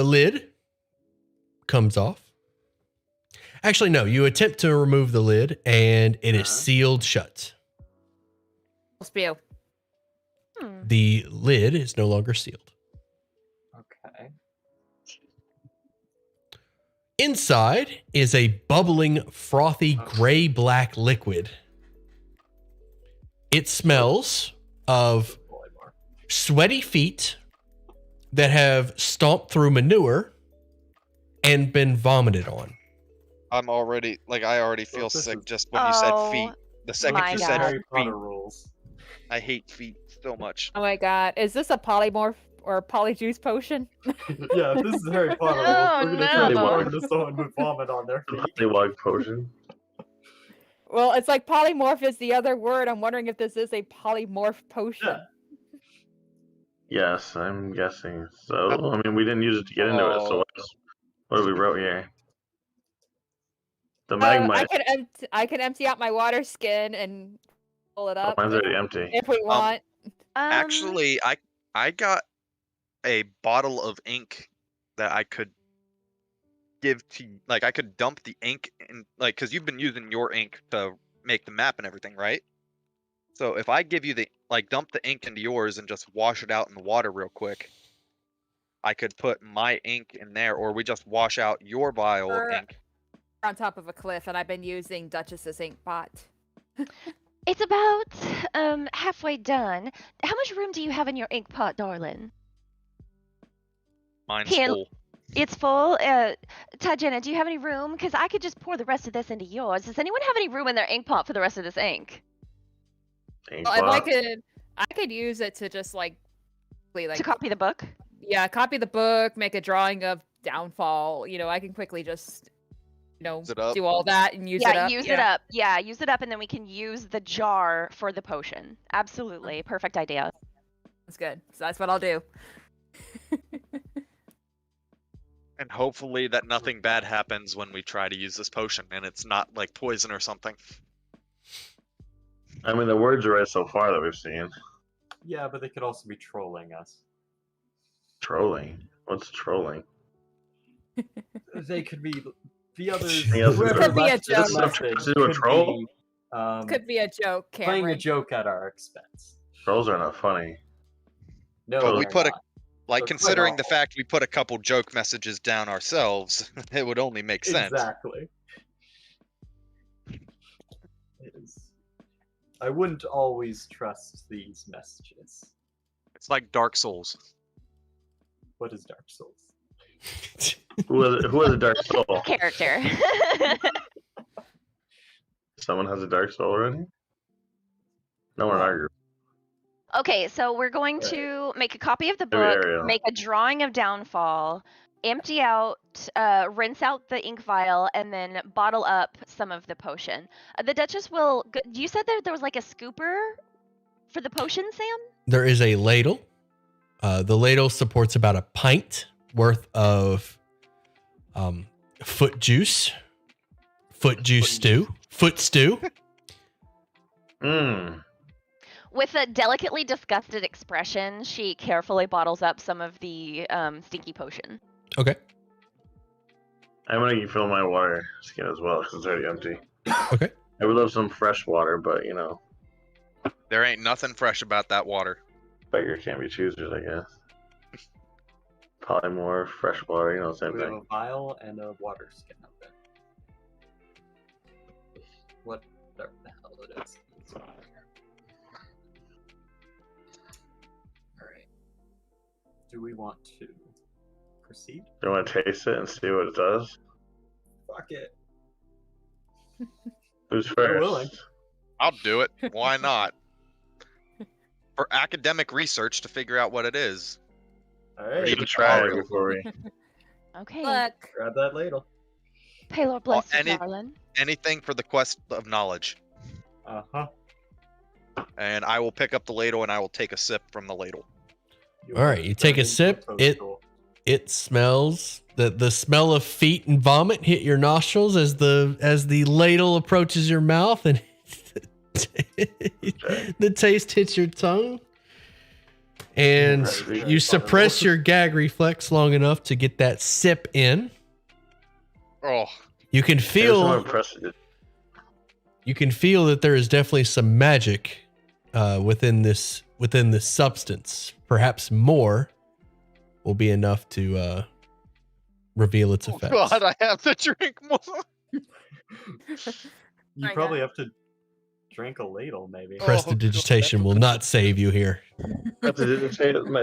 lid comes off. Actually, no. You attempt to remove the lid, and it is sealed shut. Spew. The lid is no longer sealed. Okay. Inside is a bubbling, frothy, gray-black liquid. It smells of sweaty feet that have stomped through manure and been vomited on. I'm already I already feel this sick is- just when you said Oh, feet. The second my you God. said Harry feet, Potter rules. I hate feet so much. Oh my god. Is this a polymorph or polyjuice potion? Yeah, this is Harry Potter rules. Oh, We're gonna no. transform into someone with vomit on their feet. Hollywog potion. Well, it's like polymorph is the other word. I'm wondering if this is a polymorph potion. Yeah. Yes, I'm guessing so. I mean, we didn't use it to get into it, so what have we wrote here? The magma. I can empty out my water skin and pull it up Mine's if, already empty. if we want. Actually, I got a bottle of ink that I could give to like I could dump the ink in like because you've been using your ink to make the map and everything, right? So if I give you the like dump the ink into yours and just wash it out in the water real quick, I could put my ink in there, or we just wash out your vial of ink. On top of a cliff, and I've been using Duchess's ink pot. It's about halfway done. How much room do you have in your ink pot, darling? Mine's Here, full. It's full. Tajana, do you have any room? Because I could just pour the rest of this into yours. Does anyone have any room in their ink pot for the rest of this ink? Well, if I could use it to just like To copy the book? Yeah, copy the book, make a drawing of Downfall. I can quickly just do all that and use it up. Use it up. Yeah, use it up, and then we can use the jar for the potion. Absolutely. Perfect idea. That's good. So that's what I'll do. And hopefully that nothing bad happens when we try to use this potion and it's not like poison or something. I mean, the words are right so far that we've seen. Yeah, but they could also be trolling us. Trolling? What's trolling? They could be the others. Whoever Could be a left this joke. message to a troll? Could be a joke, Cameron. Playing a joke at our expense. Trolls are not funny. No, But we they're put not. like They're quite considering the awful. fact we put a couple joke messages down ourselves, it would only make sense. Exactly. It is. I wouldn't always trust these messages. It's like Dark Souls. What is Dark Souls? Who has a dark soul? Character. Someone has a dark soul already? No one argued. Okay, so we're going to make a copy of the Maybe book, Ariel. make a drawing of Downfall, empty out, rinse out the ink vial, and then bottle up some of the potion. The Duchess will. You said that there was like a scooper for the potion, Sam? There is a ladle. The ladle supports about a pint worth of foot juice stew. Mmm. With a delicately disgusted expression, she carefully bottles up some of the stinky potion. Okay. I'm gonna fill my water skin as well because it's already empty. Okay. I would love some fresh water, but There ain't nothing fresh about that water. beggar can't be choosers, I guess. Polymorph, fresh water, same We have thing. a vial and a water skin up there. What the hell it is? Alright. Do we want to proceed? Do you want to taste it and see what it does? Fuck it. Who's I'm first? willing. I'll do it. Why not? For academic research to figure out what it is. We Alright. need to try it before we. Okay. Look. Grab that ladle. Paylor bless you, any- darling. Anything for the quest of knowledge. Uh-huh. And I will pick up the ladle and I will take a sip from the ladle. All right, you take a sip, It smells the smell of feet and vomit hit your nostrils as the ladle approaches your mouth, and the taste hits your tongue, and you suppress your gag reflex long enough to get that sip in. Oh, You can feel Impressive. that there is definitely some magic within this substance. Perhaps more will be enough to reveal its effects. God, I have to drink more. You I probably know. have to drink a ladle, maybe. Prestidigitation will not save you here. Have to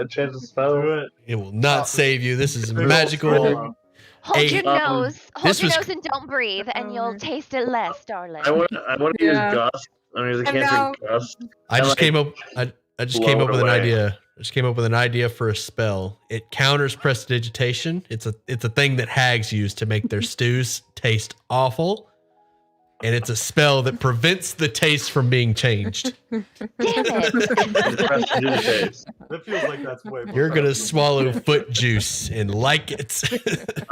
change the spell. Do it. It will not save you. This is Big ol' magical. swallow. Hold Hey, your nose. Hold this your was- nose and don't breathe, and you'll taste it less, darling. I want to Yeah. use Gust. I'm gonna use a I know. cantrip Gust. I just like came up. I just blow came it up with an away. idea. I just came up with an idea for a spell. It counters prestidigitation. It's a thing that hags use to make their stews taste awful, and it's a spell that prevents the taste from being changed. Damn it. Prestidigitate. That feels like that's way more You're gonna powerful. swallow foot juice and like it.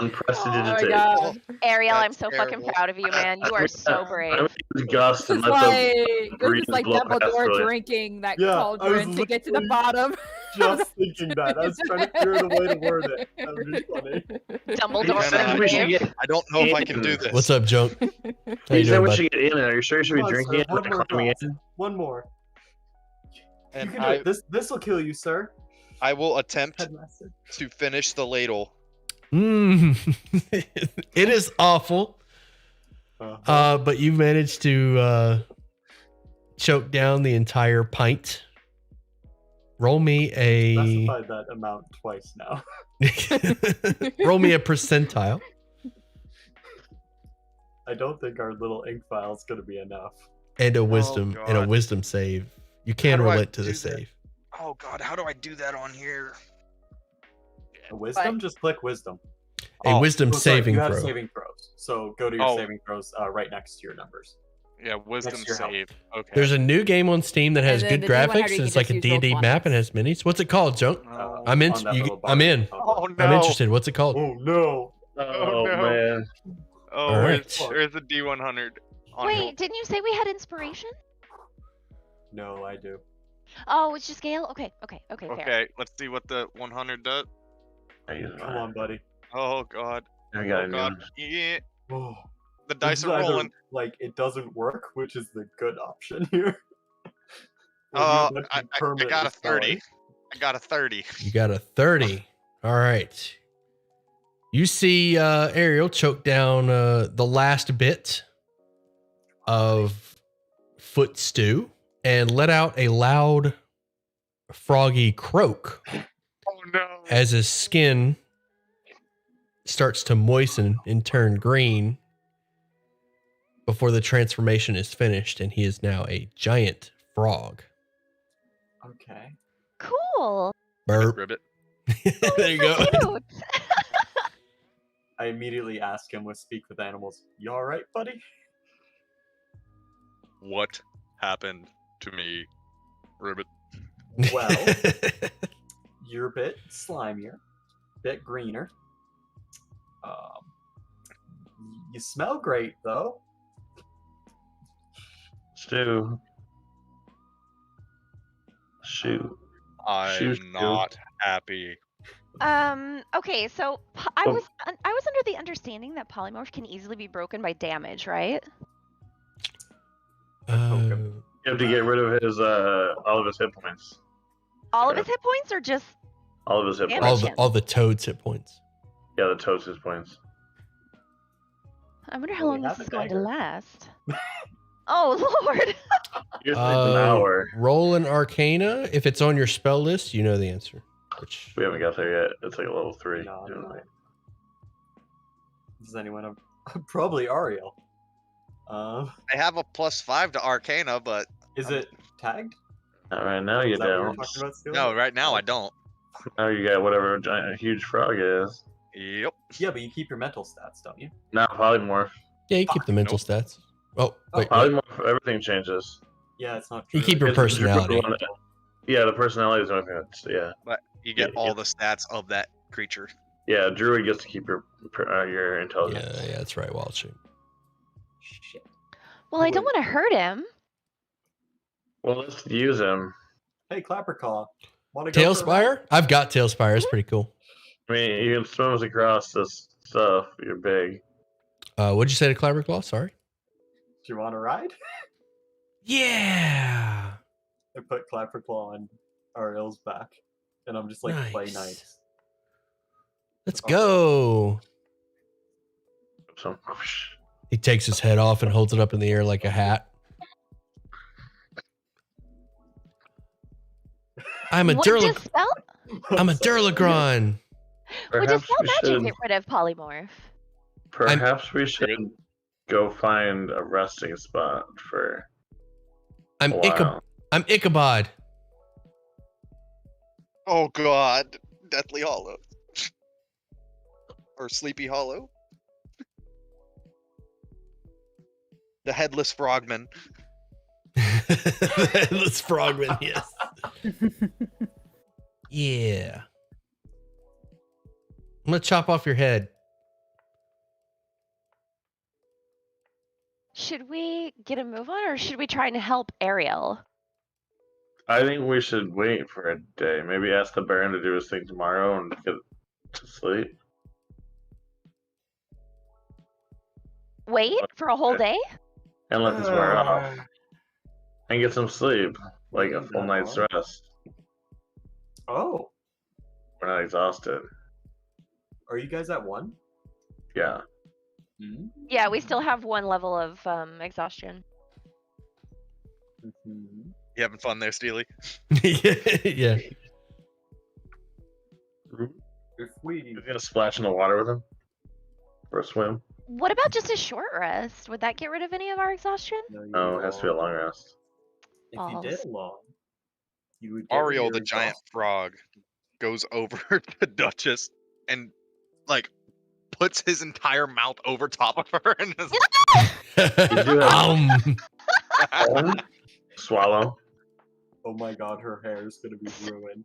Oh Unprecedented. my god. Ariel, I'm That's so fucking terrible. proud of you, man. You are so brave. I would use Gust This and is let the like breeze blow past Dumbledore really. drinking that Yeah, I cauldron was to get to the literally bottom. Just thinking that. I was trying to figure out a way to word it. That would be funny. Dumbledore Hannah, in the we should grave. get I don't know if I can do this. What's up, Junk? How you You said doing, we bud? should get in. Are you sure you should be Come on, drinking sir, it one and more climbing glass. in? One more. You And can do it. This will kill you, sir. I will attempt Headmaster. to finish the ladle. It is awful. But you managed to choke down the entire pint. Roll me a Specified that amount twice now. roll me a percentile. I don't think our little ink file is going to be enough. And a wisdom save. You can How do I relate to the do that? save. Oh god, how do I do that on here? A wisdom? Just click wisdom. A wisdom sorry, saving you have throw. saving throws. So go to your Oh. saving throws right next to your numbers. Yeah, wisdom Next to your health. save. Okay. There's a new game on Steam that has And then good the new one, how graphics. do you And it's just like a use both D&D map and ones? has minis. What's it called, Junk? Oh, I'm in. on that You, little bar I'm at the in. top. oh no. I'm interested. What's it called? Oh no. Oh, no. man. Oh, All where's, right. where's the D100? On Wait, didn't you say we had inspiration? No, I do. Oh, it's just Gale? Okay, fair. Okay, let's see what the 100 does. I use Come mine. on, buddy. Oh god. I got Oh a new god. one. Yeah. Oh, The this dice is are either, rolling. Like it doesn't work, which is the good option here. Or Oh, you have to I permit got a the spelling. 30. I got a 30. You got a 30. All right. You see Ariel choke down the last bit of foot stew and let out a loud froggy croak Oh no. as his skin starts to moisten and turn green before the transformation is finished and he is now a giant frog. Okay. Cool. Burp. Ribbit. There you go. Cute. I immediately ask him with Speak with Animals, "You all right, buddy?" What happened to me? Ribbit. Well, you're a bit slimier, bit greener. You smell great though. Stu. Shoot. I'm Shoot. not happy. Okay, so I was under the understanding that polymorph can easily be broken by damage, right? You have to get rid of his all of his hit points. All of his hit points or just All of his hit Damage. points. all the toads hit points. Yeah, the toast hit points. I wonder how Well, we long have this a is going to dagger. last. Oh Lord. Usually it's an hour. Roll an Arcana. If it's on your spell list, you know the answer. Which We haven't got there yet. It's like a level 3. No, no. Does anyone have probably Ariel? I have a +5 to Arcana, but Is it tagged? All right, now you Is that what you were don't. talking about, Stu? no, right now I don't. Now you got whatever a giant, huge frog is. Yep. Yeah, but you keep your mental stats, don't you? Not polymorph. yeah, you keep the mental stats. Oh, wait, wait. Polymorph, everything changes. Yeah, it's not You true. keep your It's just personality. Yeah, the personality is the only thing that's, yeah. But you get Yeah, all yeah. the stats of that creature. Yeah, Druid gets to keep your Yeah, intelligence. yeah, that's right. Wild shape. Shit. Well, I don't Wait. want to hurt him. Well, let's use him. Hey, Clapperclaw. Want to go for a ride? Tailspire? I've got Tailspire. It's pretty cool. I mean, you can swim us across this stuff. You're big. What'd you say to Clapperclaw? Sorry. Do you want to ride? Yeah. I put Clapperclaw on Ariel's back, and I'm just like, play Nice. nice. Let's go. So, He takes his head off and holds it up in the air like a hat. I'm a What does Durla. spell? I'm a Durlagron. Would just perhaps spell we magic should. get rid of polymorph? Perhaps we should go find a resting spot for I'm a while. I'm Ichabod. Oh god. Deathly Hollow. Or Sleepy Hollow. The Headless Frogman. The headless frogman, yes. Yeah. I'm gonna chop off your head. Should we get a move on, or should we try and help Ariel? I think we should wait for a day. Maybe ask the Baron to do his thing tomorrow and get to sleep. Wait for a whole day? And let this wear off. And get some sleep. Like a full night's rest. Oh, We're not exhausted. are you guys at 1? Yeah. Yeah, we still have 1 level of exhaustion. Mm-hmm. You having fun there, Steely? Yeah. If we He's gonna splash in the water with him for a swim. What about just a short rest? Would that get rid of any of our exhaustion? No, it has to be a long rest. If you did Balls. long, you would get rid of Ariel, your the giant exhaustion. frog, goes over to Duchess and like puts his entire mouth over top of her and is Swallow. Oh my god, her hair is gonna be ruined.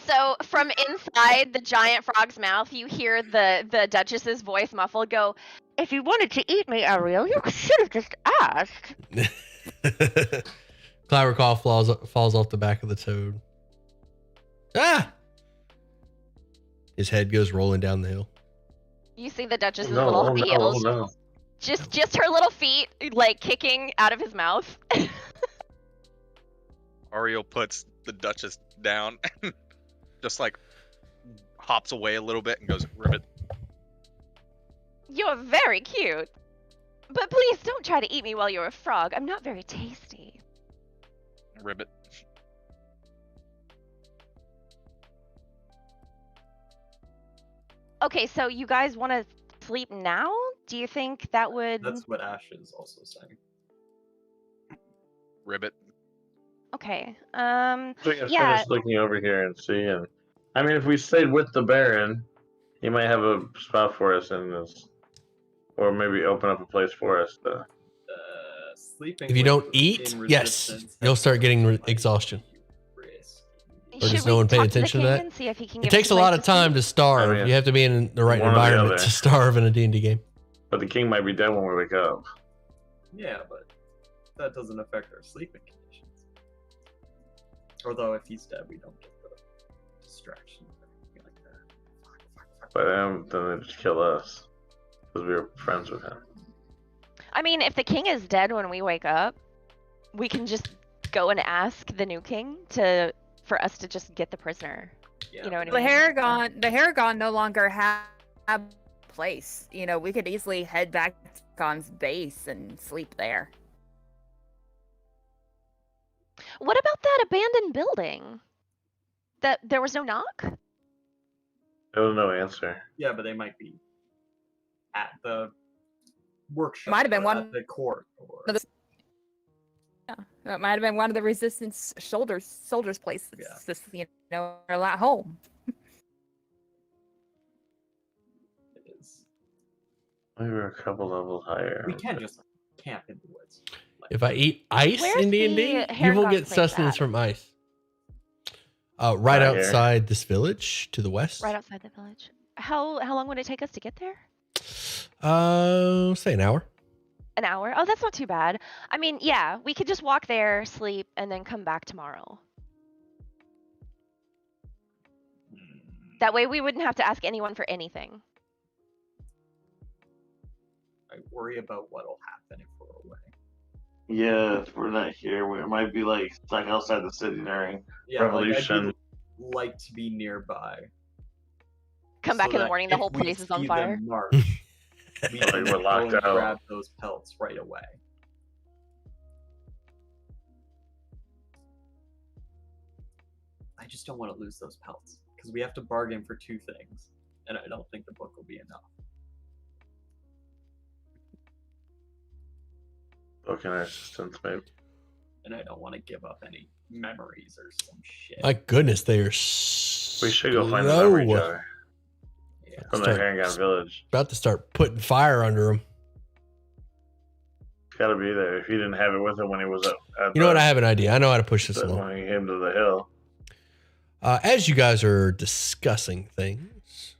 So from inside the giant frog's mouth, you hear the Duchess's voice muffled go, "If you wanted to eat me, Ariel, you should have just asked." Clower Call falls off the back of the toad. Ah! His head goes rolling down the hill. You see the Duchess's No, little oh no, heels, oh no. just her little feet like kicking out of his mouth. Ariel puts the Duchess down and just like hops away a little bit and goes, "Ribbit." You're very cute. But please don't try to eat me while you're a frog. I'm not very tasty. Ribbit. Okay, so you guys want to sleep now? Do you think that would... That's what Ash is also saying. Ribbit. Okay. We can Yeah. finish looking over here and see. And I mean, if we stayed with the Baron, he might have a spot for us in this, or maybe open up a place for us to. Sleeping. If you with don't in eat, yes, resistance you'll has start getting might be exhaustion. risk. Or Should does we no one pay talk attention to to the that? king and see if he can It give us takes a place lot of time sleep? to starve. I mean, You have to be in the right one or the environment other. to starve in a D&D game. But the king might be dead when we wake up. Yeah, but that doesn't affect our sleeping conditions. Although if he's dead, we don't get the distraction or anything like that. But then they just kill us because we were friends with him. I mean, if the king is dead when we wake up, we can just go and ask the new king for us to just get the prisoner. Yeah, You know what I The mean? Haragon no longer have a place. You know, we could easily head back to Gon's base and sleep there. What about that abandoned building? That there was no knock? There was no answer. Yeah, but they might be at the workshop. Might have been or one at the court. Or... of the- Yeah, that might have been one of the resistance soldiers' places. Yeah. Just, you know, a lot home. It is. We were a couple levels higher. We can just camp in the woods. Like, If I eat ice Where's in D&D, the you will Haragon get place sustenance at? from ice. Right Right here. outside this village to the west. Right outside the village. How long would it take us to get there? Say an hour. An hour? Oh, that's not too bad. I mean, yeah, we could just walk there, sleep, and then come back tomorrow. That way we wouldn't have to ask anyone for anything. I worry about what'll happen if we're away. Yeah, if we're not here, we might be like stuck outside the city during Yeah, revolution. Like, I'd like to be nearby. Come so back in the that morning, the if whole we place is on see fire. them march, we Like can we're go locked and out. grab those pelts right away. I just don't want to lose those pelts because we have to bargain for 2 things, and I don't think the book will be enough. Book and assistance, maybe. And I don't want to give up any memories or some shit. My goodness, they are We should go find the memory jar Yeah. from the Start- Haragon village. About to start putting fire under them. It's gotta be there. If he didn't have it with him when he was at You know what? I have an idea. I know how to push this along. when he came to the hill. As you guys are discussing things,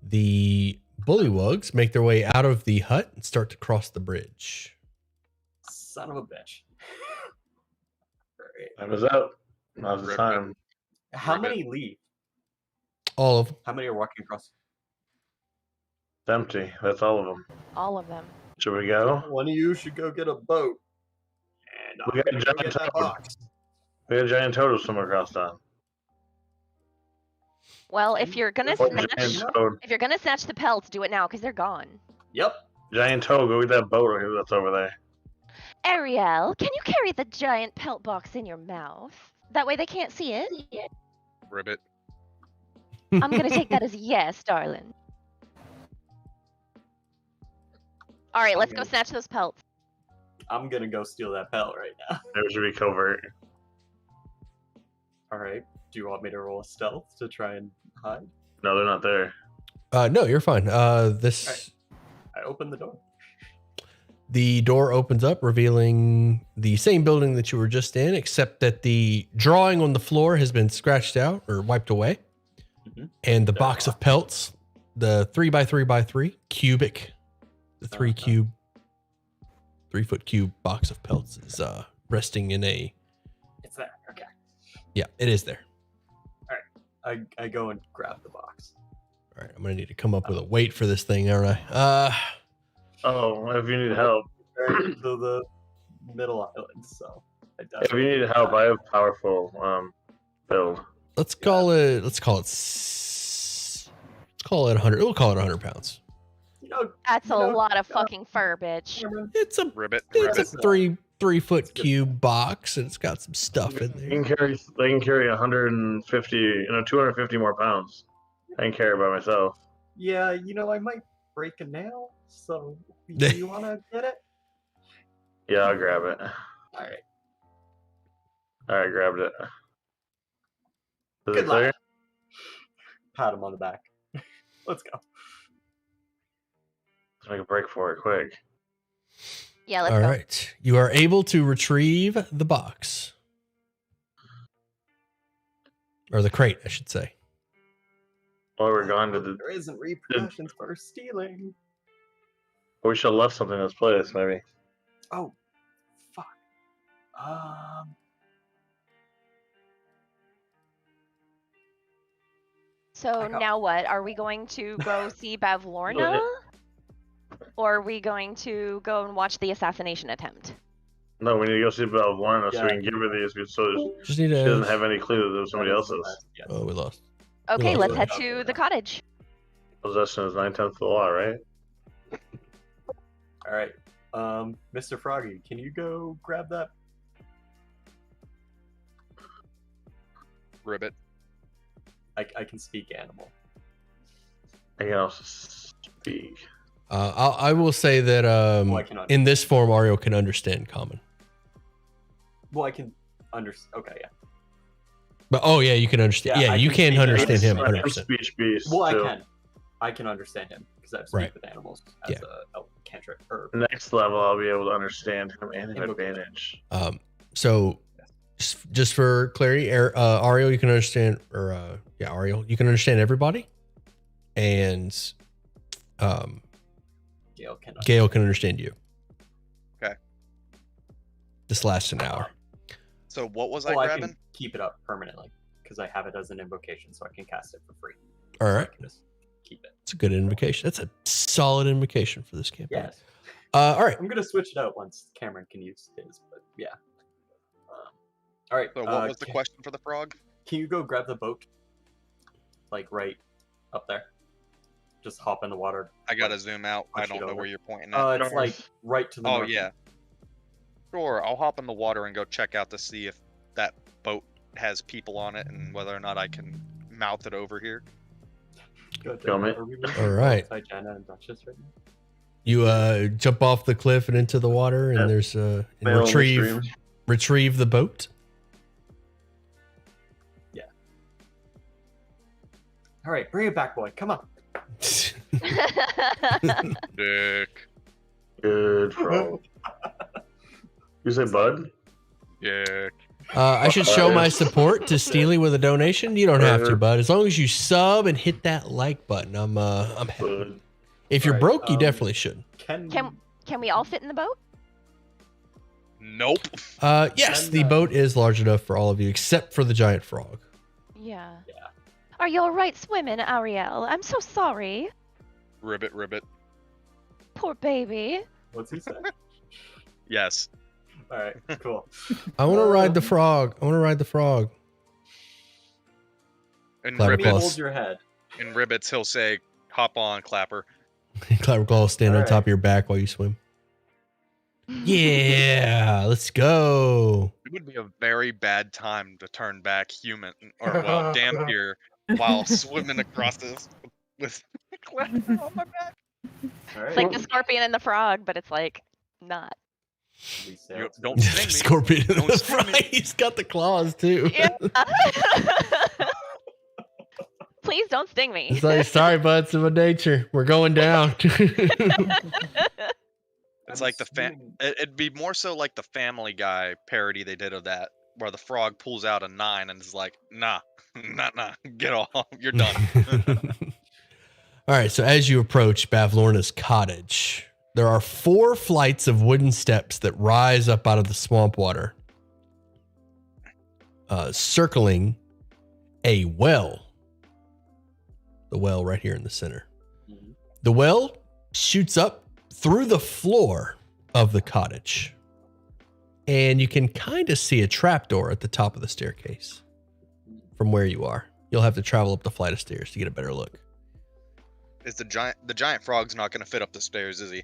the bullywugs make their way out of the hut and start to cross the bridge. Son of a bitch. Alright. Time is out. Now's the Rip it. time. How Ribbit. many leave? All of them. How many are walking across? It's empty. That's all of them. All of them. Should we go? One of you should go get a boat. And We I'm got a gonna go giant get that toad. box. We got a giant toad somewhere across town. Well, if you're gonna What snatch, giant toad? if you're gonna snatch the pelts, do it now because they're gone. Yep. Giant toad, go get that boat that's over there. Ariel, can you carry the giant pelt box in your mouth? That way they can't see it. Ribbit. I'm gonna take that as a yes, darling. All right, let's go snatch those pelts. I'm gonna go steal that pelt right now. There should be covert. Alright. Do you want me to roll a stealth to try and hide? No, they're not there. No, you're fine. This I open the door. The door opens up, revealing the same building that you were just in, except that the drawing on the floor has been scratched out or wiped away, and the box of pelts, the 3x3x3 cubic, the 3 foot cube box of pelts is resting in a. It's there. Okay. Yeah, it is there. I go and grab the box. All right, I'm gonna need to come up with a weight for this thing, aren't I? Oh, if you need help. Right to the middle island, so I If you need help, I have powerful build. Let's call it 100. We'll call it 100 pounds. You know, That's You a know, lot of fucking fur, bitch. Cameron, It's a Ribbit. it's a Ribbit. 3 foot cube box, and it's got some stuff in They there. can carry 150, 250 more pounds. I can carry it by myself. yeah, I might break a nail, so do you want to get it? Yeah, I'll grab it. Alright. Alright, grabbed it. Is Good it clear? luck. Pat him on the back. Let's go. Let's make a break for it quick. Yeah, let's All go. right. You are able to retrieve the box. Or the crate, I should say. While we're gone to the. There isn't repercussions for stealing. We should have left something in this place, maybe. Oh, fuck. So I got- now what? Are we going to go see Bavlorna? Or are we going to go and watch the assassination attempt? No, we need to go see about Lorna so Yeah. we can give her these so Just need she doesn't to. have any clue that it was somebody else's. Yes. Oh, we lost. Okay, lost let's that. head to the cottage. Possession is 9/10 of the law, right? All right. Mr. Froggy, can you go grab that? Ribbit. I can speak animal. I can also speak. I will say that I cannot. in this form, Ario can understand common. Well, I can understand. Okay, yeah. But oh yeah, you can understand. Yeah, Yeah, I you can can speak understand him animal. 100%. Speech beast. Well, too. I can understand him because I speak Right. with animals as Yeah. a cantrip. Or Next level, I'll be able to understand him and have Invocation. advantage. So just for clarity, Ario, you can understand, or Ario, you can understand everybody, and Gail can. Gail can understand you. Okay. This lasts an hour. So what was Well, I I grabbing? can keep it up permanently because I have it as an invocation, so I can cast it for free. All So I right, can just keep it. it's a good invocation. That's a solid invocation for this campaign. Yes. All right. I'm gonna switch it out once Cameron can use his, but yeah. All right. So what was the question for the frog? Can you go grab the boat? Like right up there. Just hop in the water. I gotta zoom out. I push it don't know over. where you're pointing at. It's like right to the Oh north. yeah. Sure, I'll hop in the water and go check out to see if that boat has people on it and whether or not I can mouth it over here. Good. Go, mate. Are we All right. outside Jenna and Duchess right now? You jump off the cliff and into the water, and Yep. there's Bail in the stream. retrieve the boat. All right, bring it back, boy. Come on. Dick. Good frog. You say bud? Dick. I should show my support to Steely with a donation. You don't have to, bud. As long as you sub and hit that like button, I'm happy. If you're Alright, broke, you definitely should. Can we all fit in the boat? Nope. Yes, And, the boat is large enough for all of you, except for the giant frog. Yeah. Yeah. Are you all right swimming, Ariel? I'm so sorry. Ribbit, ribbit. Poor baby. What's he say? Yes. All right, cool. I want to ride the frog. I want to ride the frog. And Clever Let me Claws. hold your head. in Ribbits, he'll say, "Hop on, Clapper." Clever Claw will stand on Alright. top of your back while you swim. Yeah, let's go. It would be a very bad time to turn back human or well, Dampier while swimming across this with Clapper on my back. All It's right. like the scorpion and the frog, but it's like not. We sail You to don't the- sting me. Scorpion in Don't the sting me. front. He's got the claws too. Yeah. Please don't sting me. It's like, sorry, bud, it's in my nature. We're going down. It's like the assuming- it'd be more so like the Family Guy parody they did of that, where the frog pulls out a 9 and is like, "Nah, nah, get off, you're done." All right, so as you approach Bavlorna's cottage, there are 4 flights of wooden steps that rise up out of the swamp water, circling a well. The well right here in the center. Mhm. The well shoots up through the floor of the cottage, and you can kind of see a trapdoor at the top of the staircase from where you are. You'll have to travel up the flight of stairs to get a better look. Is the giant frog's not going to fit up the stairs, is he?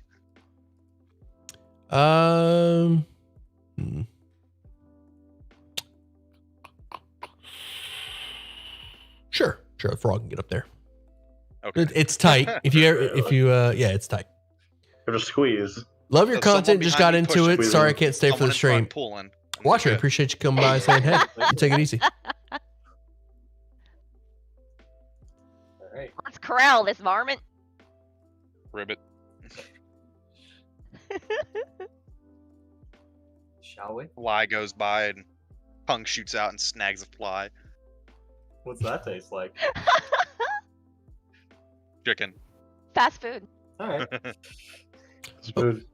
Hmm. Sure, the frog can get up there. Okay. It's tight. Yeah, it's tight. Or just squeeze. Love your So someone content. Just behind got me into pushing it. me. Sorry, I can't stay for Someone the in front stream. pulling. and Watcher, good. appreciate you coming by saying, hey, you take it easy. All right. Let's corral this varmint. Ribbit. Shall we? Fly goes by and Punk shoots out and snags a fly. What's that taste like? Chicken. Fast food. All right. It's food.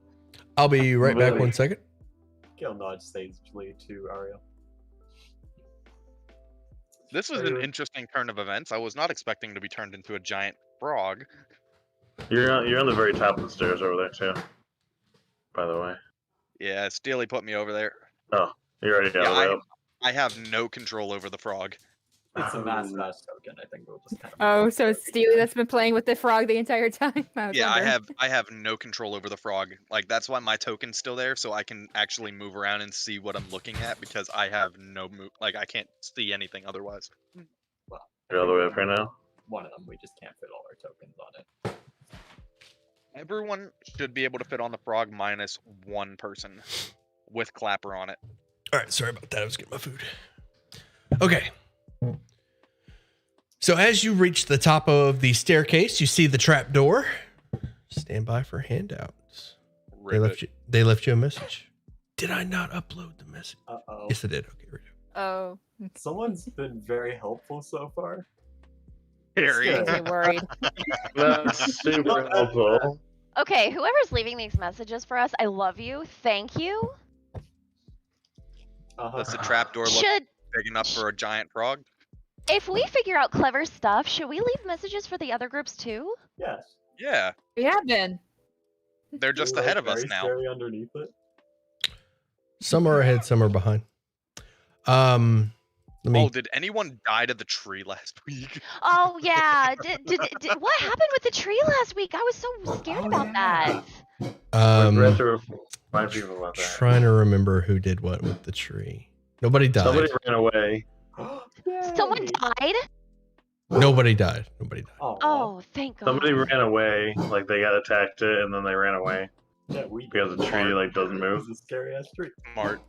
I'll be right back Really? 1 second. Gil nods sagely to Ariel. This was an interesting turn of events. I was not expecting to be turned into a giant frog. You're on the very top of the stairs over there too. By the way. Yeah, Steely put me over there. You already got Yeah, it up. I have no control over the frog. It's a mass token. I think we'll just kind of. Oh, so it's Steely that's been playing with the frog the entire time. Yeah, I have no control over the frog. Like that's why my token's still there, so I can actually move around and see what I'm looking at because I have no like I can't see anything otherwise. You're all the way up here now. One of them, we just can't fit all our tokens on it. Everyone should be able to fit on the frog minus 1 person with Clapper on it. All right, sorry about that. I was getting my food. Okay. So as you reach the top of the staircase, you see the trap door. Stand by for handouts. Ribbit. They left you a message. Did I not upload the message? Uh-oh. Yes, I did. Okay, right. Oh, Someone's been very helpful so far. Harry. Good. I'm worried. That's super helpful. Okay, whoever's leaving these messages for us, I love you. Thank you. Does the trapdoor look Should big enough for a giant frog? if we figure out clever stuff, should we leave messages for the other groups too? Yes. Yeah, We have been. they're just Like, ahead of us very now. scary underneath it. Some are ahead, some are behind. Let me. Oh, did anyone die to the tree last week? Oh yeah. Did what happened with the tree last week? I was so scared about that. We have Um, to remind people about that. trying to remember who did what with the tree. Nobody died. Somebody ran away. Someone Yay. died? Nobody died. Nobody died. Aw. Oh, thank God. Somebody ran away. Like they got attacked it, and then they ran away Yeah, we because the tree like doesn't It move. was a scary ass tree. Smart.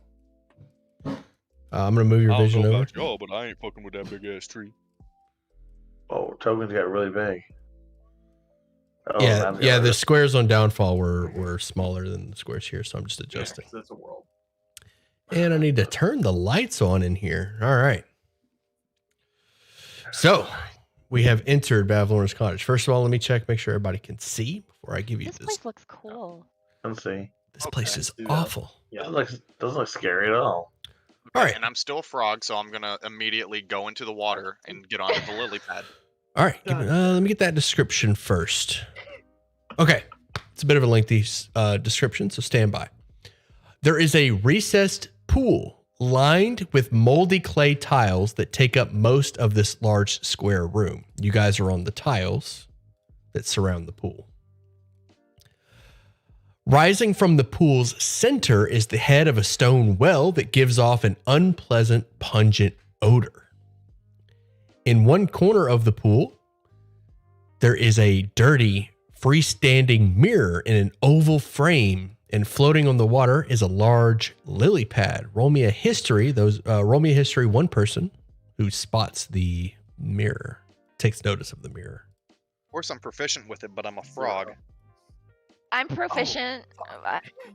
I'm gonna move your vision over. y'all, but I ain't fucking with that big ass tree. Oh, tokens got really big. Oh, Yeah, now yeah. the The squares on downfall were smaller than the squares here, so I'm just adjusting. Yeah, 'cause it's a world. And I need to turn the lights on in here. All right. So we have entered Bavlorn's cottage. First of all, let me check, make sure everybody can see before I give you This this. place looks cool. Let's see. This place Okay, is do that. awful. Yeah. Doesn't look scary at all. All right. And I'm still a frog, so I'm gonna immediately go into the water and get onto the lily pad. All right. Let me get that description first. Okay. It's a bit of a lengthy description, so stand by. There is a recessed pool lined with moldy clay tiles that take up most of this large square room. You guys are on the tiles that surround the pool. Rising from the pool's center is the head of a stone well that gives off an unpleasant, pungent odor. In one corner of the pool, there is a dirty, freestanding mirror in an oval frame, and floating on the water is a large lily pad. Roll me a history. Roll me a history. One person who spots the mirror, takes notice of the mirror. Of course, I'm proficient with it, but I'm a frog. I'm proficient,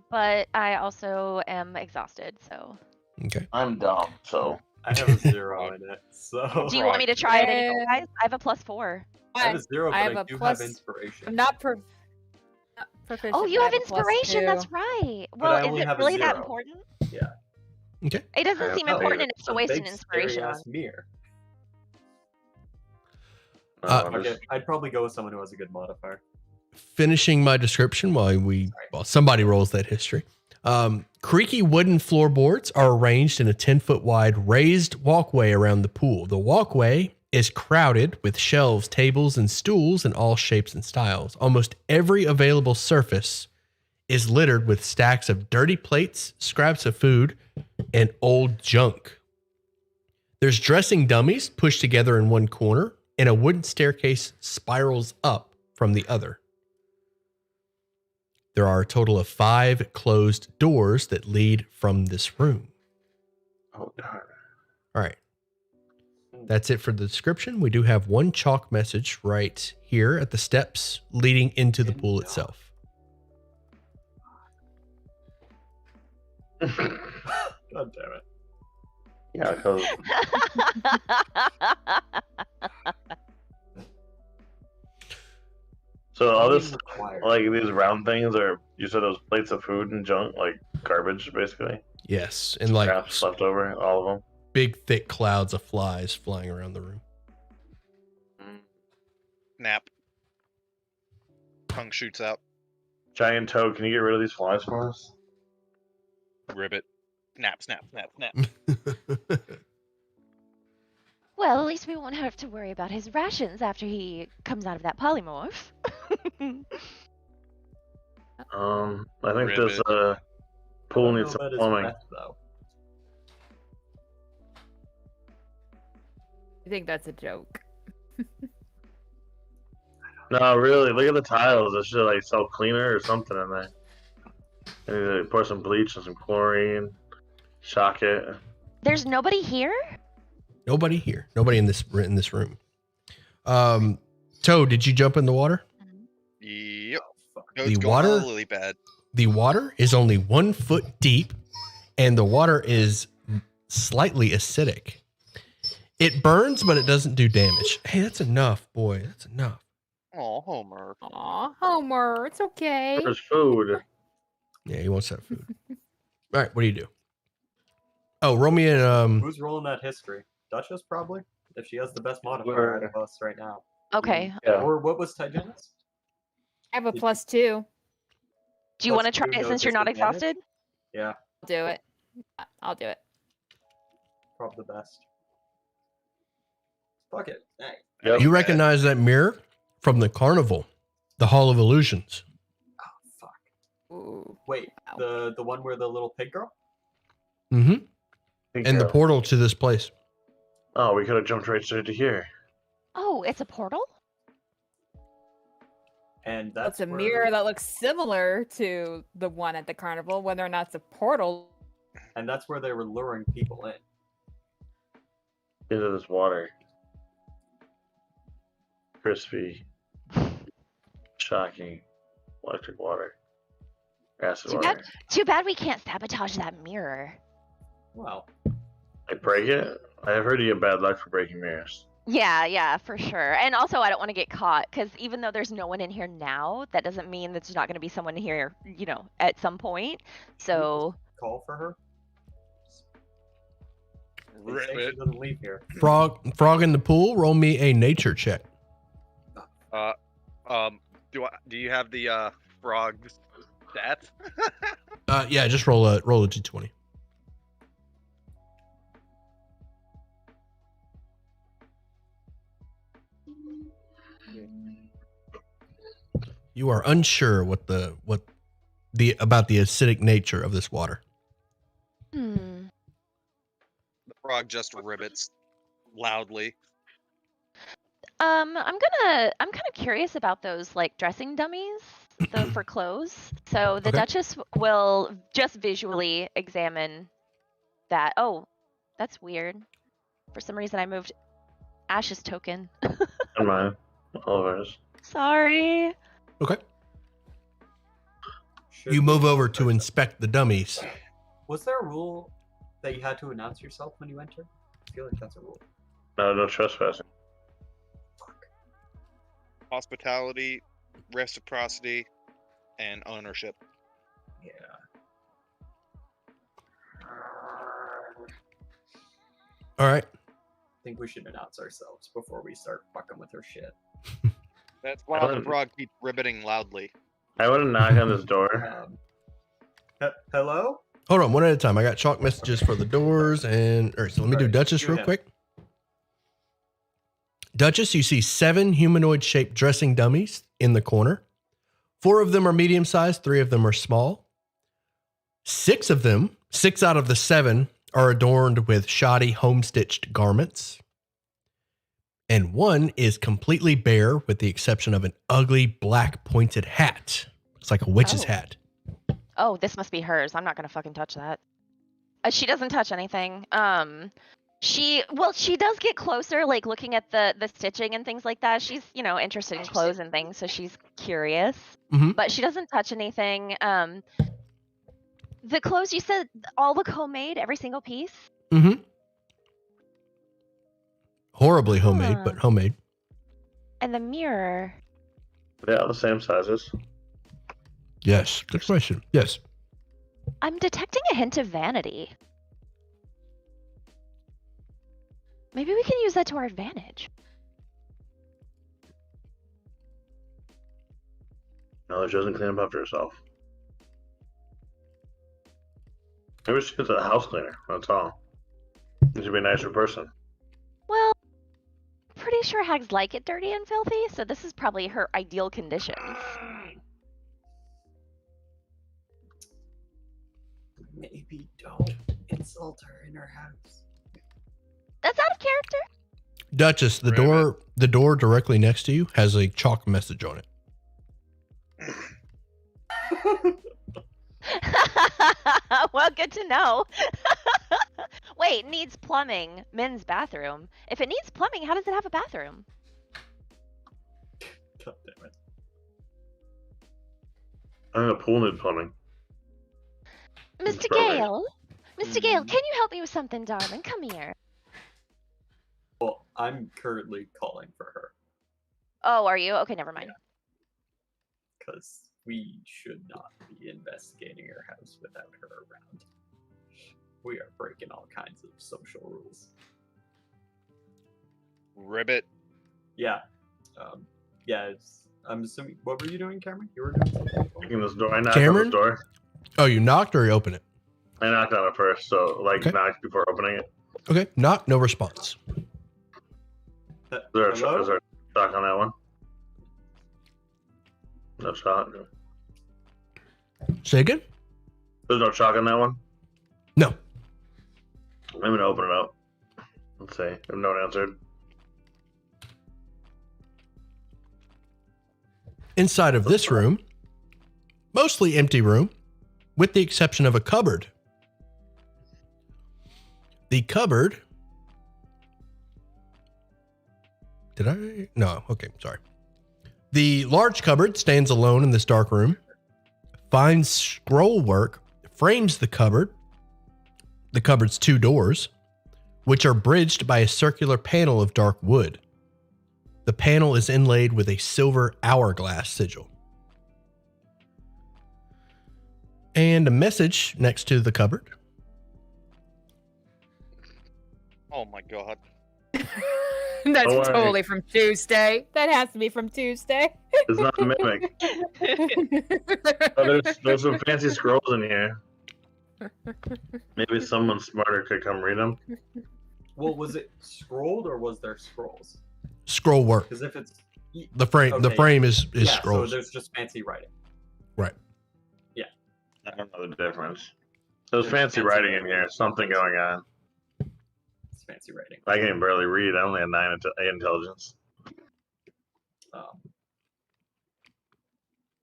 but I also am exhausted. So. Okay. I'm dumb, so I have a 0 in it. So Do you want me to try it anymore, guys? I have a +4. I have a 0, but I I, have a do plus- have inspiration. I'm not proficient. Oh, you but I have a inspiration. +2. That's right. I Well, only is it have a really that 0. important? Okay. It doesn't seem Yeah, important enough to A waste big, an inspiration on. scary-ass mirror. Uh, I'm just- Okay, I'd probably go with someone who has a good modifier. Finishing my description while somebody rolls that history. Creaky wooden floorboards are arranged in a 10-foot wide raised walkway around the pool. The walkway is crowded with shelves, tables, and stools in all shapes and styles. Almost every available surface is littered with stacks of dirty plates, scraps of food, and old junk. There's dressing dummies pushed together in one corner, and a wooden staircase spirals up from the other. There are a total of 5 closed doors that lead from this room. Oh, darn. All right. That's it for the description. We do have one chalk message right here at the steps leading into the pool itself. God damn it. Yeah, because so all this, Required. like these round things, are you said those plates of food and junk, like garbage, basically. Yes. And like Scraps left over, all of them. big, thick clouds of flies flying around the room. Nap. Tongue shoots out. Giant Toad, can you get rid of these flies for us? Ribbit. Snap, snap, snap, snap. Well, at least we won't have to worry about his rations after he comes out of that polymorph. I think this I pool don't needs know some about his plumbing. breath, though. I think that's a joke. No, really, look at the tiles. This should like self cleaner or something in there. I need to pour some bleach and some chlorine. Shock it. There's nobody here? Nobody here. Nobody in this room. Toad, did you jump in the water? Yep. Oh, fuck. Toad's The going on water- the lily pad. The water is only 1 foot deep, and the water is slightly acidic. It burns, but it doesn't do damage. Hey, that's enough, boy. That's enough. Oh, Homer. Aw, Homer, it's okay. There's food. Yeah, he wants that food. All right, what do you do? Oh, roll me an Who's rolling that history? Duchess, probably? If she has the best modifier out of us right now. Okay. Yeah. Or what was Titania's? I have a +2. Do you want to Plus try two, it no since you're not disadvantage? exhausted? Yeah, I'll do it. I'll do it. probably the best. Fuck it. Hey. Yep. You recognize that mirror from the carnival, the Hall of Illusions. Oh, fuck. Ooh. Wait, Wow. the one where the little pig girl? Mm-hmm. And the portal to this place. Oh, we could have jumped right straight to here. Oh, it's a portal? And That's that's a where- mirror that looks similar to the one at the carnival. Whether or not it's a portal, And that's where they were luring people in. Into this water. Crispy. Shocking. Electric water. Acid Too water. bad. Too bad we can't sabotage that mirror. Wow. Like break it? I've heard you get bad luck for breaking mirrors. Yeah, for sure. And also, I don't want to get caught because even though there's no one in here now, that doesn't mean that there's not going to be someone here, at some point. So, Call for her. They say Ribbit. she doesn't leave here. Frog in the pool. Roll me a nature check. Do you have the frog stats? Yeah, just roll a d20. You are unsure about the acidic nature of this water. hmm. The frog just ribbits loudly. I'm kind of curious about those like dressing dummies, for clothes. So the Okay. Duchess will just visually examine that. Oh, that's weird. For some reason, I moved Ash's token. And mine. All of ours. Sorry. Okay. Should You we- move over to inspect the dummies. Was there a rule that you had to announce yourself when you enter? I feel like that's a rule. No trespassing. Hospitality, reciprocity, and ownership. Yeah. All right. I think we should announce ourselves before we start fucking with her shit. That's why the frog keeps ribbiting loudly. I want to knock on this door. Hello? Hold on, one at a time. I got chalk messages for the doors so let me do Right, Duchess do real that. quick. Duchess, you see 7 humanoid-shaped dressing dummies in the corner. 4 of them are medium-sized, 3 of them are small. 6 out of the 7 are adorned with shoddy home-stitched garments. And 1 is completely bare with the exception of an ugly black pointed hat. It's like a witch's Oh. hat. Oh, this must be hers. I'm not gonna fucking touch that. She doesn't touch anything. She does get closer, like looking at the stitching and things like that. She's, interested in clothes and things, so she's curious. Mhm. But she doesn't touch anything. The clothes you said all look homemade, every single piece. Mm-hmm. Horribly homemade, Huh. but homemade. And the mirror. Yeah, all the same sizes. Yes, good question. Yes. I'm detecting a hint of vanity. Maybe we can use that to our advantage. No, she doesn't clean up after herself. Maybe she gets a house cleaner. That's all. She should be a nicer person. Well, pretty sure hags like it dirty and filthy, so this is probably her ideal conditions. Maybe don't insult her in her house. That's out of character. Duchess, the door directly next to you has a chalk message on it. Well, good to know. Wait, needs plumbing. Men's bathroom. If it needs plumbing, how does it have a bathroom? God damn it. I think the pool needs plumbing. Mr. Probably. Gale? Mr. Gale, can you help me with something, darling? Come here. Well, I'm currently calling for her Oh, are you? Okay, never mind. because we should not be investigating her house without her around. We are breaking all kinds of social rules. Ribbit. Yeah. I'm assuming. What were you doing, Cameron? You were doing something. Knocking this door. I knocked on Cameron? this door. Oh, you knocked or you opened it? I knocked on it first, so Okay. knocked before opening it. Okay, knock, no response. Is there a Hello? shock on that one? No shock. Say again? There's no shock on that one. No. I'm gonna open it up. Let's see. If no one answered. Inside of this room, mostly empty room, with the exception of a cupboard. The cupboard. Did I? No. Okay, sorry. The large cupboard stands alone in this dark room. Fine scroll work frames the cupboard. the cupboard's 2 doors, which are bridged by a circular panel of dark wood. The panel is inlaid with a silver hourglass sigil. And a message next to the cupboard. Oh my god. That's Don't worry. totally from Tuesday. That has to be from Tuesday. It's not a mimic. Oh, there's some fancy scrolls in here. Maybe someone smarter could come read them. Well, was it scrolled or was there scrolls? Scroll work. Because if it's The frame is yeah, scrolls. so there's just fancy writing. Right. I don't know the difference. There's fancy writing in here. Something going on. It's fancy writing. I can barely read. I only have 9 intelligence.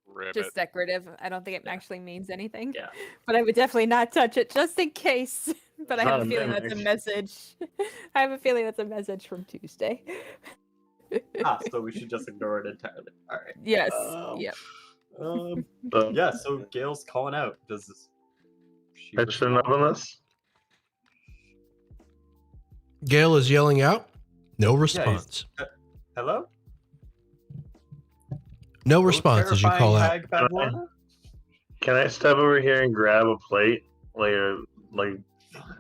Ribbit. Just decorative. I don't think it actually means anything. Yeah. But I would definitely not touch it just in case. But I Not have a a feeling that's a mimic. message. I have a feeling that's a message from Tuesday. So we should just ignore it entirely. All right. Yes. Um, Yep. So, Yeah. So Gail's calling out. Does she I shouldn't respond? open this. Gale is yelling out. No response. Hello? No Oh, response as you terrifying call out. hag Babylona? Can I step over here and grab a plate, like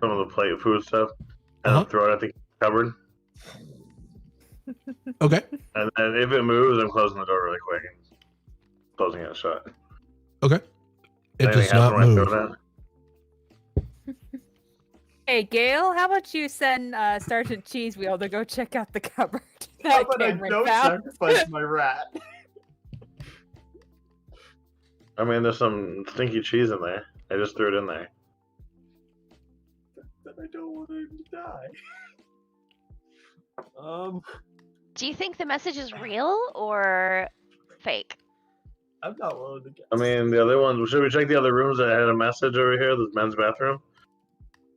some of the plate food stuff, and Uh-huh. throw it at the cupboard? Okay. And then if it moves, I'm closing the door really quick and closing it shut. Okay. It Anything does not happen when I move. throw that? Hey, Gail, how about you send Sergeant Cheesewheel to go check out the cupboard? How that about I Cameron don't found? sacrifice my rat? I mean, there's some stinky cheese in there. I just threw it in there. Then I don't want him to die. Do you think the message is real or fake? I'm not willing to guess. I mean, the other ones. Should we check the other rooms that had a message over here? The men's bathroom.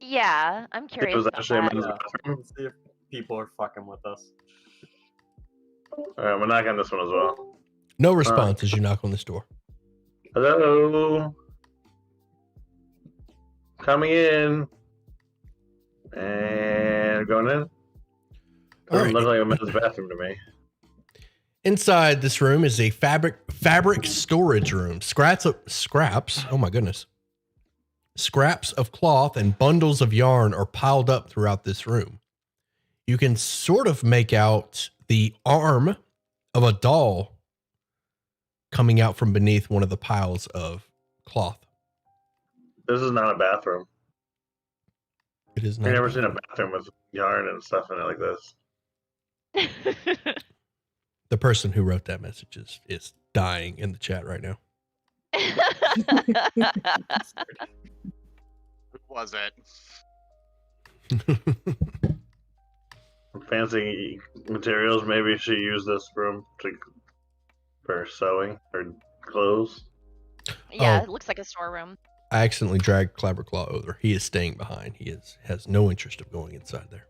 Yeah, I'm It curious was about actually a that. men's Yeah. bathroom. Let's see if people are fucking with us. All right, we're knocking this one as well. No response as you knock on this door. Hello. Coming in. And going in. All Doesn't right. look like a men's bathroom to me. Inside this room is a fabric storage room. Scraps. Oh my goodness. Scraps of cloth and bundles of yarn are piled up throughout this room. You can sort of make out the arm of a doll coming out from beneath one of the piles of cloth. This is not a bathroom. It is I've not. never seen a bathroom with yarn and stuff in it like this. The person who wrote that message is dying in the chat right now. Who was it? Fancy materials. Maybe she used this room for sewing or clothes. Yeah, Oh. it looks like a storeroom. I accidentally dragged Clabberclaw over. He is staying behind. He has no interest of going inside there.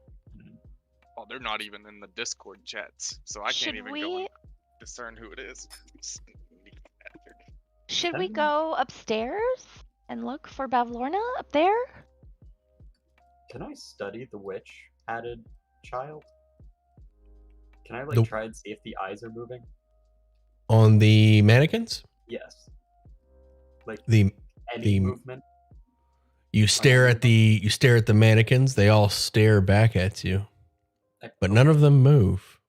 Oh, they're not even in the Discord chats, so I Should can't even we go and discern who it is. should we go upstairs and look for Bavlorna up there? Can I study the witch-hatted child? Can I The- try and see if the eyes are moving? On the mannequins, Yes. the Any movement? you stare at the mannequins. They all stare back at you, I but poke- none of them move.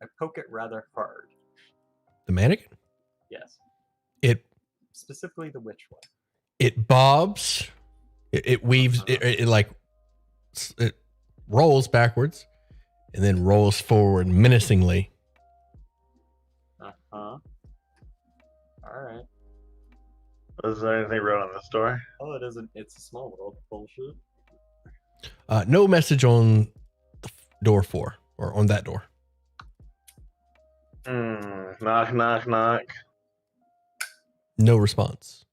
I poke it rather hard. The mannequin, Yes. it Specifically the witch one. it bobs, it weaves, it rolls backwards, and then rolls forward menacingly. Uh-huh. Alright. Is there anything wrote on this door? Oh, it isn't. It's a small world. Bullshit. No message on the door 4 or on that door. Knock, knock, knock. No response.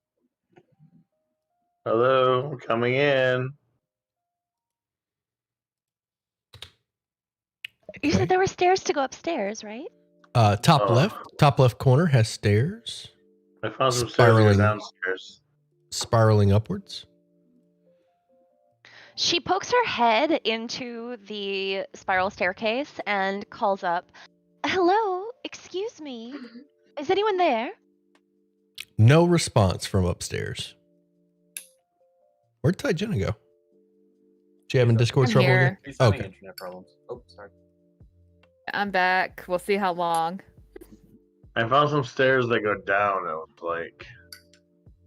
Hello, coming in. You Okay. said there were stairs to go upstairs, right? Top Oh. left corner has stairs I found some stairs here Spiraling. downstairs. spiraling upwards. She pokes her head into the spiral staircase and calls up, "Hello, excuse me. Is anyone there?" No response from upstairs. Where'd Jenna go? She having Discord I'm trouble here. again? He's having Okay. internet problems. Oh, sorry. I'm back. We'll see how long. I found some stairs that go down. It was like,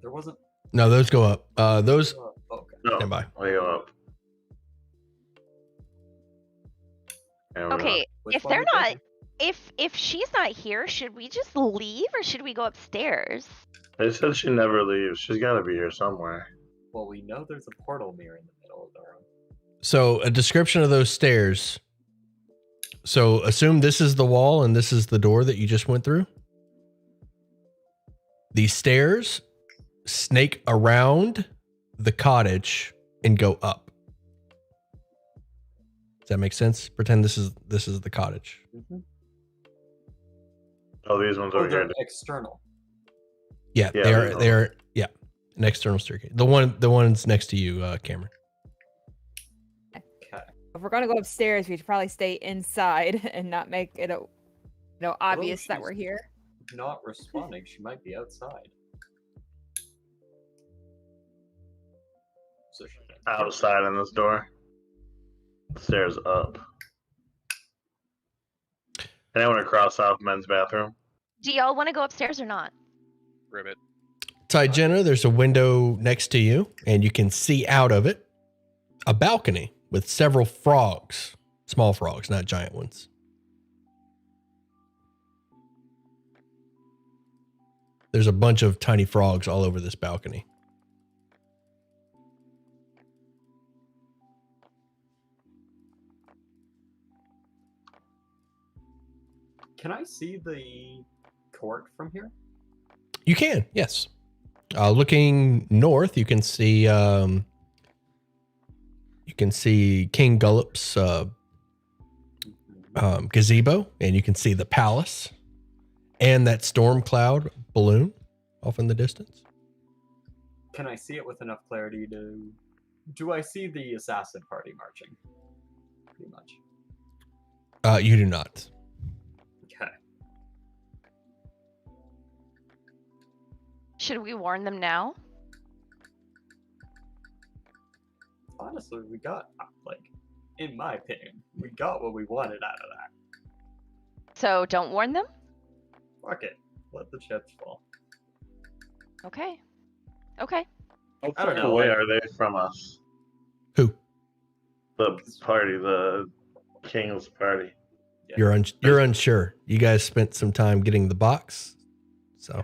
There wasn't. No, those go up. Those Oh, okay. no, stand by. they go up. And we're Okay, Which if one they're we not, taking? if she's not here, should we just leave or should we go upstairs? They said she never leaves. She's got to be here somewhere. Well, we know there's a portal mirror in the middle of the room. So a description of those stairs. So assume this is the wall and this is the door that you just went through. These stairs snake around the cottage and go up. Does that make sense? Pretend this is the cottage. Mm-hmm. Oh, these ones Oh, over they're here. external. Yeah, Yeah, they these are an external staircase. The one's next to you, Cameron. Okay. If we're gonna go upstairs, we should probably stay inside and not make it obvious that she's- we're here. Not responding. She might be outside. So she can Outside in this door. Stairs up. And I want to cross off men's bathroom. Do y'all want to go upstairs or not? Ribbit. Jenna, there's a window next to you, and you can see out of it a balcony with several frogs, small frogs, not giant ones. There's a bunch of tiny frogs all over this balcony. Can I see the court from here? You can, yes. Looking north, you can see King Gullop's gazebo, and you can see the palace and that storm cloud balloon off in the distance. Can I see it with enough clarity to? Do I see the assassin party marching? Pretty much. You do not. Okay. Should we warn them now? Honestly, we got, like, in my opinion, we got what we wanted out of that. So don't warn them? Fuck it. Let the chips fall. Okay. Okay. How I don't far know, away like- are they from us? Who? The party, the king's party. Yeah. You're unsure. You guys spent some time getting the box, so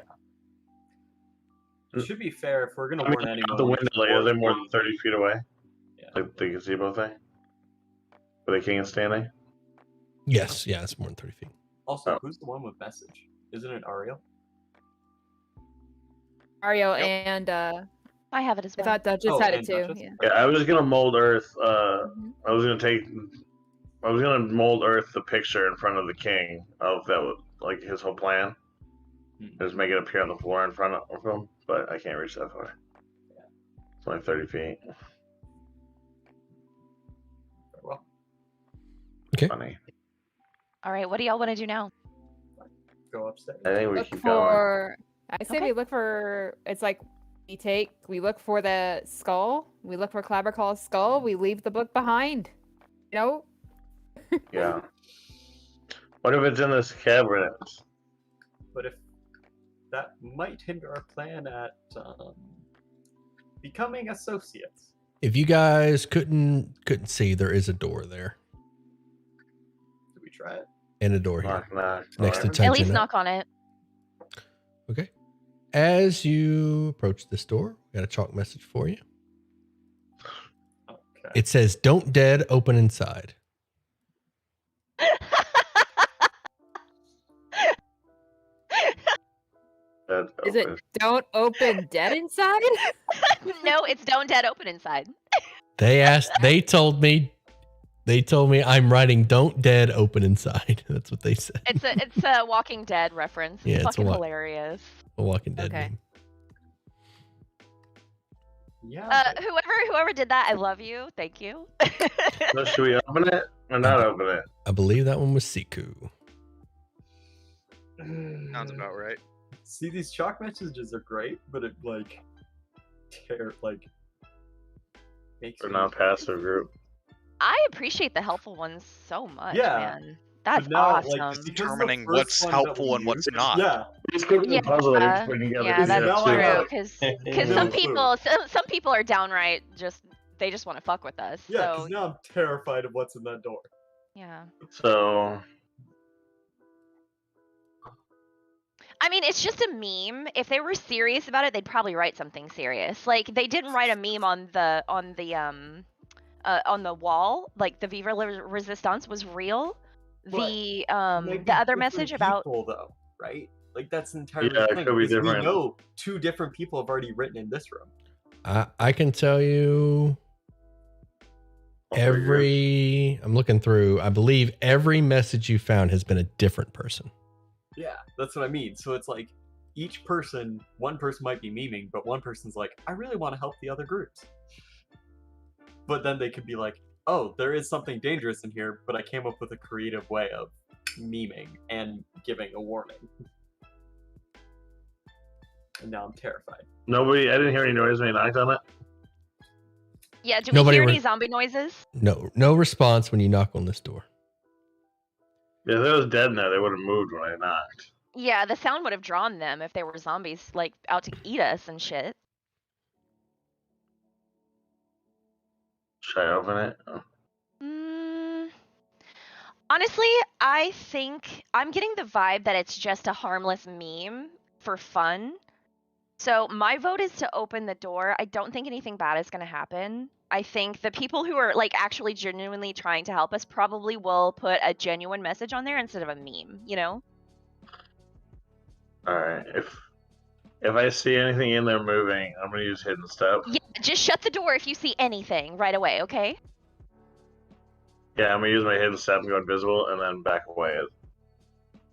It should be fair if we're gonna I mean, warn anyone. out the window, like, are they more than warn- 30 feet away? Yeah. Like the gazebo thing? Where the king is standing? yes, yeah, it's more than 30 feet. Also, Oh. who's the one with message? Isn't it Ariel? Mario Yep. and I have it as I well. thought Duchess Oh, had it and too. Duchess? Yeah. Yeah, I was just gonna mold Earth. Mhm. I was gonna mold Earth the picture in front of the king of that was like his whole plan. Just make it appear on the floor in front of him, but I can't reach that far. Yeah. It's only 30 feet. Very well. Okay. Funny. All right, what do y'all want to do now? Go upstairs. I think we Look keep going. for. I say Okay. we look for. It's like we look for the skull. We look for Clabberclaw's skull. We leave the book behind. You know. Yeah. What if it's in this cabinet? But if that might hinder our plan at becoming associates. If you guys couldn't see, there is a door there Do we try it? and a door here Knock, knock. next to whatever. At least Jenna. knock on it. Okay. As you approach this door, we got a chalk message for you. Okay. It says, "Don't dead, open inside." That's Is it open. don't open dead inside? No, it's don't dead open inside. They told me I'm writing "Don't dead, open inside." That's what they said. It's a Walking Dead reference. Yeah, It's it's a fucking wa- hilarious. A Walking Dead Okay. meme. Yeah. but- Whoever did that, I love you. Thank you. So should we open it or not open it? I believe that one was Siku. Sounds about right. See, these chalk messages are great, but it makes Or me- not passive group? I appreciate the helpful ones so much, Yeah. man. That's But now, awesome. just because the Determining first what's one that helpful we and what's used- not. Yeah, It's good for the Yeah, puzzle that you're putting together. yeah, that's now I true. have- Because no some clue. people, some people are downright they just want to fuck with us. yeah. So Because now I'm terrified of what's in that door. yeah. So I mean, it's just a meme. If they were serious about it, they'd probably write something serious. Like they didn't write a meme on the wall. Like the Viva la Resistance was real. The Might be other different message about people, though, right? Like that's entirely Yeah, it thing, could be because different. We know 2 different people have already written in this room. I can tell you I'm looking through, I believe every message you found has been a different person. Yeah, that's what I mean. So it's like each person, one person might be memeing, but one person's like, I really want to help the other groups. But then they could be like, oh, there is something dangerous in here, but I came up with a creative way of memeing and giving a warning. And now I'm terrified. I didn't hear any noise when you knocked on it. yeah. Do we Nobody hear re- any zombie noises? No response when you knock on this door. Yeah, if it was dead in there, they would have moved when I knocked. Yeah, the sound would have drawn them if they were zombies, like out to eat us and shit. Should I open it? Oh. Mm, honestly, I think I'm getting the vibe that it's just a harmless meme for fun. So my vote is to open the door. I don't think anything bad is going to happen. I think the people who are like actually genuinely trying to help us probably will put a genuine message on there instead of a meme, you know? All right. If I see anything in there moving, I'm gonna use hidden step. Yeah, just shut the door if you see anything right away, okay? Yeah, I'm gonna use my hidden step and go invisible, and then back away,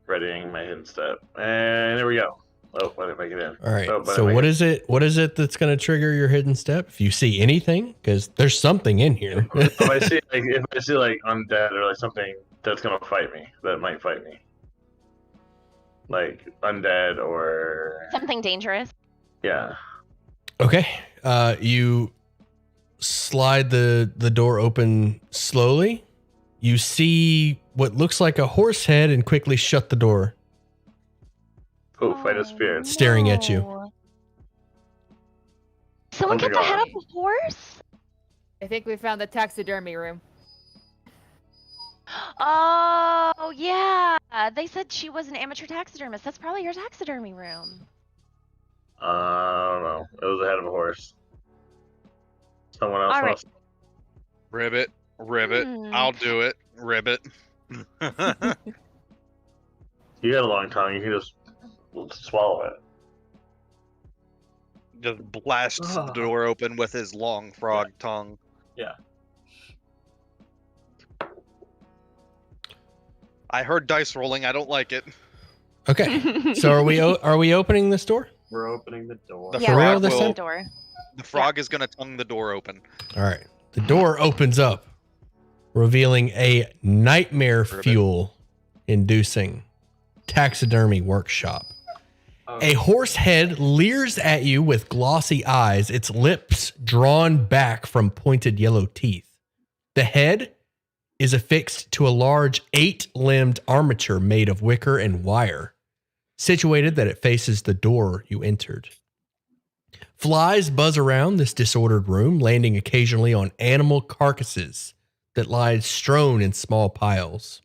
readying my hidden step. And there we go. Oh, I didn't make it in. All right. Oh, but So I what make is it? What is it that's going to trigger your hidden step? If you see anything, because there's something in here. If I see like undead or like something that's gonna fight me, that might fight me. Like undead or Something dangerous. yeah. Okay. You slide the door open slowly. You see what looks like a horse head and quickly shut the door. Poof! I disappeared. Staring at you. no. Someone Oh my cut the head God. off a horse? I think we found the taxidermy room. Oh, yeah. They said she was an amateur taxidermist. That's probably your taxidermy room. I don't know. It was the head of a horse. Someone else All right. wants. Ribbit, ribbit. Hmm. I'll do it. Ribbit. You got a long tongue. You can just swallow it. Just blasts the door open with his long frog tongue. Yeah. I heard dice rolling. I don't like it. Okay. So are we opening this door? We're opening the door. The yeah, For we're real opening this the time? door. The frog is gonna tongue the door open. All right. The door opens up, revealing a nightmare fuel inducing taxidermy workshop. A horse head leers at you with glossy eyes, its lips drawn back from pointed yellow teeth. The head is affixed to a large 8-limbed armature made of wicker and wire, situated that it faces the door you entered. Flies buzz around this disordered room, landing occasionally on animal carcasses that lie strewn in small piles.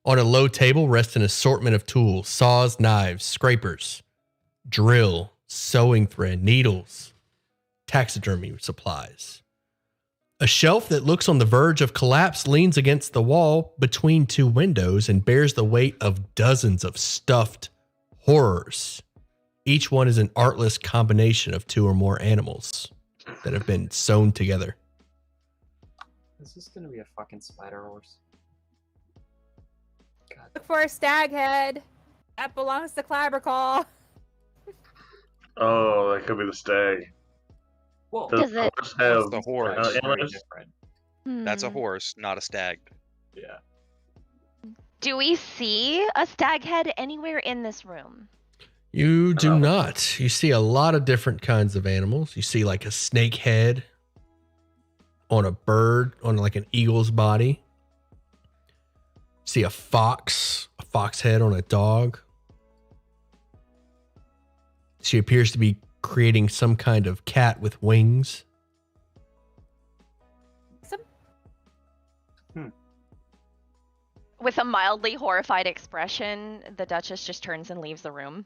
On a low table rest an assortment of tools: saws, knives, scrapers, drill, sewing thread, needles, taxidermy supplies. A shelf that looks on the verge of collapse leans against the wall between 2 windows and bears the weight of dozens of stuffed horrors. Each one is an artless combination of 2 or more animals that have been sewn together. Is this gonna be a fucking spider horse? God. Look for a stag head. That belongs to Clabberclaw. Oh, that could be the stag. Well, Does Does it- horse have the horse? very antlers? different. That's a Hmm. horse, not a stag. Yeah. Do we see a stag head anywhere in this room? You do Oh. not. You see a lot of different kinds of animals. You see like a snake head on a bird, on like an eagle's body. See a fox head on a dog. She appears to be creating some kind of cat with wings. With a mildly horrified expression, the Duchess just turns and leaves the room.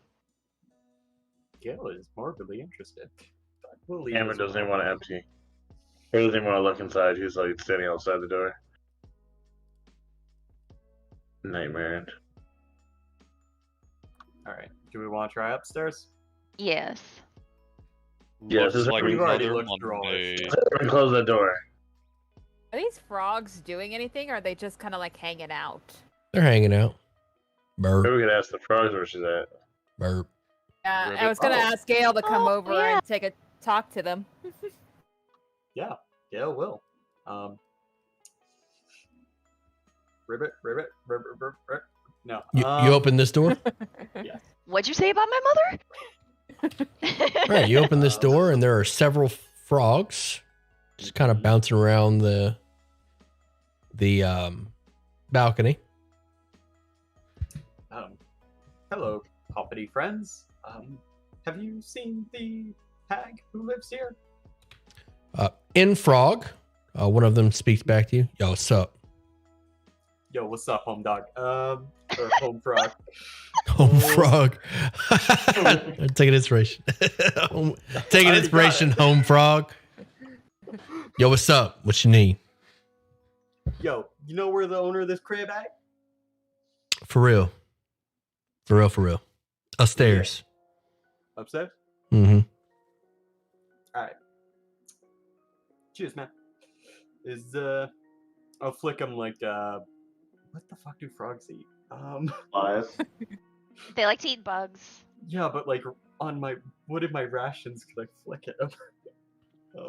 Gail is morbidly interested. But we'll leave Cameron this doesn't even one. want to empty. He doesn't even want to look inside. He's like standing outside the door. Nightmare. All right. Do we want to try upstairs? Yes. Yeah, Looks this is- like We've already another looked through all this Monday. shit. Close the door. Are these frogs doing anything, or are they just kind of like hanging out? They're hanging out. Maybe Burp, we could ask the frogs where she's at. burp. Yeah, Ribbit. I was gonna Oh. ask Gail to come Oh, over yeah. and take a talk to them. Yeah, Gail will. Ribbit. No. You open this door? What'd you say about my mother? All right, you open this door, and there are several frogs just kind of bouncing around the balcony. Hello, hoppity friends. Have you seen the hag who lives here? In frog, one of them speaks back to you. Yo, what's up? Yo, what's up, home dog? Or home frog. Home frog. Taking inspiration. Taking I inspiration, got it. home frog. Yo, what's up? What you need? Yo, you know where the owner of this crib at? For real. For real, for real. Upstairs. Upstairs? Mm-hmm. Alright. Cheers, man. I'll flick him like, what the fuck do frogs eat? Lies. They like to eat bugs. Yeah, but like, what in my rations could I flick at him?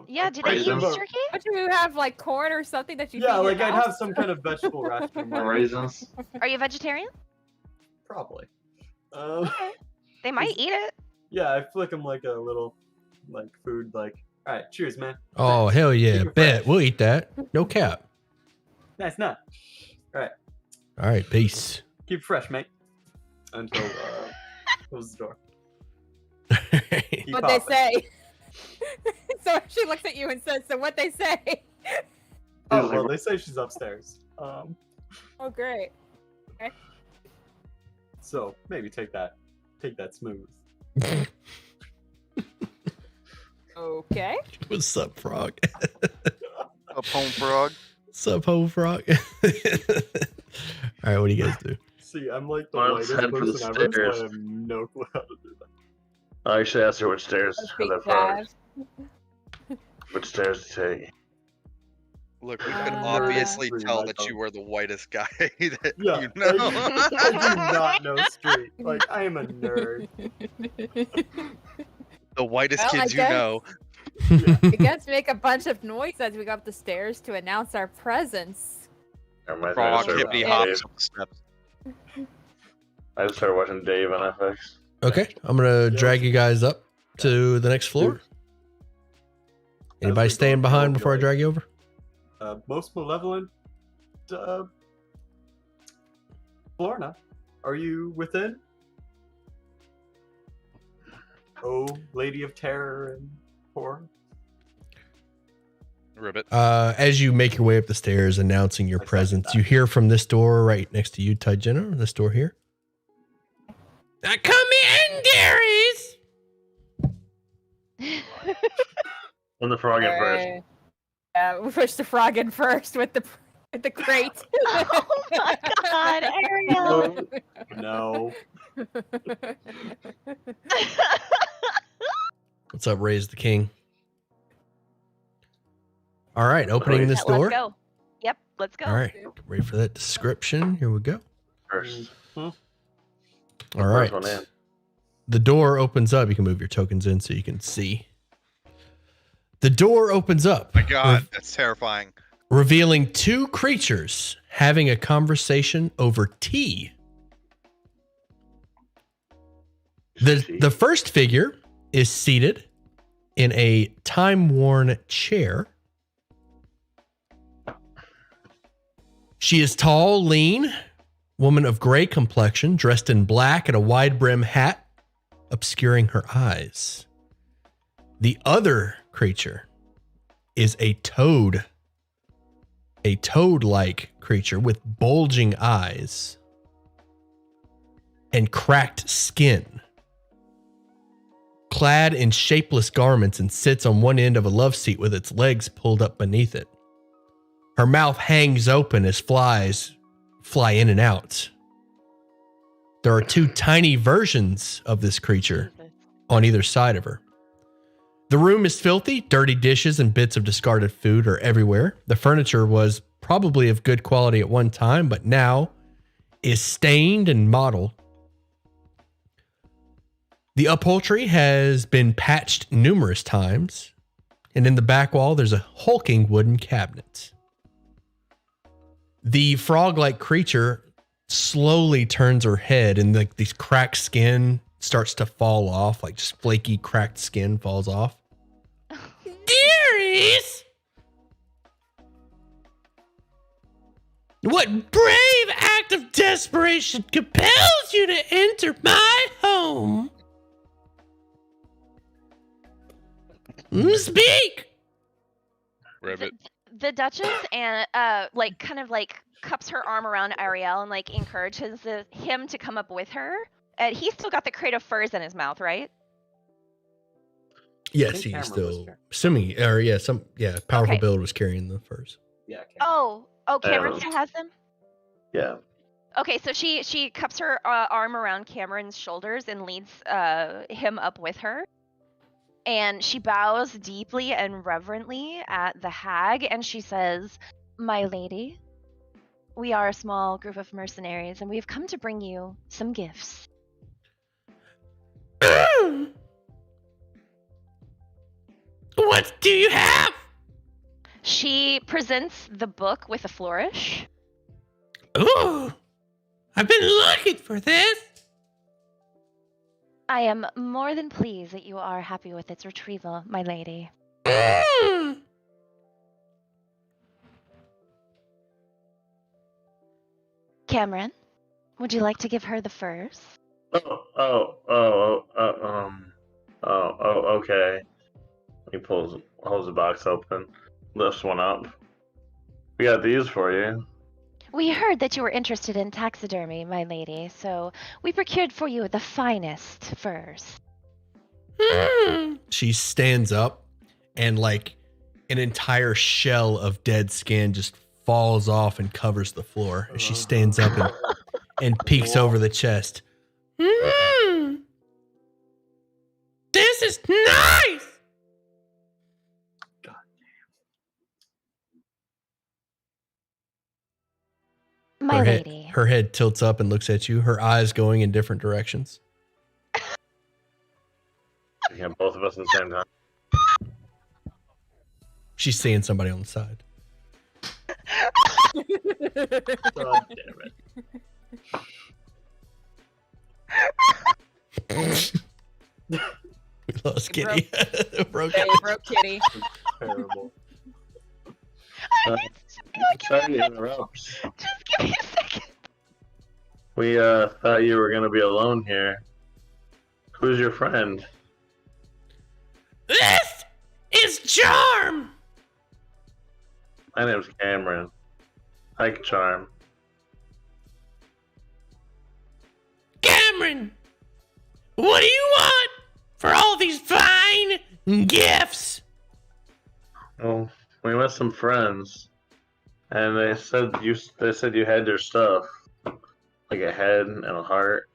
Yeah, do they eat Raisins. turkey? Don't you have like corn or something that you? Yeah, feed your like I'd mouse? have some kind of vegetable ration. in my- Raisins. Are you a vegetarian? Probably. Okay. They might eat it. Yeah, I flick him like a little, like food. Like, all right, cheers, man. Oh, Thanks. hell yeah. Keep it Bet. fresh. We'll eat that. No cap. Nice, nah. All right. Peace. Keep it fresh, mate. Until close the door. Keep What they hopping. say. So she looks at you and says, "So what they say?" Oh well, they say she's upstairs. Oh, great. So maybe take that smooth. Okay. What's up, frog? Up home frog. What's up, home frog? All right, what do you guys do? See, I'm like the Let's whitest head for the person ever, so stairs. I have no clue how to do that. I should ask her which stairs That's for big the frogs. dive. Which stairs to take. Look, we can Uh, obviously Really tell like that them. you are the whitest guy that Yeah, you know. I do not know street. Like I am a nerd. The whitest Well, I kids you guess- know. You guys make a bunch of noise as we go up the stairs to announce our presence. Never mind, I Frog just started hippity watching hops Dave. up the steps. I just started watching Dave on FX. Okay, I'm gonna drag you guys up to the next floor. Anybody we staying go, behind we'll before I go. drag you over? Most malevolent. Florna, are you within? Oh, Lady of Terror and Horror. Ribbit. As you make your way up the stairs, announcing your I second presence, that. you hear from this door right next to you, Ty Jenner, this door here. Come in, dearies. When the frog in first. Alright. Yeah, we push the frog in first with the crate. Oh my god, Ariel. No. What's up, Raise the King? All right, opening this Let's door. go. Yep, let's go. All right, ready for that description? Here we go. First. All right. First one in. The door opens up. You can move your tokens in so you can see. The door opens up, My God, that's terrifying. revealing two creatures having a conversation over tea. The first figure is seated in a time-worn chair. She is tall, lean, woman of gray complexion, dressed in black and a wide-brim hat, obscuring her eyes. The other creature is a toad-like creature with bulging eyes and cracked skin, clad in shapeless garments, and sits on one end of a love seat with its legs pulled up beneath it. Her mouth hangs open as flies fly in and out. There are two tiny versions of this creature on either side of her. The room is filthy. Dirty dishes and bits of discarded food are everywhere. The furniture was probably of good quality at one time, but now is stained and mottled. The upholstery has been patched numerous times, and in the back wall, there's a hulking wooden cabinet. The frog-like creature slowly turns her head, and like these cracked skin starts to fall off, like just flaky, cracked skin falls off. Dearies! What brave act of desperation compels you to enter my home? Speak! Ribbit. The Duchess and kind of cups her arm around Ariel and like encourages him to come up with her. He's still got the crate of furs in his mouth, right? Yes, think he's Cameron was still carrying- assuming, or powerful Okay. build was carrying the furs. Yeah. Cameron. Oh, Cameron Yeah. still has them? Yeah. Okay, so she cups her arm around Cameron's shoulders and leads him up with her. And she bows deeply and reverently at the hag, and she says, "My lady, we are a small group of mercenaries, and we have come to bring you some gifts." What do you have? She presents the book with a flourish. Ooh, I've been looking for this. I am more than pleased that you are happy with its retrieval, my lady. Cameron, would you like to give her the furs? Okay. He holds the box open, lifts one up. We got these for you. We heard that you were interested in taxidermy, my lady, so we procured for you the finest furs. She stands up, and like an entire shell of dead skin just falls off and covers the floor as she stands up and peeks over the chest. This is nice. My lady. Her head tilts up and looks at you, her eyes going in different directions. We have both of us at the same time. She's seeing somebody on the side. God damn it. We lost Hey, Kitty. Broke Hey, it. broke kitty. Terrible. Sorry to interrupt. Just give me a second. We thought you were gonna be alone here. Who's your friend? This is Charm. My name's Cameron. Hi, Charm. Cameron, what do you want for all these fine gifts? Well, we met some friends, and they said you had their stuff, like a head and a heart.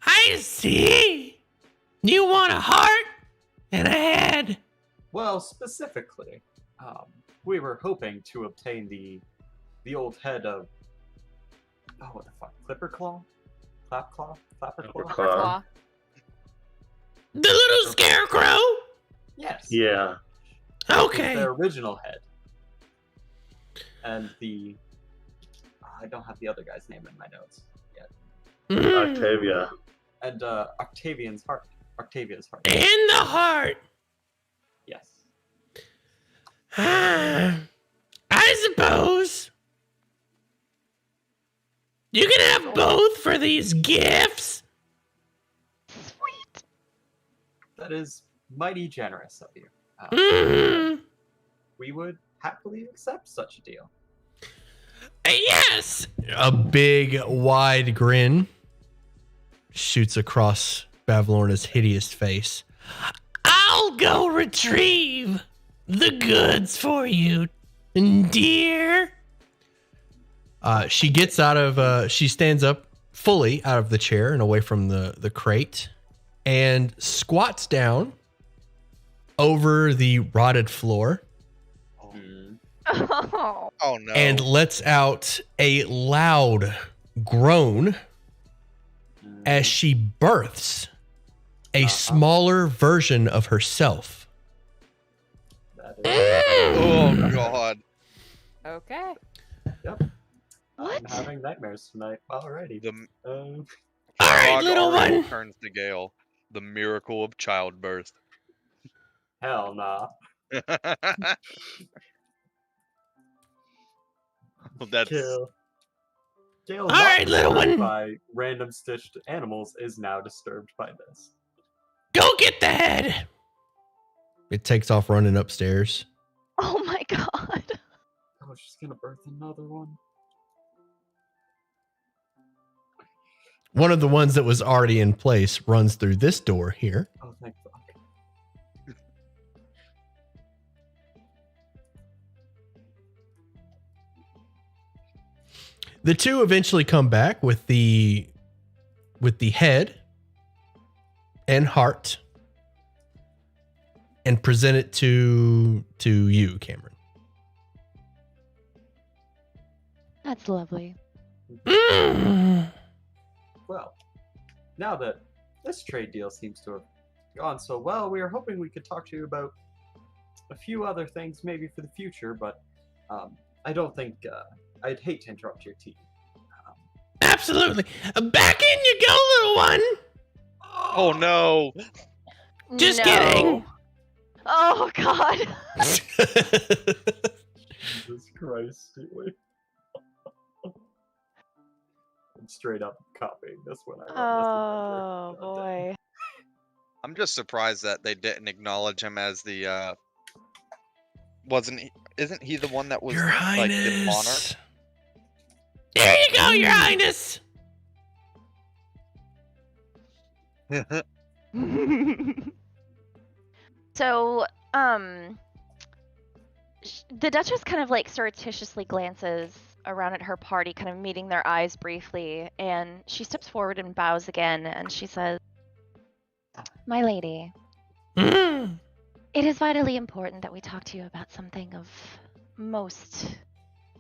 I see. You want a heart and a head. Well, specifically, we were hoping to obtain the old head of what the fuck, Clipper Claw, Clap Claw, Clapper Claw. Claw. The little scarecrow? Yes. Yeah. Okay. Their original head. And I don't have the other guy's name in my notes yet. Mm. Octavia. And Octavia's heart. In the heart. Yes. I suppose you can have both for these gifts. Sweet. That is mighty generous of you. We would happily accept such a deal. Yes. A big, wide grin shoots across Bavlorna's hideous face. I'll go retrieve the goods for you, dear. She gets out of, she stands up fully out of the chair and away from the crate and squats down over the rotted floor Oh. Oh no. and lets out a loud groan as she births a smaller version of herself. That is, Oh god. Okay. yep. What? I'm having nightmares tonight already. The All right, dog little already one. turns to Gale. The miracle of childbirth. Hell nah. That's Gale, All right, little one. by random stitched animals is now disturbed by this. Go get the head. It takes off running upstairs. Oh my god. Oh, she's gonna birth another one. One of the ones that was already in place runs through this door here. Oh, thank fuck. The two eventually come back with the head and heart and present it to you, Cameron. That's lovely. Well, now that this trade deal seems to have gone so well, we were hoping we could talk to you about a few other things maybe for the future, but I don't think I'd hate to interrupt your tea. Absolutely. Back in you go, little one. oh no. Just No. kidding. Oh god. Jesus Christ, Steely. I'm straight up copying this one. Oh boy. I'm just surprised that they didn't acknowledge him as the isn't he the one that was Your like the monarch? Highness. There you go, Your Highness. So, the Duchess kind of like surreptitiously glances around at her party, kind of meeting their eyes briefly, and she steps forward and bows again, and she says, "My lady, Mm. it is vitally important that we talk to you about something of most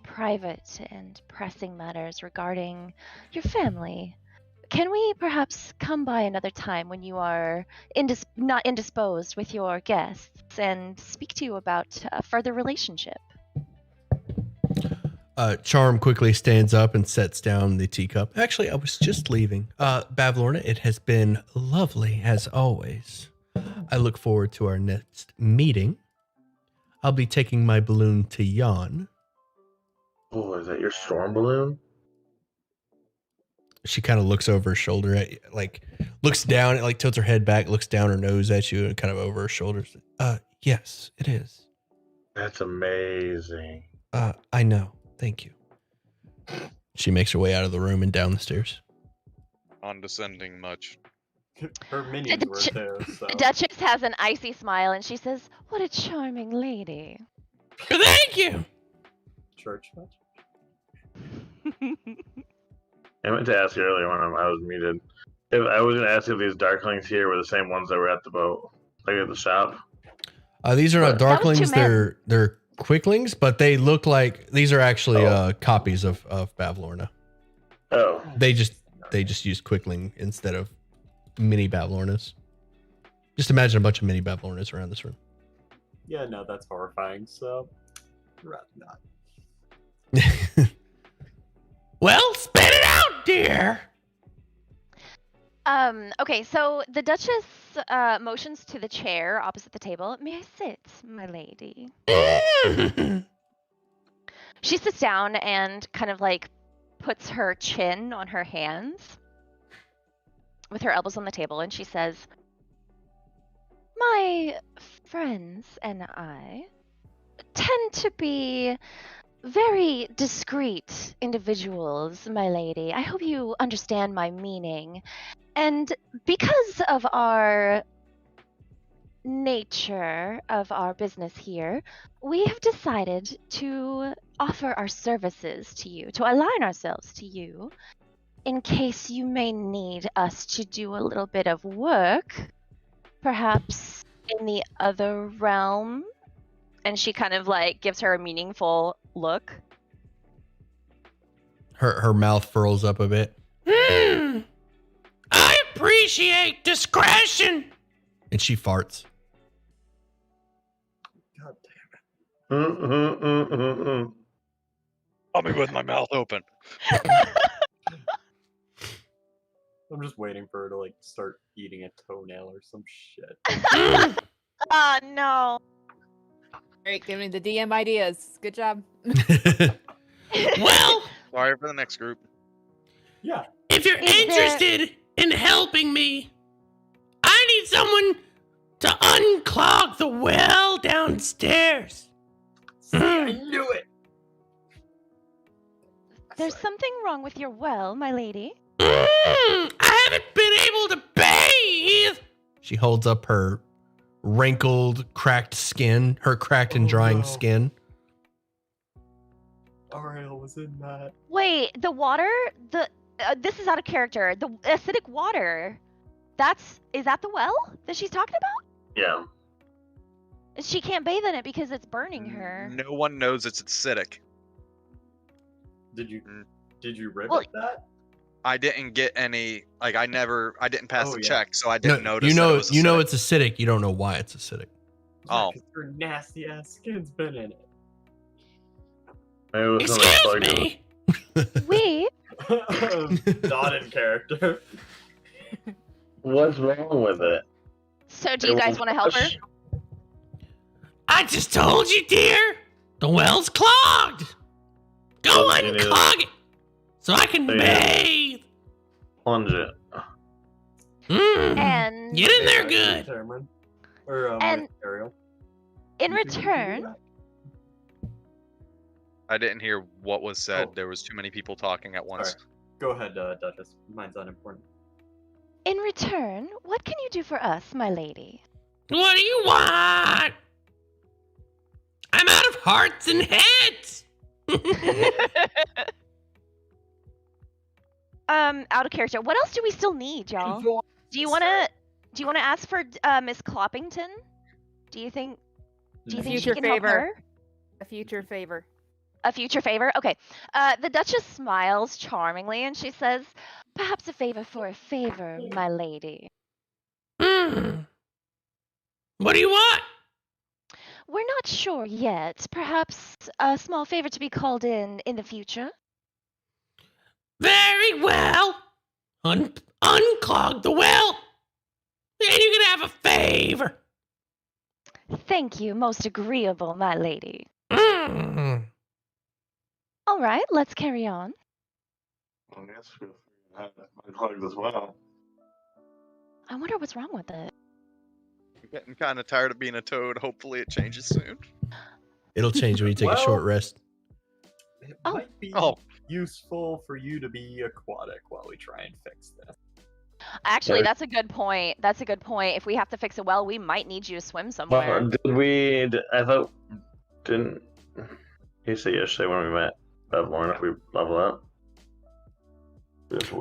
private and pressing matters regarding your family. Can we perhaps come by another time when you are not indisposed with your guests and speak to you about a further relationship?" Charm quickly stands up and sets down the teacup. Actually, I was just leaving. Bavlorna, it has been lovely as always. I look forward to our next meeting. I'll be taking my balloon to Jan. Oh, is that your storm balloon? She kind of looks over her shoulder at you, like looks down, like tilts her head back, looks down her nose at you and kind of over her shoulders. Yes, it is. That's amazing. I know. Thank you. She makes her way out of the room and down the stairs. Condescending much. Her minions were there, so. The Duchess has an icy smile, and she says, "What a charming lady." Thank you. Church much? I meant to ask you earlier when I was muted. If I was going to ask if these darklings here were the same ones that were at the boat, like at the shop. These are not That was two darklings. men. They're quicklings, but they look like these are actually copies of Bavlorna. Oh, They just use quickling instead of mini Bavlornas. Just imagine a bunch of mini Bevlornas around this room. Yeah, no, that's horrifying. So, rather not. Well, spit it out, dear. Okay, so the Duchess motions to the chair opposite the table. May I sit, my lady? She sits down and kind of like puts her chin on her hands with her elbows on the table, and she says, my friends and I tend to be very discreet individuals, my lady. I hope you understand my meaning. And because of our nature of our business here, we have decided to offer our services to you, to align ourselves to you, in case you may need us to do a little bit of work, perhaps in the other realm. And she kind of like gives her a meaningful look. Her mouth furls up a bit. I appreciate discretion. And she farts. God damn it. I'll be with my mouth open. I'm just waiting for her to like start eating a toenail or some shit. Oh no. Great, give me the DM ideas. Good job. Well, Sorry for the next group. Yeah. if you're Is there- interested in helping me, I need someone to unclog the well downstairs. See, I knew it. There's something wrong with your well, my lady. I haven't been able to bathe. She holds up her wrinkled, cracked skin, her cracked and Oh, drying no. skin. Ariel was in that. Wait, the water? This is out of character. The acidic water. Is that the well that she's talking about? Yeah. She can't bathe in it because it's burning her. No one knows it's acidic. Did you rivet Well- that? I didn't get any. Like I didn't pass Oh, the yeah. check, so I didn't notice. you that know, it was you know acidic. it's acidic. You don't know why it's acidic. Oh. Because her nasty ass skin's been in Maybe it was something Excuse like me. We it. Not in character. What's wrong with it? So do you guys want to help her? I just told you, dear. The well's clogged. Go Well, you need to- unclog it so I can Yeah. bathe. Plunge it. And Get in there Right, good. Cameron. Or And- with Ariel. in You think we can do return, that? I didn't hear what was said. Oh. There was too many people talking at once. Sorry. Go ahead, Duchess. Mine's unimportant. what can you do for us, my lady? What do you want? I'm out of hearts and heads. Out of character. What else do we still need, y'all? Do you wanna ask for Miss Cloppington? Do you think she Future can help favor. her? A future favor. A future favor? Okay. The Duchess smiles charmingly and she says, perhaps a favor for a favor, my lady. What do you want? We're not sure yet. Perhaps a small favor to be called in the future. Very well. Unclog the well. And you can have a favor. Thank you, most agreeable, my lady. Mm. All right, let's carry on. I guess we'll unclog this well. I wonder what's wrong with it. I'm getting kind of tired of being a toad. Hopefully, it changes soon. It'll change when you take a Well- short rest. It Oh. might be Oh. useful for you to be aquatic while we try and fix this. Actually, Sorry. that's a good point. That's a good point. If we have to fix a well, we might need you to swim somewhere. Well, I thought, didn't you say yesterday when we met, Bevlorna, if we level up?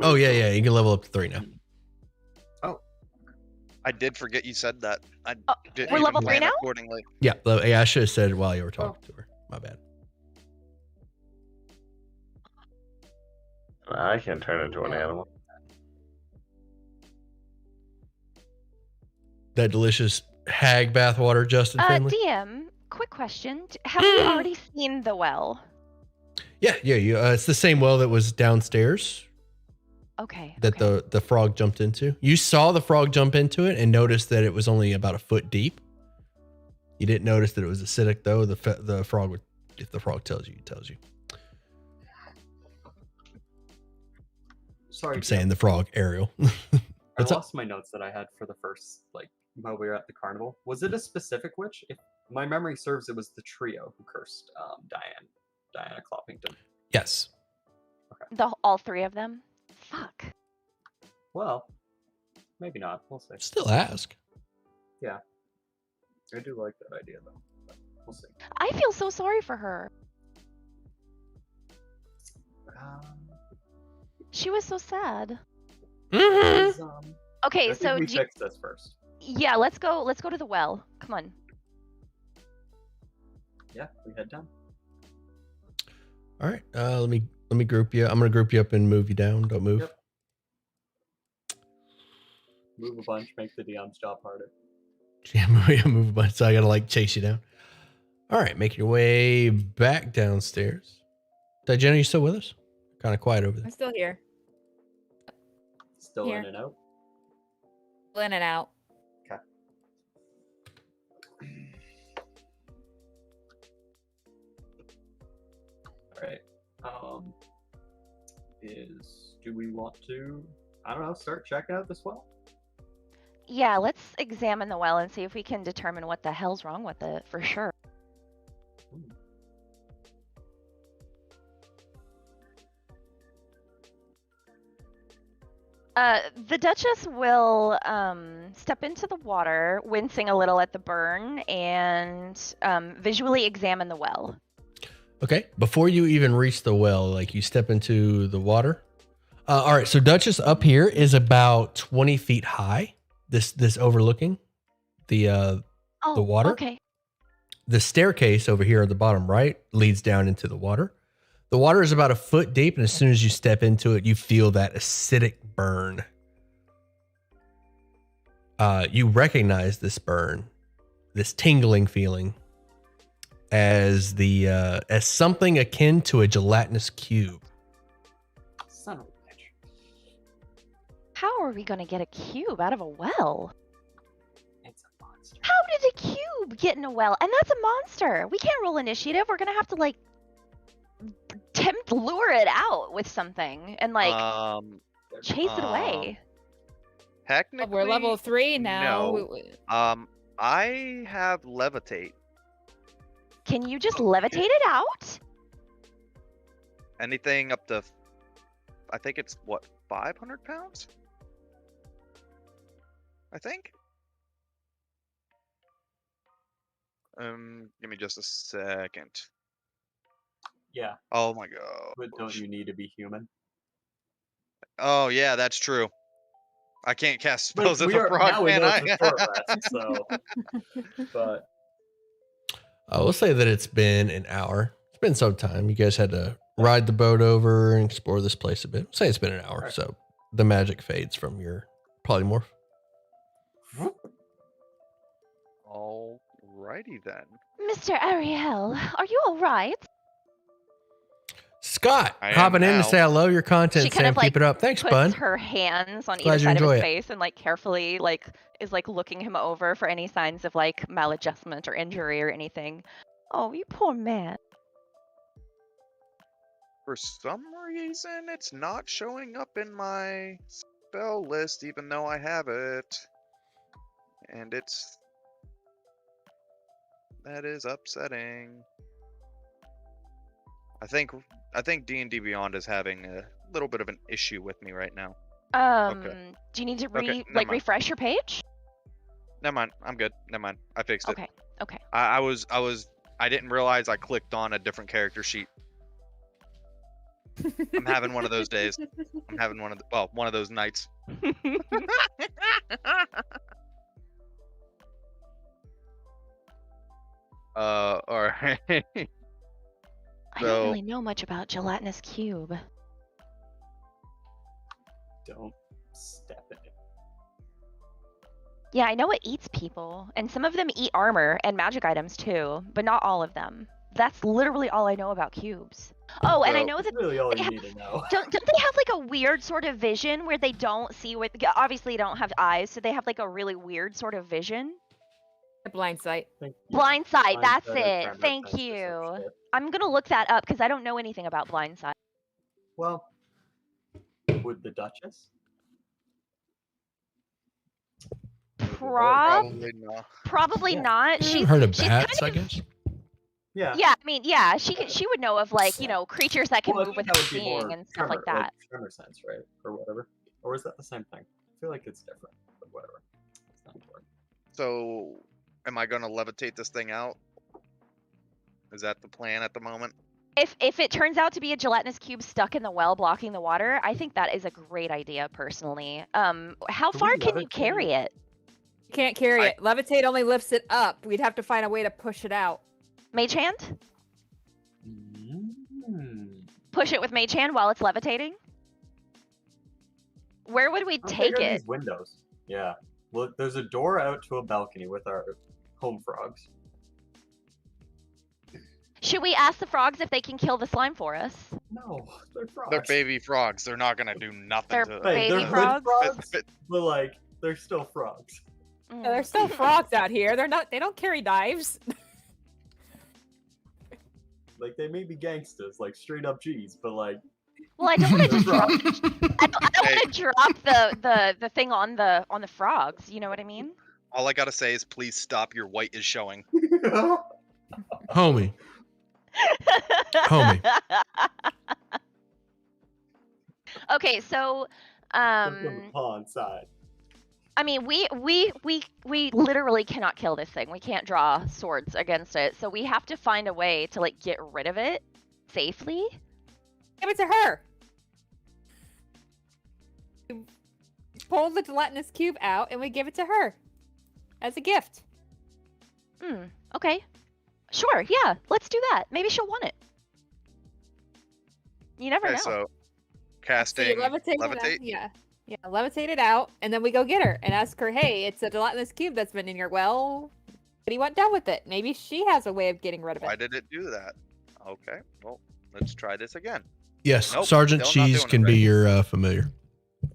Oh, yeah. You can level up to 3 now. I did forget you said that. I Oh, didn't we're even level 3 plan now? accordingly. Yeah, I should have said it while you were talking to her. My bad. I can turn into an animal. that delicious hag bathwater, Justin Finley? DM, quick question. Have we already seen the well? Yeah. It's the same well that was downstairs Okay. that okay. the frog jumped into. You saw the frog jump into it and noticed that it was only about a foot deep. You didn't notice that it was acidic, though. The frog would, if the frog tells you, it tells you. Sorry, I'm saying the frog, Ariel. I What's up? lost my notes that I had for the first, like, while we were at the carnival. Was it a specific witch? If my memory serves, it was the trio who cursed Diana Cloppington. Yes. All three of them? Fuck. Well, maybe not. We'll see. Still ask. I do like that idea, though. But we'll see. I feel so sorry for her. She was so sad. Mm-hmm. Is, Okay, I so think we fix this first. yeah, let's go to the well. Come on. Yeah, we head down. All right. Let me group you. I'm gonna group you up and move you down. Don't move. Yep. Move a bunch, make the DM's job harder. Yeah, move a bunch. So I gotta like chase you down. All right, make your way back downstairs. Diana, you still with us? Kind of quiet over there. I'm still here. Still Here. in and out. In and out. Okay. All right. Do we want to, I don't know, start checking out this well? Yeah, let's examine the well and see if we can determine what the hell's wrong with it for sure. The Duchess will step into the water, wincing a little at the burn, and visually examine the well. Okay. Before you even reach the well, like you step into the water. All right. So Duchess up here is about 20 feet high. This overlooking the water. Okay. The staircase over here at the bottom right leads down into the water. The water is about a foot deep, and as soon as you step into it, you feel that acidic burn. You recognize this burn, this tingling feeling, as as something akin to a gelatinous cube. Son of a bitch. How are we gonna get a cube out of a well? It's a monster. How did a cube get in a well? And that's a monster. We can't roll initiative. We're gonna have to like lure it out with something and like chase it away. Technically, We're level 3 now. No. I have levitate. Can you just levitate it out? Anything up to, I think it's what, 500 pounds? I think. Give me just a second. Yeah, Oh my god. but don't you need to be human? Oh yeah, that's true. I can't cast But spells as we a are frog, now we can know I? it's a short rest, so. But I will say that it's been an hour. It's been some time. You guys had to ride the boat over and explore this place a bit. Say it's been an hour, Right. so the magic fades from your polymorph. Alrighty then. Mr. Ariel, are you alright? Scott, I am hopping in now. to say I love your content, She kind Sam. of, like, Keep it up. Thanks, Puts bud. her hands on Glad either you side of enjoy his it. face and like carefully like is like looking him over for any signs of like maladjustment or injury or anything. Oh, you poor man. For some reason, it's not showing up in my spell list, even though I have it. And that is upsetting. I think D&D Beyond is having a little bit of an issue with me right now. Do you need to Okay, never mind. refresh your page? Never mind. I'm good. Never mind. I fixed it. Okay. Okay. I didn't realize I clicked on a different character sheet. I'm having one of those days. I'm having one of those nights. All right. I don't So- really know much about gelatinous cube. don't step in it. Yeah, I know it eats people, and some of them eat armor and magic items too, but not all of them. That's literally all I know about cubes. Oh, and I So- know That's that really all they you have, need to know. don't they have like a weird sort of vision where they don't see with obviously they don't have eyes, so they have like a really weird sort of vision. Blind sight. Blind sight, that's Blindsight or it. tremor Thank sense or some you. shit. I'm gonna look that up because I don't know anything about blind sight. Well, would the Duchess? Probably not. Probably Yeah. not. I've She's heard of she's bats, kind I of, guess. Yeah. yeah. I mean, yeah, she would know of like creatures that can Well, I move think without that would be seeing more and stuff tremor, like that. tremor sense, right, or whatever. Or is that the same thing? I feel like it's different, but whatever. It's not important. So, am I gonna levitate this thing out? Is that the plan at the moment? If it turns out to be a gelatinous cube stuck in the well blocking the water, I think that is a great idea personally. How Can we far can you levitate carry it? You can't carry I- it. Levitate only lifts it up. We'd have to find a way to push it out. Mage hand? Mm. Push it with mage hand while it's levitating? Where would we How big take are it? these windows? Yeah. Well, there's a door out to a balcony with our home frogs. Should we ask the frogs if they can kill the slime for us? No, they're frogs. They're baby frogs. They're not gonna do nothing They're to Hey, they're baby hood frogs? frogs, but like they're still frogs. Mm. There's still frogs out here. They're not. They don't carry knives. Like they may be gangsters, like straight up G's, but like Well, I don't want to they're just drop. frogs. I don't want to drop the thing on the frogs. You know what I mean? All I gotta say is please stop. Your white is showing. Homie. Homie. Okay, so From the pond side. I mean, we literally cannot kill this thing. We can't draw swords against it, so we have to find a way to like get rid of it safely. Give it to her. We pull the gelatinous cube out and we give it to her as a gift. Hmm. Okay. Sure. Yeah. Let's do that. Maybe she'll want it. You never Okay, know. so So casting you levitate it out. levitate. Yeah, levitate it out, and then we go get her and ask her, "Hey, it's a gelatinous cube that's been in your well. What do you want done with it?" Maybe she has a way of getting rid of Why it. did it do that? Okay, well, let's try this again. Yes, Nope, Sergeant still not Cheese doing it can be right. your familiar.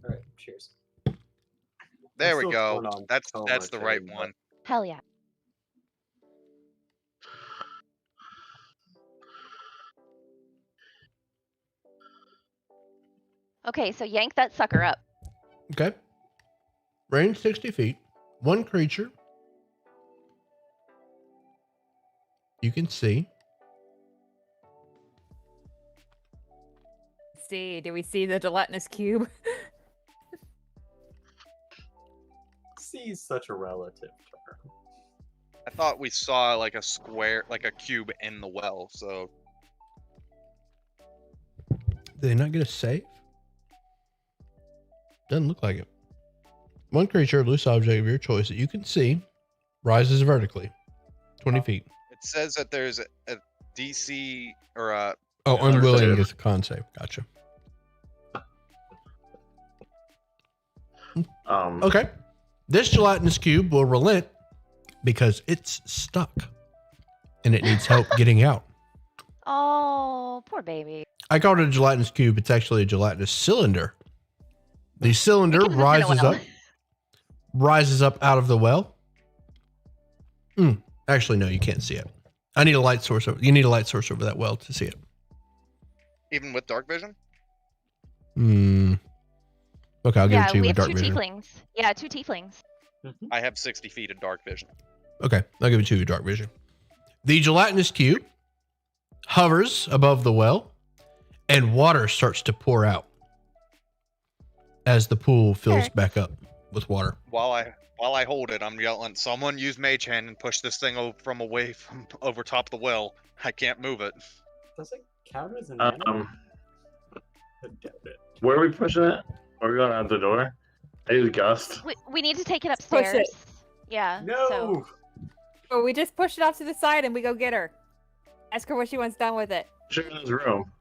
All right, cheers. There we still go. torn on That's so that's much the right anymore. one. Hell yeah. Okay, so yank that sucker up. Okay. Range 60 feet. One creature. You can see. See, do we see the gelatinous cube? C is such a relative term. I thought we saw like a square, like a cube in the well. So Did they not get a save? Doesn't look like it. One creature, loose object of your choice that you can see, rises vertically 20 feet. it says that there's a DC or a Oh, Yeah, unwilling save. is a con save. Gotcha. Okay. This gelatinous cube will relent because it's stuck and it needs help getting out. Oh, poor baby. I called it a gelatinous cube. It's actually a gelatinous cylinder. The cylinder Because it's in a well. rises up out of the well. Actually, no, you can't see it. I need a light source over. You need a light source over that well to see it. even with dark vision. Okay, I'll give Yeah, it to you we with have dark two vision. tieflings. Yeah, two tieflings. I have 60 feet of dark vision. Okay, I'll give it to you with dark vision. The gelatinous cube hovers above the well, and water starts to pour out as the pool fills Sure. back up with water. While I hold it, I'm yelling, "Someone use mage hand and push this thing from away from over top the well. I can't move it." Does it count as an enemy? I doubt it. Where are we pushing it? Are we going out the door? I use gust. We need to take it push upstairs. it. Yeah. No. So. Or we just push it off to the side and we go get her. Ask her what she wants done with it. Push it in his room.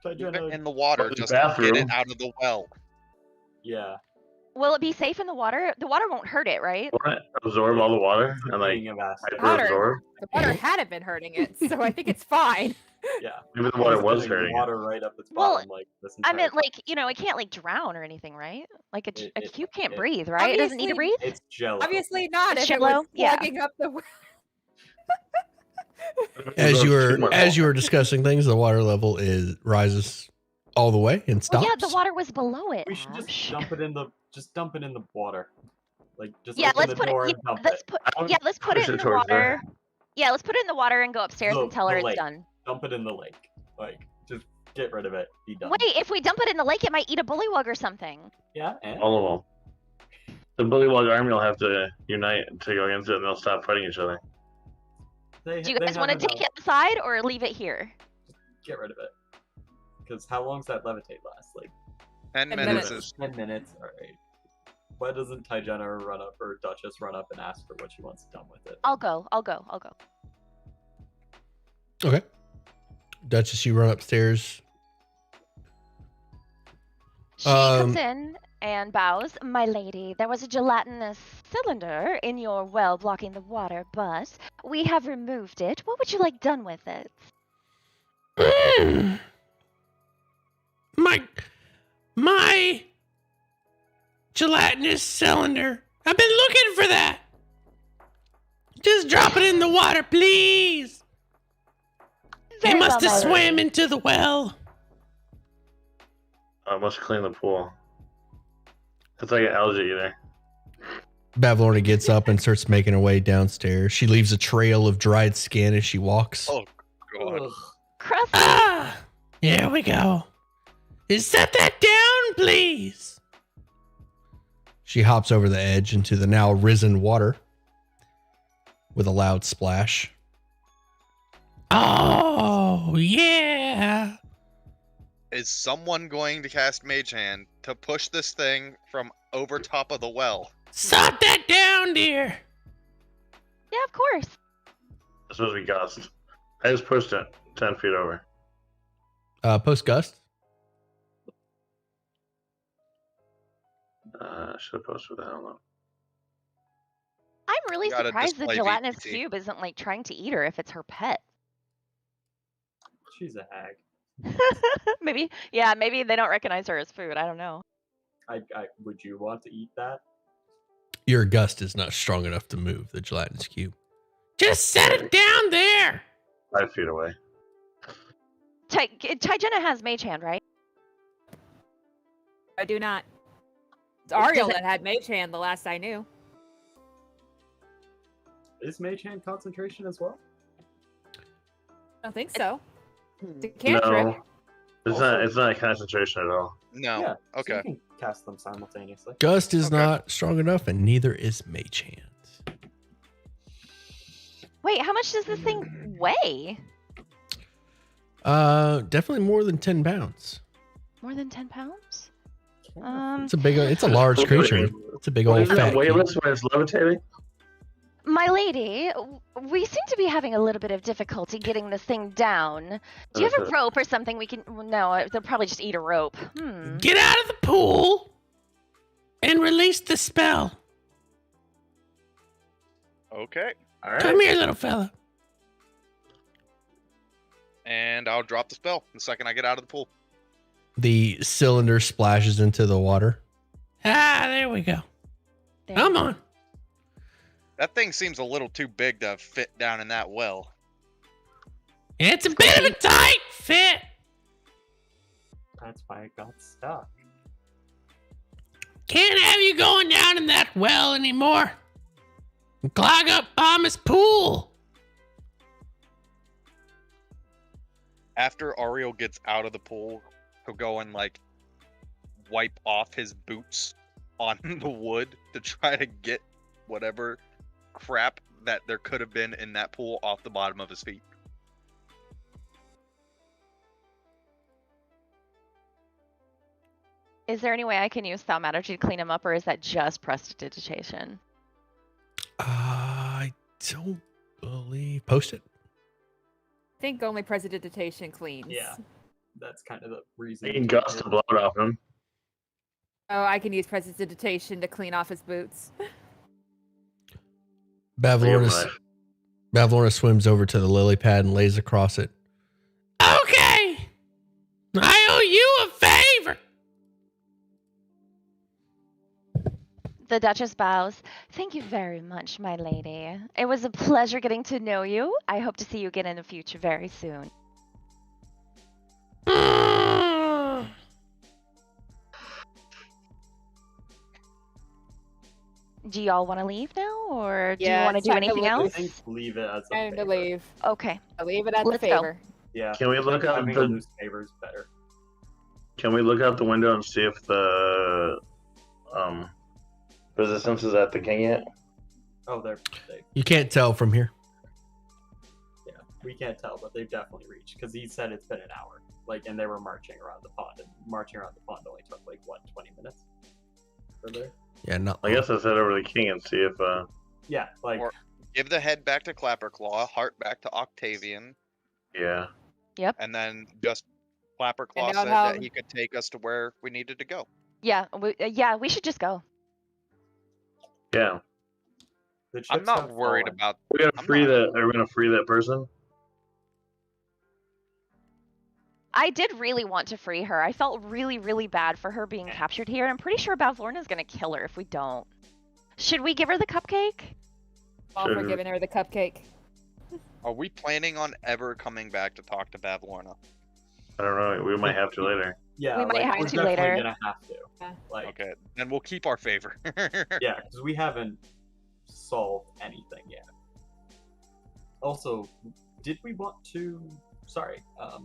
Try Leave to- it in the water, the just get bathroom. it out of the well. Yeah. Will it be safe in the water? The water won't hurt it, right? Won't it absorb all the water It's a and like being of acid. Water. hyper-absorb? The water hadn't been hurting it, so I think it's fine. Yeah. Maybe the water It's was getting hurting it. water right up its Well, bottom, like this I entire meant time. like, it can't like drown or anything, right? Like a It- cube can't it- breathe, right? It doesn't need to Obviously- breathe. It's jello. Obviously not. It's If it was Jell-O? Yeah. plugging up the. As you Absorbs too much were water. discussing things, the water level rises all the way and Well, stops. yeah, the water was below it. We should just Ash. dump it in the water. Like just Yeah, open let's the put door it. and dump Let's it. put. I would Yeah, let's put it push in it the towards water. Yeah, let's put it in the water and go upstairs and tell her The it's lake. done. Dump it in the lake. Like just get rid of it. Be done. Wait, if we dump it in the lake, it might eat a bullywug or something. Yeah. And All of them. The Bullywug army will have to unite to go against it, and they'll stop fighting each other. they, Do you they guys want to have take enough. it outside or leave it here? Get rid of it. Because how long's that levitate last? Like 10 10 minutes minutes. is 10 minutes. All right. Why doesn't Tyjenna run up or Duchess run up and ask for what she wants done with it? I'll go. Okay. Duchess, you run upstairs. She comes Um, in and bows. My lady, there was a gelatinous cylinder in your well blocking the water, but we have removed it. What would you like done with it? My gelatinous cylinder. I've been looking for that. Just drop it in the water, please. Very well, my lady. into the well. I must clean the pool. It's like an algae eater. Bavlorna gets up and starts making her way downstairs. She leaves a trail of dried skin as she walks. Oh god. Ugh. Crusty. Ah, here we go. Set that down, please. She hops over the edge into the now risen water with a loud splash. Oh, yeah. Is someone going to cast Mage Hand to push this thing from over top of the well? Set that down, dear. Yeah, of course. It's supposed to be gust. I just pushed it 10 feet over. Post gust. Should have posted that. I don't know. I'm really Gotta surprised the display gelatinous VPT. cube isn't like trying to eat her if it's her pet. She's a hag. maybe they don't recognize her as food. I don't know. I would you want to eat that? Your gust is not strong enough to move the gelatinous cube. Just set it down there. 5 feet away. Tyjenna has mage hand, right? I do not. It's Ariel it- that had Mage Hand the last I knew. Is Mage Hand concentration as well? I don't think so. It's a cantrip. No. It's Also- not. It's not a concentration at all. No. Yeah. So Okay. you can cast them simultaneously. Gust is Okay. not strong enough, and neither is mage hand. Wait, how much does this thing weigh? Definitely more than 10 pounds. More than 10 pounds? It's a large creature. It's a big old Isn't fat it cube. weightless when it's levitating? My lady, we seem to be having a little bit of difficulty getting this thing down. Do you have a rope or something we can... No, they'll probably just eat a rope. Get out of the pool and release the spell. Okay. All right. Come here, little fella. And I'll drop the spell the second I get out of the pool. The cylinder splashes into the water. Ah, there we go. There. Come on. That thing seems a little too big to fit down in that well. It's a bit of a tight fit. That's why it got stuck. Can't have you going down in that well anymore. Clog up Mama's pool. After Ariel gets out of the pool, he'll go and like wipe off his boots on the wood to try to get whatever crap that there could have been in that pool off the bottom of his feet. Is there any way I can use thaumaturgy to clean him up, or is that just prestidigitation? I don't believe. Post it. I think only prestidigitation cleans. Yeah. That's kind of the reason. You can gust to blow it off him. Oh, I can use prestidigitation to clean off his boots. Bavlorna swims over to the lily pad and lays across it. Okay, I owe you a favor. The Duchess bows. Thank you very much, my lady. It was a pleasure getting to know you. I hope to see you again in the future very soon. Do y'all want to leave now, or do you Yeah, want to it's do time to anything leave. I else? think leave it as a Time to favor. leave. Okay. I leave it at Let's the go. favor. Yeah. Can we look out having the- a loose favor is better. Can we look out the window and see if the resistance is at the king yet? Oh, they You can't tell from here. yeah. We can't tell, but they've definitely reached because he said it's been an hour. Like, and they were marching around the pond, and marching around the pond only took like what 20 minutes. For there. Yeah, not. I guess let's head over to the king and see if Yeah, like Or- Give the head back to Clapperclaw, heart back to Octavian, yeah. and then just Clapperclaw And now said how- that he could take us to where we needed to go. Yeah, we should just go. Yeah. the I'm chips not have worried fallen. about. We gotta I'm free not- that. Are we gonna free that person? I did really want to free her. I felt really, really bad for her being captured here. I'm pretty sure Bavlorna's gonna kill her if we don't. Should we give her the cupcake? All for Sure. giving her the cupcake. Are we planning on ever coming back to talk to Bavlorna? I don't know. We might have to later. Yeah, We might like, have we're to definitely later. gonna have to. Yeah. Like, Okay, then we'll keep our favor. yeah, because we haven't solved anything yet. Also, did we want to? Sorry,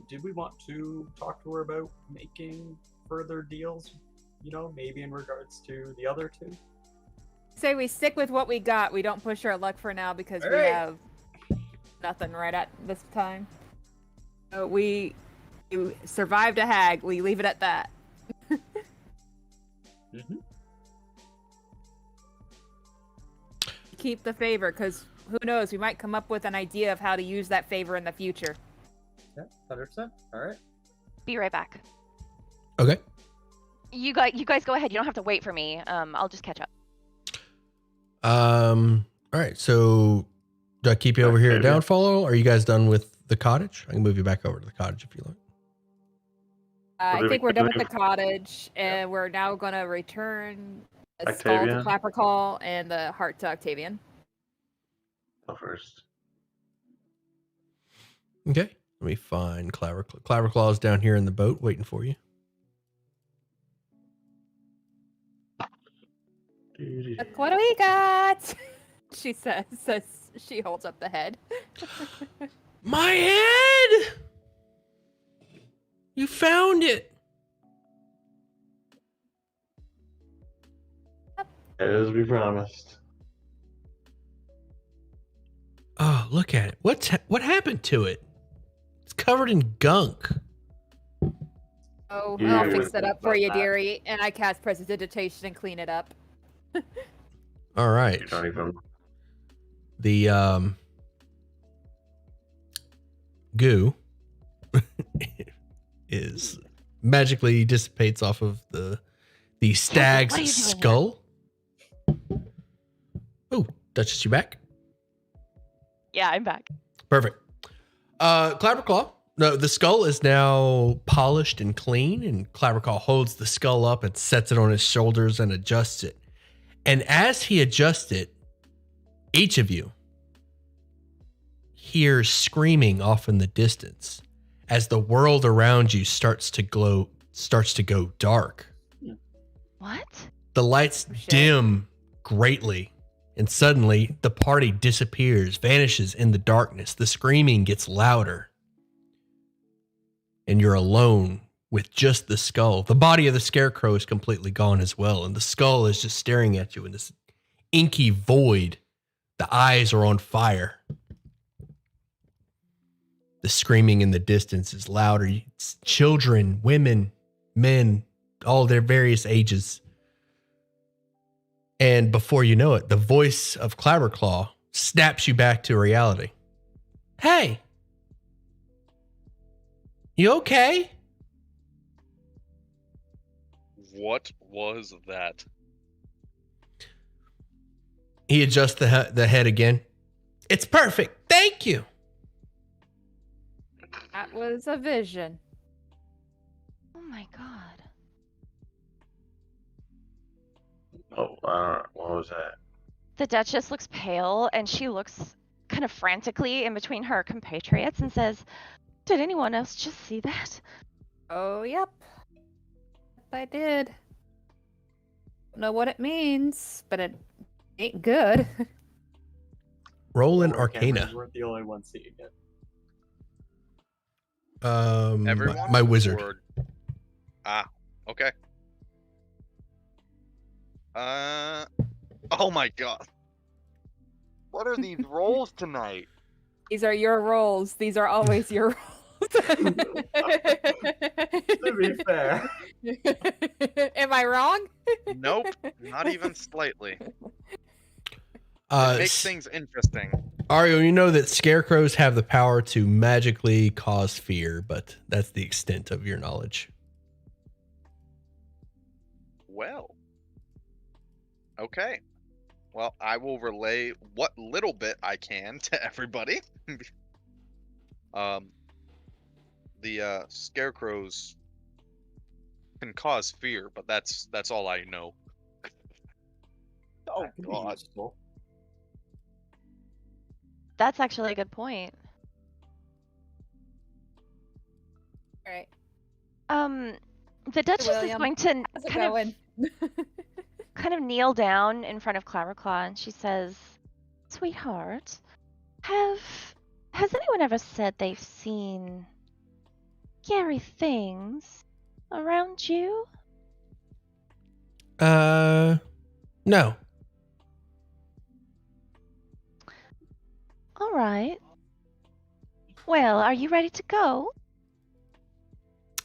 did we want to talk to her about making further deals? You know, maybe in regards to the other two. Say we stick with what we got. We don't push our luck for now because we Alright. have nothing right at this time. So we survived a hag. We leave it at that. Mm-hmm. Keep the favor, because who knows? We might come up with an idea of how to use that favor in the future. Yeah, 100%. All right. Be right back. Okay. You guys go ahead. You don't have to wait for me. I'll just catch up. All right. So, do I keep you over here at Maybe. Downfall? Or are you guys done with the cottage? I can move you back over to the cottage if you like. I What do think we we're done with do? the cottage, and we're now going to return the skull to Octavian? Clapperclaw and the heart to Octavian. Go first. Okay. Let me find Clapperclaw. Clapperclaw's down here in the boat waiting for you. Look what we got! She says she holds up the head. My head! You found it. As we promised. Oh, look at it. What happened to it? It's covered in gunk. Oh, Yeah, I'll fix we that up think for about you, that. dearie. And I cast Prestidigitation and clean it up. All right. You don't even. The goo is magically dissipates off of the stag's what are you doing here? skull. Oh, Duchess, you back? Yeah, I'm back. Perfect. Clapperclaw. No, the skull is now polished and clean, and Clapperclaw holds the skull up and sets it on his shoulders and adjusts it. And as he adjusts it, each of you hears screaming off in the distance as the world around you starts to go dark. What? The lights Oh, shit. dim greatly, and suddenly the party disappears, vanishes in the darkness. The screaming gets louder, and you're alone with just the skull. The body of the scarecrow is completely gone as well, and the skull is just staring at you in this inky void. The eyes are on fire. The screaming in the distance is louder. It's children, women, men, all their various ages. And before you know it, the voice of Clapperclaw snaps you back to reality. Hey, you okay? What was that? He adjusts the head again. It's perfect. Thank you. That was a vision. Oh my god. Oh, what was that? The Duchess looks pale and she looks kind of frantically in between her compatriots and says, "Did anyone else just see that?" Oh, yep. I did. Don't know what it means, but it ain't good. Roll an Our cameras Arcana. weren't the only ones seeing it. Everyone? My wizard. Or... Ah, okay. Oh my god. What are these rolls tonight? These are your roles. These are always your roles. To be fair. Am I wrong? Nope, not even slightly. It Uh, makes things interesting. Ario, you know that scarecrows have the power to magically cause fear, but that's the extent of your knowledge. Well. Okay. Well, I will relay what little bit I can to everybody. The scarecrows can cause fear, but that's all I know. Oh That could be god. useful. That's actually a good point. All right. The Duchess is William. going to How's it kind going? of kneel down in front of Claverclaw and she says, "Sweetheart, has anyone ever said they've seen scary things around you?" No. All right. Well, are you ready to go?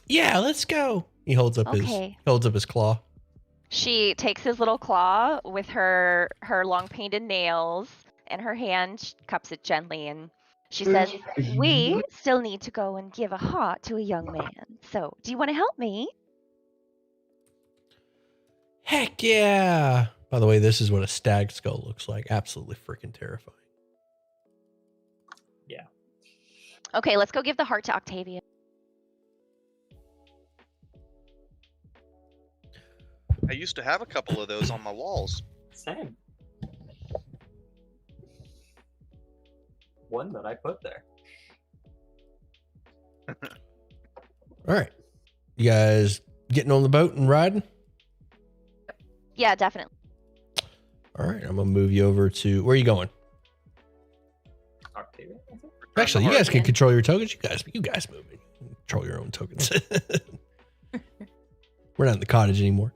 Yeah, let's go. He holds up his claw. She takes his little claw with her long painted nails and her hand cups it gently and she says, "We still need to go and give a heart to a young man. So, do you want to help me?" Heck yeah. By the way, this is what a stag skull looks like. Absolutely freaking terrifying. Yeah. Okay, let's go give the heart to Octavia. I used to have a couple of those on my walls. Same. One that I put there. All right. You guys getting on the boat and riding? Yeah, definitely. All right. I'm going to move you over to... Where are you going? Octavia, I think. Actually, you Heart. guys can control your tokens. You guys move it. Control your own tokens. We're not in the cottage anymore.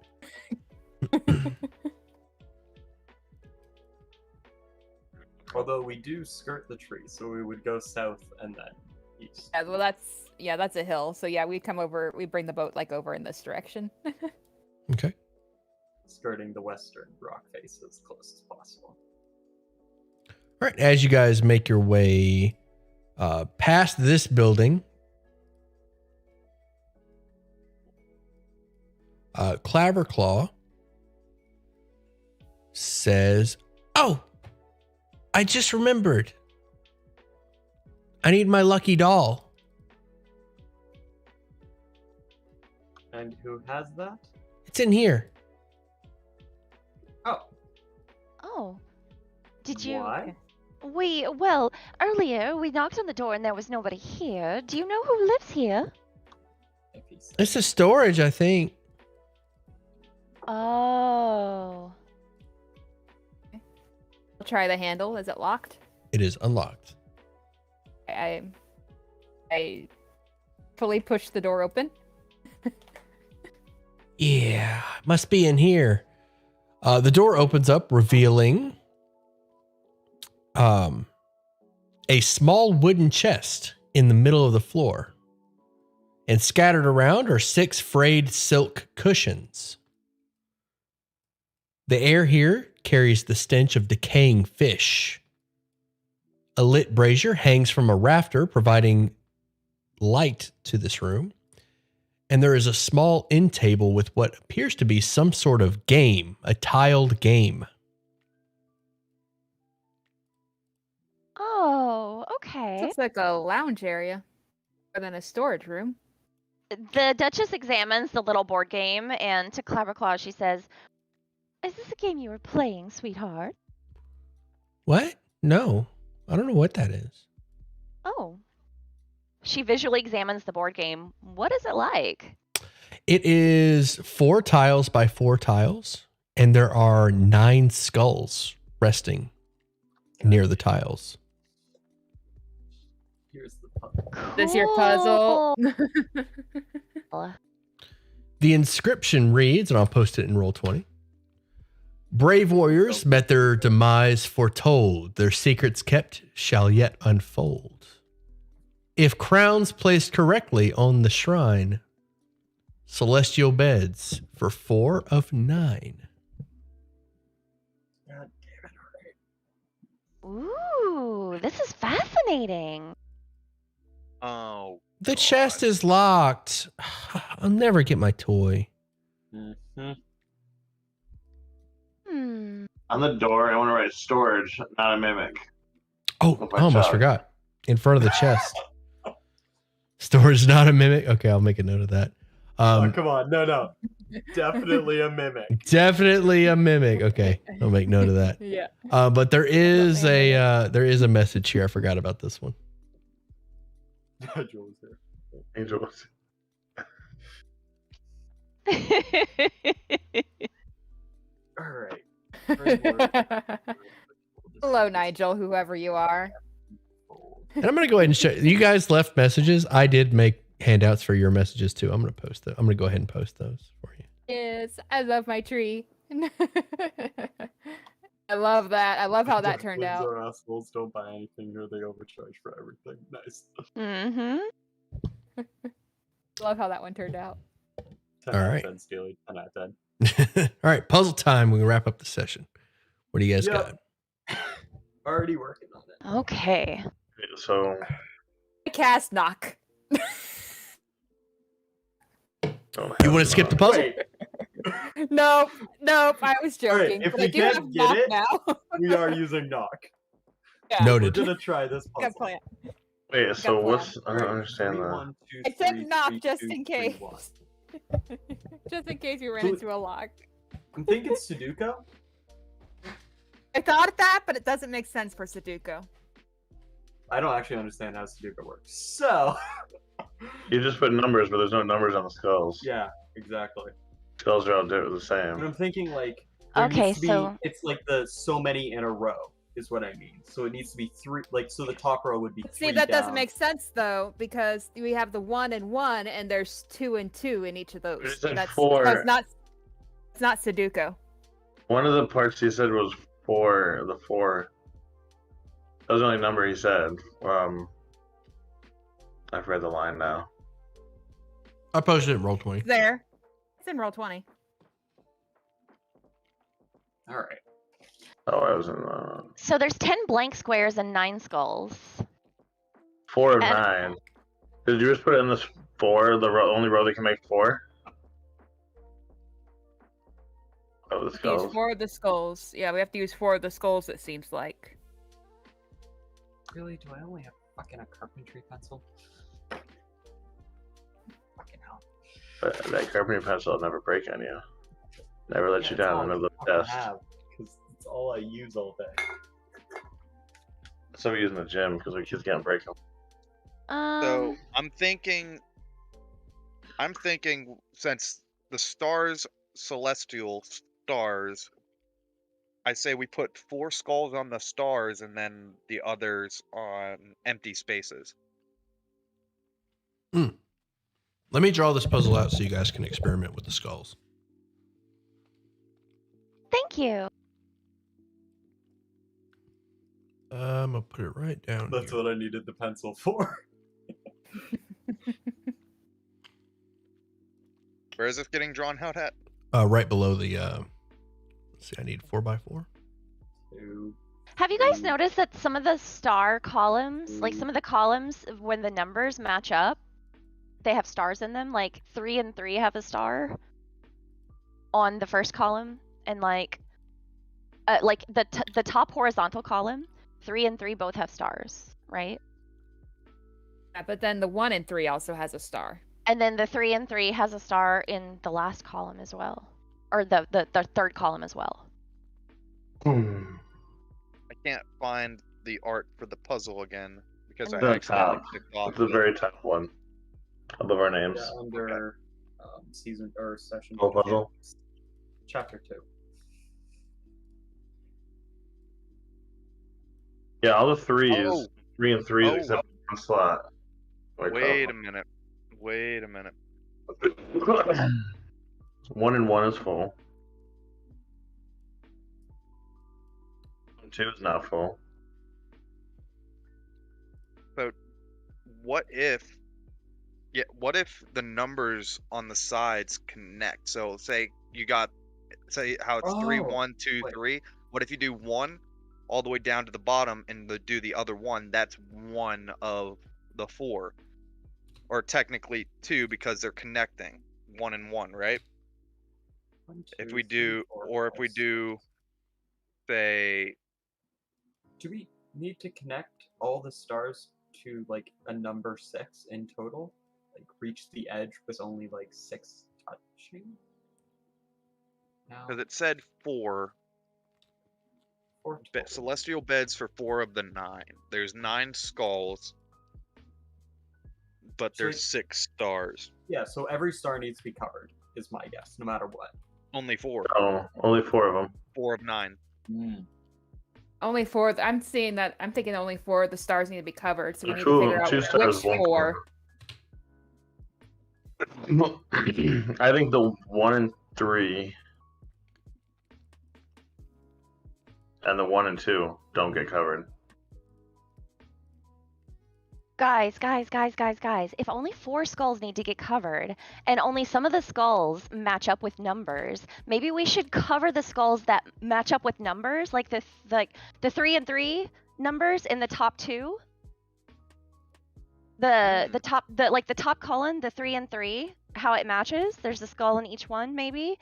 Although we do skirt the tree, so we would go south and then east. Yeah, well, that's a hill. So yeah, we come over. We bring the boat like over in this direction. Okay. Skirting the western rock face as close as possible. All right. As you guys make your way past this building, Claverclaw says, "Oh, I just remembered. I need my lucky doll." And who has that? It's in here. Oh, Oh. Did you why? Well, earlier we knocked on the door and there was nobody here. Do you know who lives here? If he said- It's a storage, I think. Oh. I'll try the handle. Is it locked? It is unlocked. I fully push the door open. Yeah, must be in here. The door opens up, revealing a small wooden chest in the middle of the floor. And scattered around are 6 frayed silk cushions. The air here carries the stench of decaying fish. A lit brazier hangs from a rafter, providing light to this room. and there is a small end table with what appears to be some sort of game, a tiled game. Oh, This okay. looks like a lounge area rather than a storage room. The Duchess examines the little board game, and to Clapperclaw, she says, "Is this a game you were playing, sweetheart?" What? No, I don't know what that is. Oh. She visually examines the board game. What is it like? It is 4 tiles by 4 tiles, and there are 9 skulls resting near the tiles. Here's the puzzle. This is your puzzle. Cool. The inscription reads, and I'll post it in Roll20. Brave warriors met their demise foretold. Their secrets kept shall yet unfold. If crowns placed correctly on the shrine, celestial beds for 4 of 9. God damn it, alright. Ooh, this is fascinating. Oh. The chest is locked. I'll never get my toy. Mm-hmm. On the door, I want to write storage, not a mimic. Oh, With I my almost chuck. forgot. In front of the chest. Storage not a mimic. Okay, I'll make a note of that. Oh, come on. No. Definitely a mimic. Definitely a mimic. Okay, I'll make note of that. Yeah. But there is a message here. I forgot about this one. Angel was there. Angel was. Alright. Hello, Nigel, whoever you are. And I'm gonna go ahead and show you guys left messages. I did make handouts for your messages too. I'm gonna post them. I'm gonna go ahead and post those for you. Yes, I love my tree. I love that. I love how that turned out. Our assholes don't buy anything or they overcharge for everything. Nice. Mm-hmm. Love how that one turned out. 10 All out of right. 10, Steely. 10 out of 10. All right, puzzle time. We can wrap up the session. What do you guys Yep. got? Already working on it. Okay. So, I cast knock. You want to skip the puzzle? Wait, Nope. I was Alright, joking. if but we I do can't have get knock it, now. we are using knock. Yeah, We're Noted. gonna try this good puzzle. plan. wait, so Got what's. I don't Alright, understand 3, that. 1, 2, I said 3, knock 3, just 2, in 3, case. 1. Just in case you ran So- into a lock. I'm thinking Sudoku. I thought of that, but it doesn't make sense for Sudoku. I don't actually understand how Sudoku works. So, You just put numbers, but there's no numbers on the skulls. yeah, exactly. Skulls are all the But same. I'm thinking like there Okay, needs to be, so- it's like the so many in a row is what I mean. So it needs to be 3, like so the top row would be 3 See, that doesn't down. make sense though, because we have the 1 and 1, and there's 2 and 2 in each of those. You said That's 4. It's not Sudoku. One of the parts he said was 4. The 4. That was the only number he said. I've read the line now. I posted it in Roll20. It's there. It's in roll 20. All right. Oh, I was in So there's 10 blank squares and 9 skulls. 4 of And- 9. Did you just put it in this 4? The only row that can make 4? Oh, the Use skulls. 4 of the skulls. Yeah, we have to use 4 of the skulls, it seems like. Really? Do I only have fucking a carpentry pencil? Fucking hell. That carpentry pencil will never break on you. Never let you down in the middle of the test. Because it's all I use all day. So we use in the gym because we kids can't break them. So I'm thinking since the stars, celestial stars, I say we put 4 skulls on the stars and then the others on empty spaces. Let me draw this puzzle out so you guys can experiment with the skulls. Thank you. I'm gonna put it right down. That's here. what I needed the pencil for. Where is this getting drawn out at? Right below the. Let's see, I need 4x4. 2. Have you guys noticed that some of the star columns, like some of the columns, when the numbers match up, they have stars in them. Like 3 and 3 have a star on the first column, and like the top horizontal column, 3 and 3 both have stars, right? Yeah, but then the 1 and 3 also has a star. And then the 3 and 3 has a star in the last column as well, or the third column as well. Hmm. I can't find the art for the puzzle again because I The accidentally top. clicked off It's the of it. very top one. Above our names. Yeah, under season or session. Full puzzle. Chapter 2. Yeah, all the threes. Oh. 3 and 3 Oh. except one slot. Wait a minute. Wait a minute. 1 and 1 is full. 2 is not full. What if the numbers on the sides connect? So say how it's 3, Oh, 1, 2, wait. 3. What if you do 1 all the way down to the bottom and do the other 1? That's 1 of the 4. Or technically 2 because they're connecting 1 and 1, right? 1, If 2, we 3, do, 4, or if 5, we do, say, do we need to connect all the stars to like a number 6 in total? Like reach the edge with only like 6 touching? Now, because it said 4 4 total. celestial beds for 4 of the 9. There's 9 skulls, but So there's 6 stars. Yeah, so every star needs to be covered, is my guess, no matter what. Only 4. Oh, only 4 of them. 4 of 9. Only 4. I'm seeing that. I'm thinking only 4 of the stars need to be covered, so we need to Two figure out stars, which one 4. I think the 1 and 3 and the 1 and 2 don't get covered. Guys, if only 4 skulls need to get covered, and only some of the skulls match up with numbers, maybe we should cover the skulls that match up with numbers, like the 3 and 3 numbers in the top 2. The top column, the 3 and 3, how it matches. There's a skull in each one, maybe.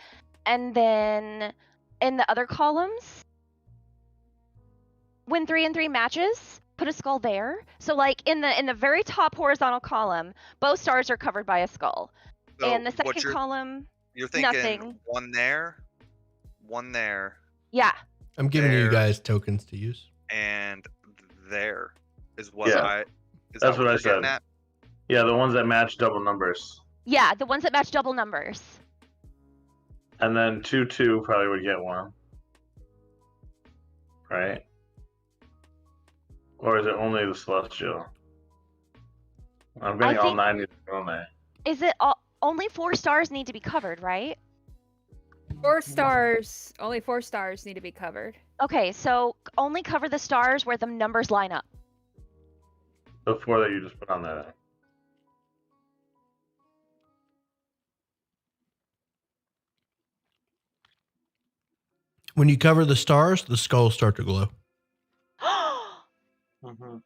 And then in the other columns, when 3 and 3 matches, put a skull there. So like in the very top horizontal column, both stars are covered by a skull. So and the what second column, you're thinking nothing. 1 there, 1 there, yeah. I'm giving you There. guys tokens to use. and there is what Yeah, is that's that what I you're getting said. at? Yeah, the ones that match double numbers. Yeah, the ones that match double numbers. And then 2, 2 probably would get one. Right? Or is it only the celestial? I'm getting all think- 9 on there. Is it only 4 stars need to be covered, right? 4 stars. Only 4 stars need to be covered. Okay, so only cover the stars where the numbers line up. The 4 that you just put on there. When you cover the stars, the skulls start to glow. Mm-hmm.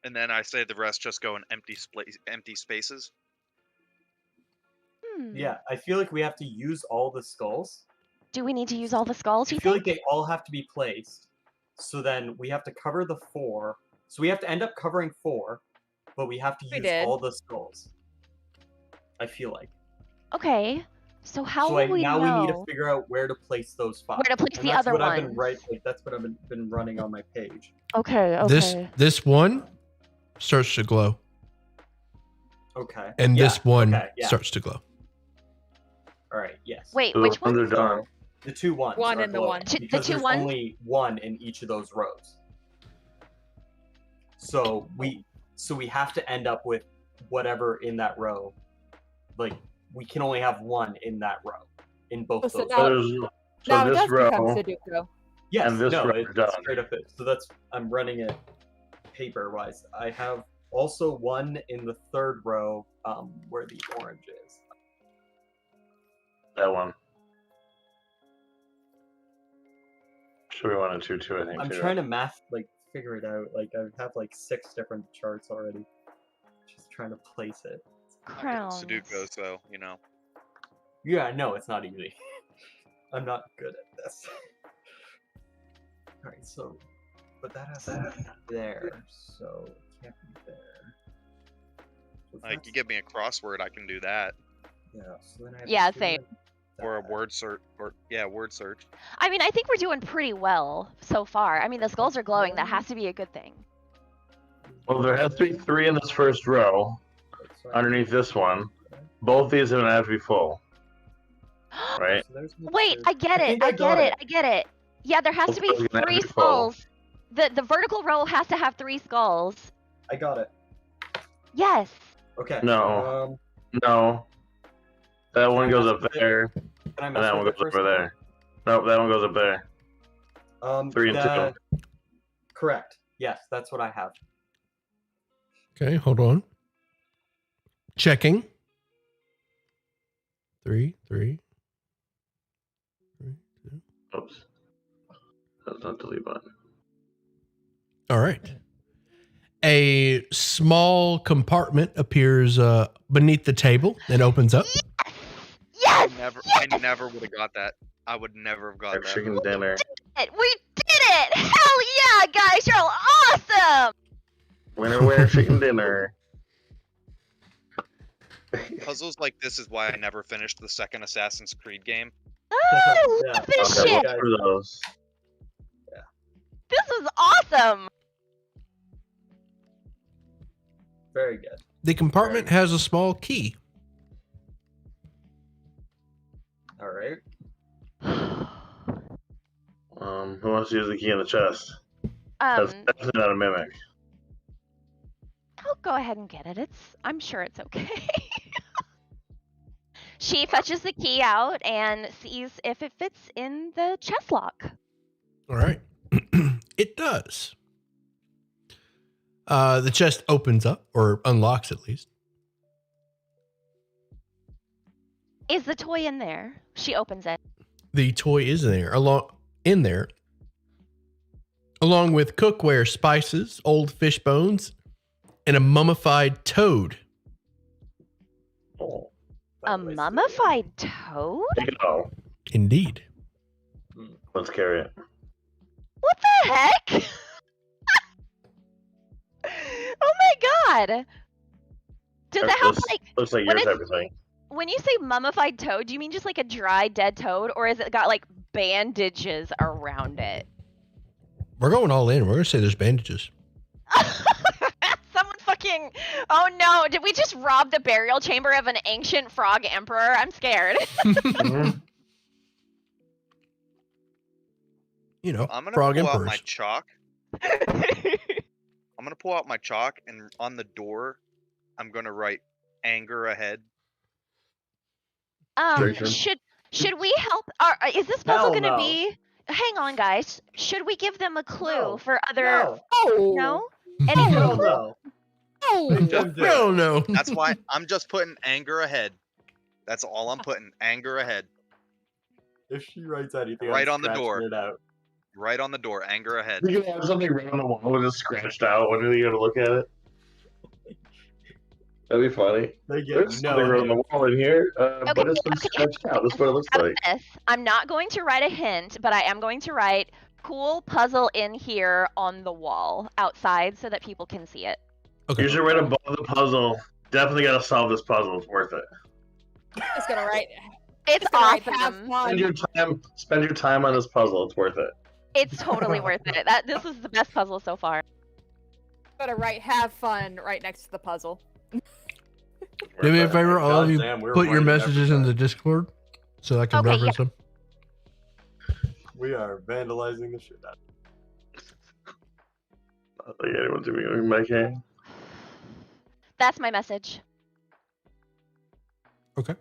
And then I say the rest just go in empty spaces. Yeah, I feel like we have to use all the skulls. Do we need to use all the skulls, I you feel think? like they all have to be placed. So then we have to cover the 4. So we have to end up covering 4, but we have to We use did. all the skulls. I feel like. Okay. So how so will we now know we need to figure out where to place those 5. where to place And the that's other what I've been ones? that's what I've been running on my page. Okay, This one starts to glow, Okay. and Yeah, this one okay, yeah. starts to glow. All right. Yes. Wait, So which the ones one? are done. The 2 1s. 1 are and the glowing 1. The because 2 there's 1s? only 1 in each of those rows. So we have to end up with whatever in that row. Like we can only have 1 in that row in both So those. now- rows. So Now it this does become row, Sudoku. Yes, and this no, row it's is done. straight up it. So that's I'm running it paper wise. I have also 1 in the 3rd row, where the orange is. that one. Should be 1 and 2, 2, I think. I'm too. trying to figure it out. Like I have like 6 different charts already. Just trying to place it. It's Crowns. Sudoku, so you know. Yeah, no, it's not easy. I'm not good at this. Alright, so... But that has to be there, so it can't be there. So if Like, you that's- give me a crossword, I can do that, Yeah, so then I have Yeah, to same. or a that. word search, word search. I mean, I think we're doing pretty well so far. I mean, the skulls are glowing. That has to be a good thing. Well, there has to be 3 in this first row So I- underneath this one. Both these are gonna have to be full, right? So there's my Wait, two. I get it. think I got get it. I get it. Yeah, there has to be Hopefully we can have 3 it full. skulls. The vertical row has to have 3 skulls. I got it. Yes. Okay. No. No. That one goes up there, Can I and mess that one with goes it over first? there. Nope, that one goes up there. 3 and 2. Correct. Yes, that's what I have. Okay, hold on. Checking. 3, 3. 3, 2. Oops. That's not the delete button. All right. A small compartment appears beneath the table and opens up. Yes. I never would have got that. I would never have got that. Chicken dinner. We did it! Hell yeah, guys! You're all awesome! Winner chicken dinner. Puzzles like this is why I never finished the second Assassin's Creed game. Oh, Yeah. love this Okay, shit! look for those. This was awesome! Very good. The compartment has a small key. All right. Who wants to use the key in the chest? That's definitely not a mimic. I'll go ahead and get it. I'm sure it's okay. She fetches the key out and sees if it fits in the chest lock. All right. It does. The chest opens up, or unlocks at least. Is the toy in there? She opens it. The toy is in there, along with cookware, spices, old fish bones, and a mummified toad. Oh, A mummified toad? there you go. Indeed. Let's carry it. What the heck? Oh my god! Does it have like Looks like when your it's- type of thing. when you say mummified toad? Do you mean just like a dry dead toad, or is it got like bandages around it? We're going all in. We're going to say there's bandages. Someone fucking. Oh no! Did we just rob the burial chamber of an ancient frog emperor? I'm scared. Mhm. You know, I'm gonna frog pull out emperors. my chalk. I'm gonna pull out my chalk, and on the door, I'm gonna write "anger ahead." Jason? Should we help? Is this puzzle Hell gonna no. be? Hang on, guys. Should we give them a clue No. for other? No. Oh No? Any Hell clue? no. no! Make them do it. Hell no. That's why I'm just putting "anger ahead." That's all I'm putting. "Anger ahead." If she writes anything, Right I'm on the scratching door. It out. Right on the door. "Anger ahead." You can have something right on the wall just scratched out when you go to look at it. That'd be funny. They get There's no. something right on the wall in here, but Okay, it's been okay. scratched out. That's what it looks How about like. this? I'm not going to write a hint, but I am going to write cool puzzle in here on the wall outside so that people can see it. Okay. You should write above the puzzle. Definitely gotta solve this puzzle. It's worth it. Just gonna write. It's Just gonna write, have awesome. fun. Spend your time on this puzzle. It's worth it. It's totally worth it. This is the best puzzle so far. Gotta write have fun right next to the puzzle. Do me a Worth it. favor, all of you, Goddamn, we're put your writing messages in everything. the Discord so I can Okay, reference them. We are vandalizing the shit out. I don't think anyone's even making. That's my message. Okay.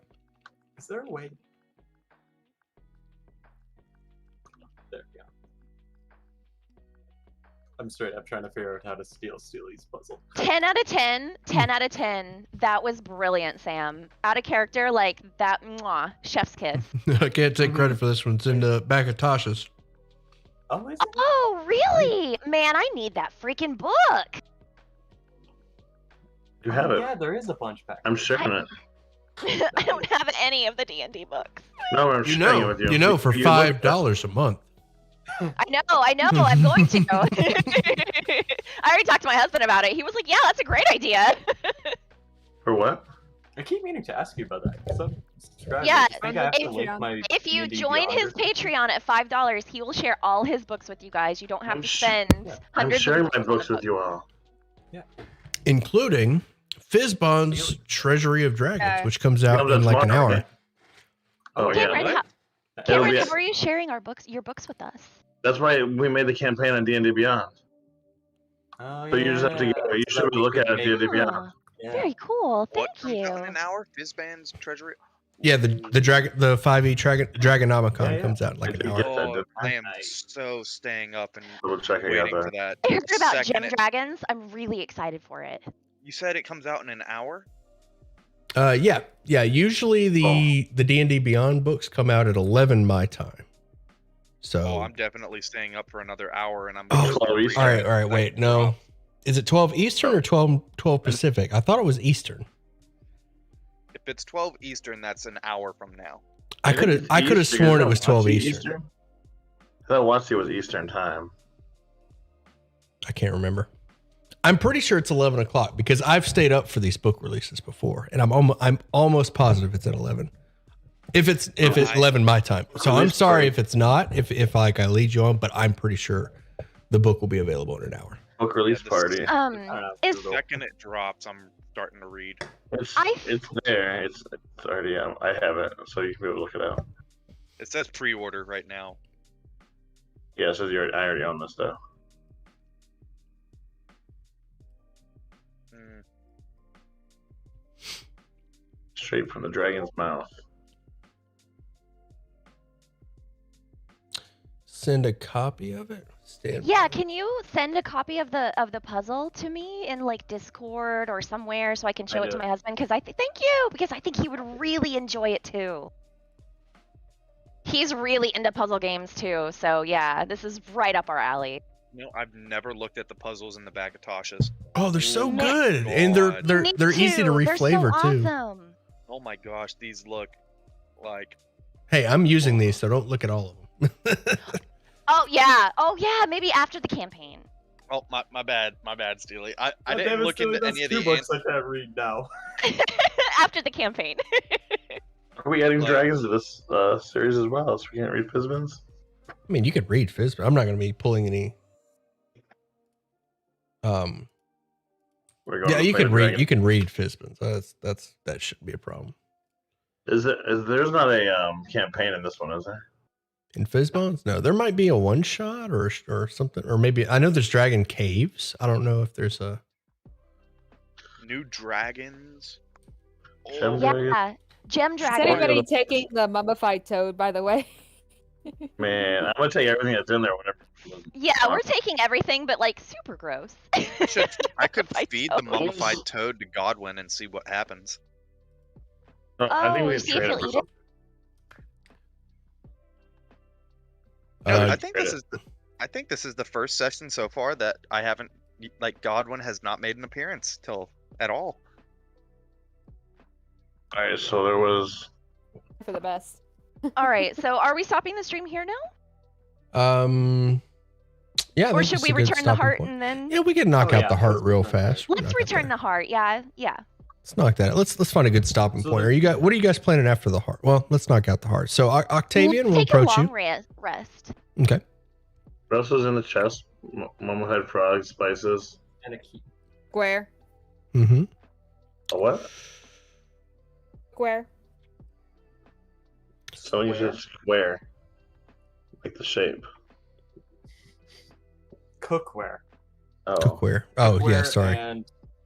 Is there a way? There we go. I'm straight up trying to figure out how to steal Steely's puzzle. 10 out of 10. 10 out of 10. That was brilliant, Sam. Out of character, like that. Mwah, chef's kiss. I can't take credit for this one. It's in the back of Tasha's. Oh, is it? Oh, really? Man, I need that freaking book. You have it. Yeah, there is a bunch pack. I'm sharing it. I don't have any of the D&D books. No, I'm sharing it with you. You know, for You look- $5 a month. I know, I'm going to. I already talked to my husband about it. He was like, yeah, that's a great idea. For what? I keep meaning to ask you about that. So, subscribe. Yeah, I think I have to if- link my If you D&D join Beyond his or something. Patreon at $5, he will share all his books with you guys. You don't have I'm to sh- spend yeah. I'm hundreds sharing of my dollars books on with you all. Including Fizzbon's Treasury of Dragons, Yeah. which comes out Comes in like an tomorrow, hour. okay? Oh, Okay, yeah. Cameron, what? how, It'll Cameron, be- how are you sharing your books with us? That's why we made the campaign on D&D Beyond. Oh, So you just have to go. You So should that we look could at make- D&D Beyond. Ah, Yeah. very cool. What Thank comes out in you. an hour? Fizzband's Treasury. Yeah, the 5e Dragonomicon Yeah, yeah. comes out in like an I hour. did. Oh, I am Nice. so staying up and Double check I got waiting for that. that. I heard about second Gem it- Dragons. I'm really excited for it. You said it comes out in an hour? Yeah. Usually the D&D Beyond books come out at 11 my time. So, Oh, I'm definitely staying up for another hour, and I'm. Oh, gonna start all reading all it. right. Wait, no. Is it 12 Eastern or 12 Pacific? I thought it was Eastern. If it's 12 Eastern, that's an hour from now. I could have sworn it was 12 Eastern. I thought WotC was Eastern time. I can't remember. I'm pretty sure it's 11 o'clock because I've stayed up for these book releases before, and I'm almost positive it's at 11. If it's 11 my time. So I'm sorry if it's not. If like I lead you on, but I'm pretty sure the book will be available in an hour. Book release this is- party. I don't know. Is Google. Second it drops, I'm starting to read. It's I- it's there. It's already out. I have it, so you can be able to look it out. It says pre-order right now. Yeah, it says I already own this though. Mm, Straight from the dragon's mouth. Send a copy of it. Stand Yeah, by. can you send a copy of the puzzle to me in like Discord or somewhere so I can show I it to did. my husband? Because thank you, because I think he would really enjoy it too. He's really into puzzle games too, so yeah, this is right up our alley. no, I've never looked at the puzzles in the back of Tasha's. Oh, they're so Oh, good, and they're God. they're Me they're easy to too. They're reflavor so too. awesome. Oh my gosh, these look like. Hey, I'm using these, so don't look at all of them. Oh yeah, maybe after the campaign. Oh, my bad, Steely. I Oh, didn't David, look Steely, into that's any of two the books answers. I can't read now. After the campaign. Are we adding Like- dragons to this series as well? So we can't read Fizzbins? I mean, you could read Fizz, but I'm not going to be pulling any. We're going Yeah, to you play can a read. dragon. You can read Fizzbins. That shouldn't be a problem. Is there's not a campaign in this one, is there? In Fizzbones, no, there might be a one shot or something, or maybe I know there's Dragon Caves. I don't know if there's a. New dragons. Gem Oh, dragon? Yeah, Gem Is Dragon. anybody taking the mummified toad, by the way? Man, I'm gonna take everything that's in there. Whatever. Yeah, we're taking everything, but like super gross. I could Mummified feed the toad. mummified toad to Godwin and see what happens. No, I think Oh, we see can if trade it he'll for eat it? something. I think trade this it. is. I think this is the first session so far that I haven't. Like Godwin has not made an appearance till at all. All right, so there was. For the best. All right, so are we stopping the stream here now, Yeah. I or think should this we is a good return the stopping heart point. and then? Yeah, we can knock Oh, out yeah, the heart let's real return fast. We can Let's knock that return down. the heart. Yeah. Let's knock that out. Let's find a good stopping So point. the- Are you guys? What are you guys planning after the heart? Well, let's knock out the heart. So Octavian will We'll take approach a long you. rest. Okay. Russell's in the chest. Mummlehead frog spices. And a key. Square. Mm-hmm. A what? Square. So you said square. Like the shape. Cookware. Oh. Cookware. Oh yeah, Cookware sorry. And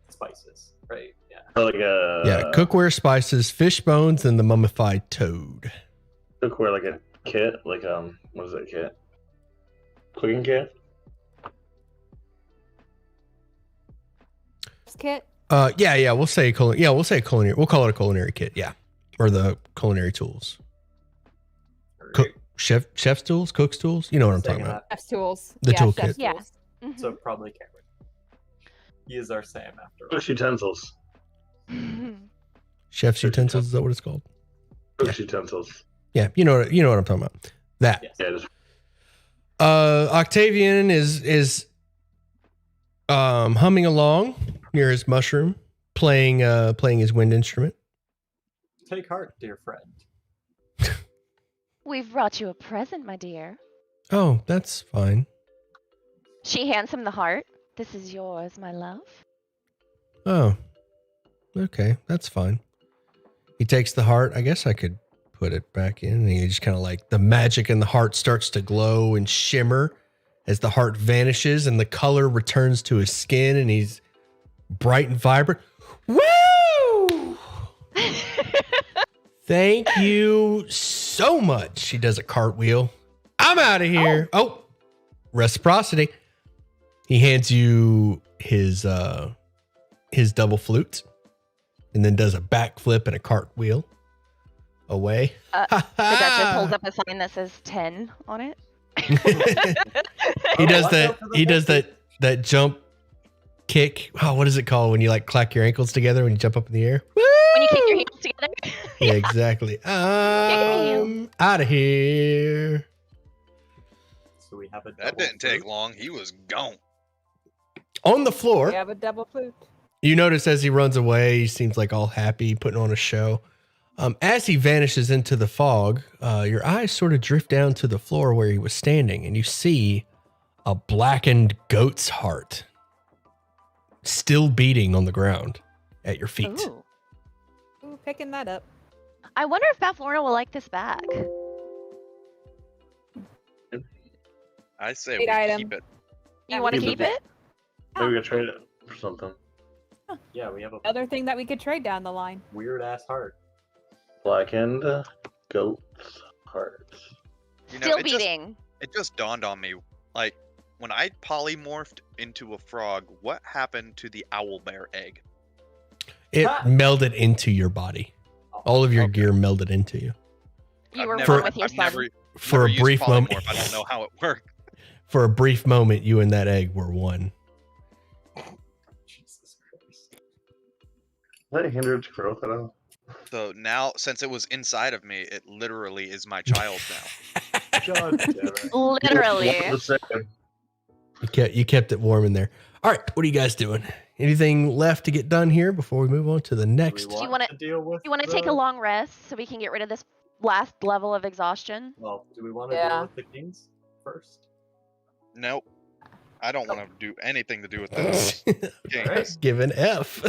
spices. Right. Yeah. Like a. Yeah, cookware, spices, fish bones, and the mummified toad. Cookware, like a kit. Like what is that kit? Cooking kit. Kit. Yeah. We'll say we'll say culinary. We'll call it a culinary kit. Yeah, or the culinary tools. Cook, chef's tools, cook's tools. You know what I'm talking about. Chef's tools. The yeah, toolkit. chef's Yeah. tools. Mhm. So probably Cameron. He is our Sam after all. Cook utensils. Chef's utensils, is that what it's called? Cook's utensils. Yeah, you know what I'm talking about. That. Yes. Yeah, just Octavian is humming along near his mushroom, playing his wind instrument. Take heart, dear friend. We've brought you a present, my dear. Oh, that's fine. She hands him the heart. This is yours, my love. Oh, okay, that's fine. He takes the heart. I guess I could put it back in. And he just kind of like the magic in the heart starts to glow and shimmer as the heart vanishes and the color returns to his skin and he's bright and vibrant. Woo! Thank you so much. She does a cartwheel. I'm out of here. Oh, reciprocity. He hands you his double flute and then does a backflip and a cartwheel away. The Duchess holds up a sign that says 10 on it. He does that jump kick. Oh, what is it called when you like clack your ankles together when you jump up in the air? When you kick your heels together. Yeah, exactly. Out of here. So we have a That double didn't take fruit. long. He was gone. On the floor, We have a double flute. you notice as he runs away, he seems like all happy, putting on a show. As he vanishes into the fog, your eyes sort of drift down to the floor where he was standing, and you see a blackened goat's heart still beating on the ground at your feet. Ooh. Ooh, picking that up. I wonder if Baflorna will like this bag. I say Great we item. keep it. You want to keep keep it. it? maybe we could trade it for something. Yeah, we have a Other thing that we could trade down the line. weird ass heart. Blackened goat's heart. You know, Still it just- beating. It just dawned on me, like, when I polymorphed into a frog, what happened to the owlbear egg? It Ah. melded into your body. All of your Okay. gear melded into you. You I've were never, one with your I've son. never, For never a used brief moment, polymorph. I don't know how it worked. for a brief moment, you and that egg were one. Jesus Christ. Does that hinder its growth at all? So now, since it was inside of me, it literally is my child now. God damn it. Literally. Just saying. You kept it warm in there. All right, what are you guys doing? Anything left to get done here before we move on to the next? Do we wanna- want to deal with You want to take a long rest so we can get rid of this last level of exhaustion? Well, do we want to Yeah. deal with the kings first? Nope. I don't want to do anything to do with this. Kings. Give an F.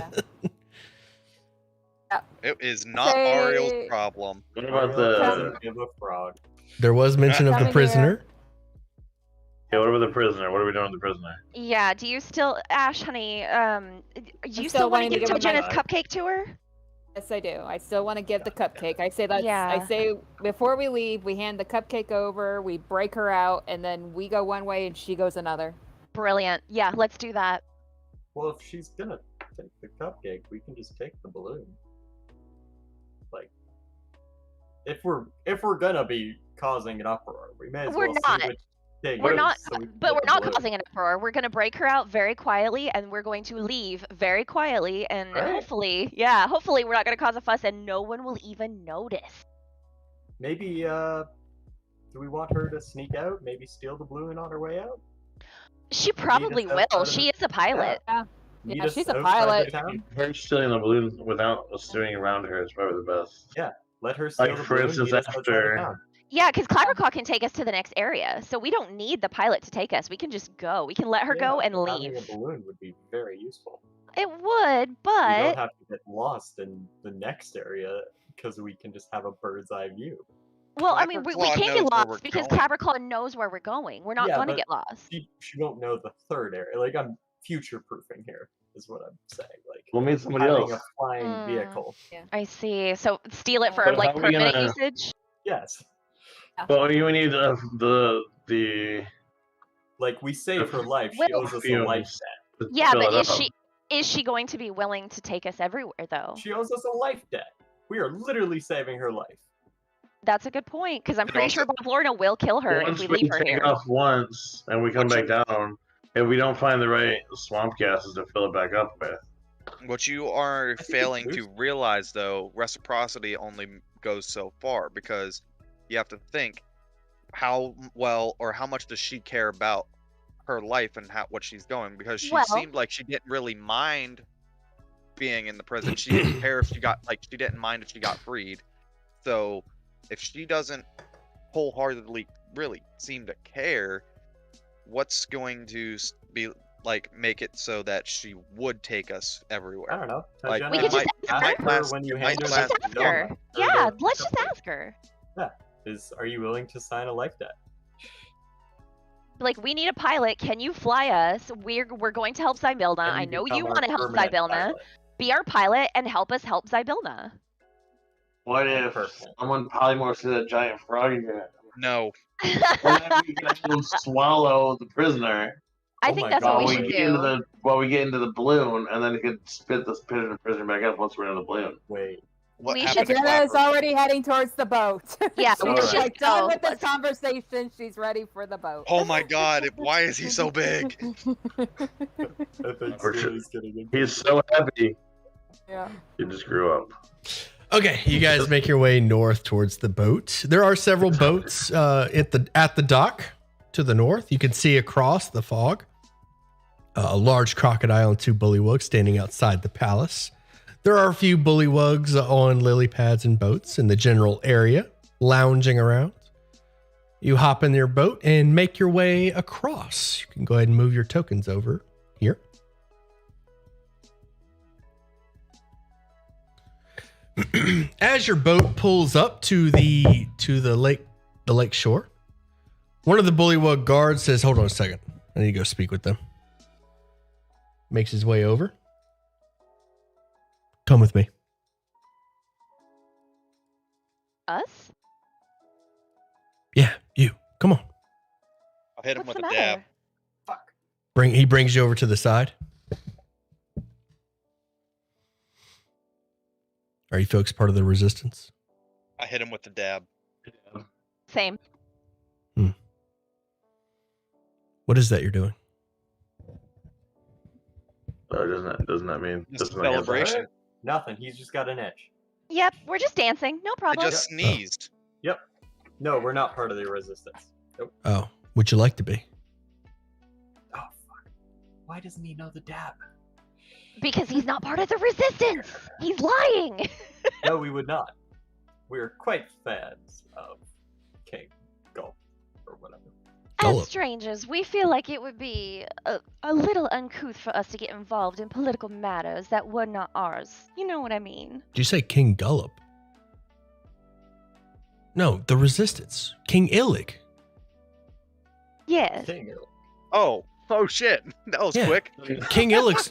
It is not Say- Ariel's problem. What about Ariel the? doesn't give a frog. There was mention of the Coming here. prisoner. Yeah, what about the prisoner? What are we doing with the prisoner? Yeah. Do you still, Ash, honey? You still still want wanting to to give give him Jenna's my- cupcake to her? Yes, I do. I still want to give the cupcake. I say that. Yeah. I say before we leave, we hand the cupcake over, we break her out, and then we go one way and she goes another. Brilliant. Yeah, let's do that. Well, if she's gonna take the cupcake, we can just take the balloon. Like, if we're gonna be causing an uproar, we may as We're well not. see which king We're wins not, so we can but get we're the not balloon. causing an uproar. We're gonna break her out very quietly, and we're going to leave very quietly, and Right. hopefully we're not gonna cause a fuss, and no one will even notice. Maybe, do we want her to sneak out? Maybe steal the balloon on her way out? She probably us outside will. of She it. is a pilot. Meet Yeah, us she's a outside pilot. the town? Her stealing the balloon without us doing around her is probably the best. Let her steal Like, the for balloon. instance, meet us outside the after- town. Yeah, because Clapperclaw can take us to the next area, so we don't need the pilot to take us. We can just go. We can let her go Yeah, and Having leave. a balloon would be very useful. It would, We don't but have to get lost in the next area because we can just have a bird's eye view. well, I mean, we Clapperclaw can't knows get where we're lost because going. Clapperclaw knows where we're going. We're not Yeah, gonna but- get lost. She won't know the third area. Like, I'm future proofing here, is what I'm saying. Like, We'll meet somebody having else. a flying Mm. vehicle. I see. So steal it for But like how are we permanent gonna- usage. Yes. Well, you need the Like, we save her life. She Well- owes us a life fumes. debt. Yeah, Fill but it is up. she going to be willing to take us everywhere though? She owes us a life debt. We are literally saving her life. That's a good point because I'm And pretty also- sure Bob Lorna will kill her Once if we leave her take here. off once and we come back down, if we don't find the right swamp gases to fill it back up with, What you are think failing it's to realize, though, reciprocity only goes so far because you have to think how well or how much does she care about her life and what she's going, because she Well- seemed like she didn't really mind being in the prison. She didn't care if she got she didn't mind if she got freed. So if she doesn't wholeheartedly really seem to care, what's going to be like make it so that she would take us everywhere? I don't know. Like, Tajana, We could just ask ask her her. when you It hand might her Let's last- just that ask her. donut, or Yeah, the let's just cupcake. ask her. Are you willing to sign a life debt? Like, we need a pilot. Can you fly us? We're going to help Zybilna. And I know become you our want to help permanent Zybilna. pilot. Be our pilot and help us help Zybilna. What if Perfect. someone polymorphs to that giant frog again? No. What if we can swallow the prisoner I Oh think my that's God, what while we we should get into do. the while we get into the balloon, and then it could spit the prisoner back up once we're in the balloon? Wait. What We happened should- to Jenna is Clapper? already heading towards the boat. Yeah, She's we Alright. should like done go. with this Let's- conversation. She's ready for the boat. Oh my God! Why is he so big? I think Or Sully's getting in. He's so happy. Yeah. He just grew up. Okay, you guys make your way north towards the boat. There are several boats at the dock to the north. You can see across the fog a large crocodile and two bullywugs standing outside the palace. There are a few bullywugs on lily pads and boats in the general area, lounging around. You hop in your boat and make your way across. You can go ahead and move your tokens over here. As your boat pulls up to the lake shore, one of the bullywug guards says, "Hold on a second. I need to go speak with them." Makes his way over. Come with me. Us? Yeah, you. Come on. I'll hit him What's with the a dab. matter? Fuck. He brings you over to the side. Are you folks part of the resistance? I hit him with the dab. Same. What is that you're doing? Doesn't that mean Just a doesn't that get celebration. Alright. Nothing. He's just got an itch. Yep, we're just dancing. No I problem. just sneezed. Yep. No, we're not part of the resistance. Nope. Oh, would you like to be? Oh fuck. Why doesn't he know the dab? Because he's not part of the resistance. He's lying. No, we would not. We're quite fans of King Gulp or whatever. Gullop. As strangers, we feel like it would be a little uncouth for us to get involved in political matters that were not ours. You know what I mean? Did you say King Gullop? No, the resistance. King Illig. Yes. King. Oh shit! That was Yeah. quick. King Illig's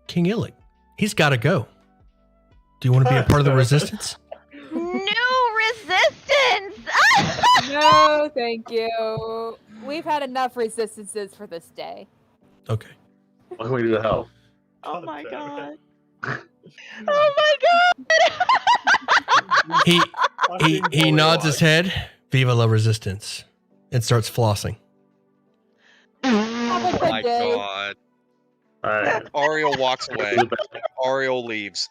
King Illig. He's got to go. Do you want to be a part of the resistance? New resistance! No, thank you. We've had enough resistances for this day. Okay. What can we do to help? Oh my God god. Oh my god! He nods his head. Viva la resistance, and starts flossing. Have a Oh good my day. God! All right, Ariel walks away. Ariel leaves.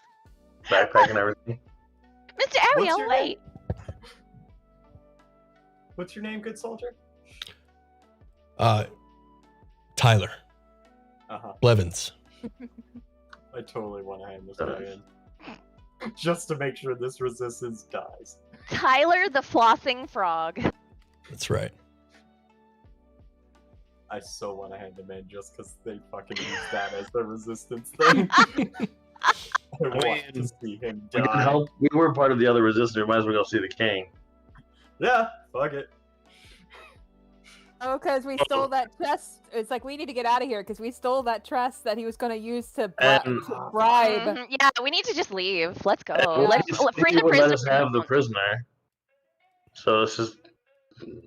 backpack and everything. Mr. Ariel, your wait. What's your name, good soldier? Tyler Uh-huh. Blevins. I totally want to hand this guy in. Just to make sure this resistance dies. Tyler the flossing frog. That's right. I so want to hand him in just because they fucking use that as the resistance thing. I want to see him We can die. help. We were part of the other resistance. We might as well go see the king. Yeah, fuck it. Oh, because we stole that chest. It's like we need to get out of here because we stole that chest that he was going to use to, And- to bribe. Mhm, yeah, we need to just leave. Let's go. And Let's the free city the would let us prisoner. have the prisoner. So it's just,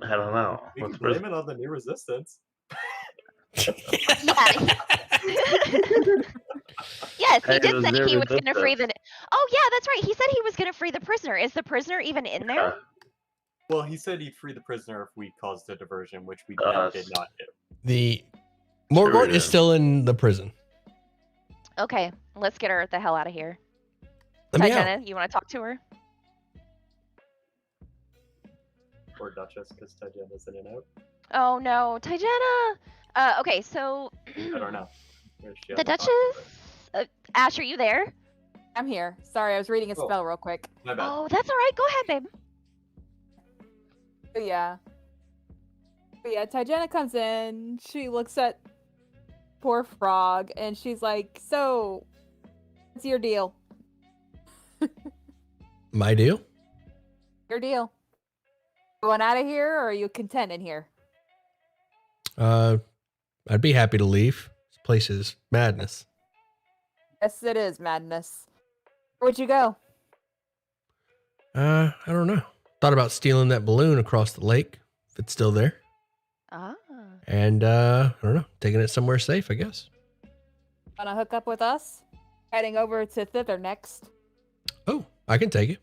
I don't know. We What's can the blame prisoner? it on the new resistance. Yes, he Hey, did those say he new was going to free the. resistance. Oh yeah, that's right. He said he was going to free the prisoner. Is the prisoner even in there? Well, he said he'd free the prisoner if we caused a diversion, which we Uh, did not do. The Morgort Sure, is yeah. still in the prison. Okay, let's get her the hell out of here. Let me out. Tijana, you want to talk to her? Or Duchess, because Tijana's in and out. Oh no, Tijana. Okay, so I don't know. Where's she on the top? Duchess. Ash, are you there? I'm here. Sorry, I was reading a Oh. spell real quick. My bad. Oh, that's all right. Go ahead, babe. But yeah. Tijana comes in. She looks at poor Frog, and she's like, "So, what's your deal? My deal? Your deal? Going out of here, or are you content in here?" I'd be happy to leave. This place is madness. Yes, it is madness. Where'd you go? I don't know. Thought about stealing that balloon across the lake, if it's still there. Ah. And I don't know, taking it somewhere safe, I guess. Wanna hook up with us? Heading over to Thither next. Oh, I can take it.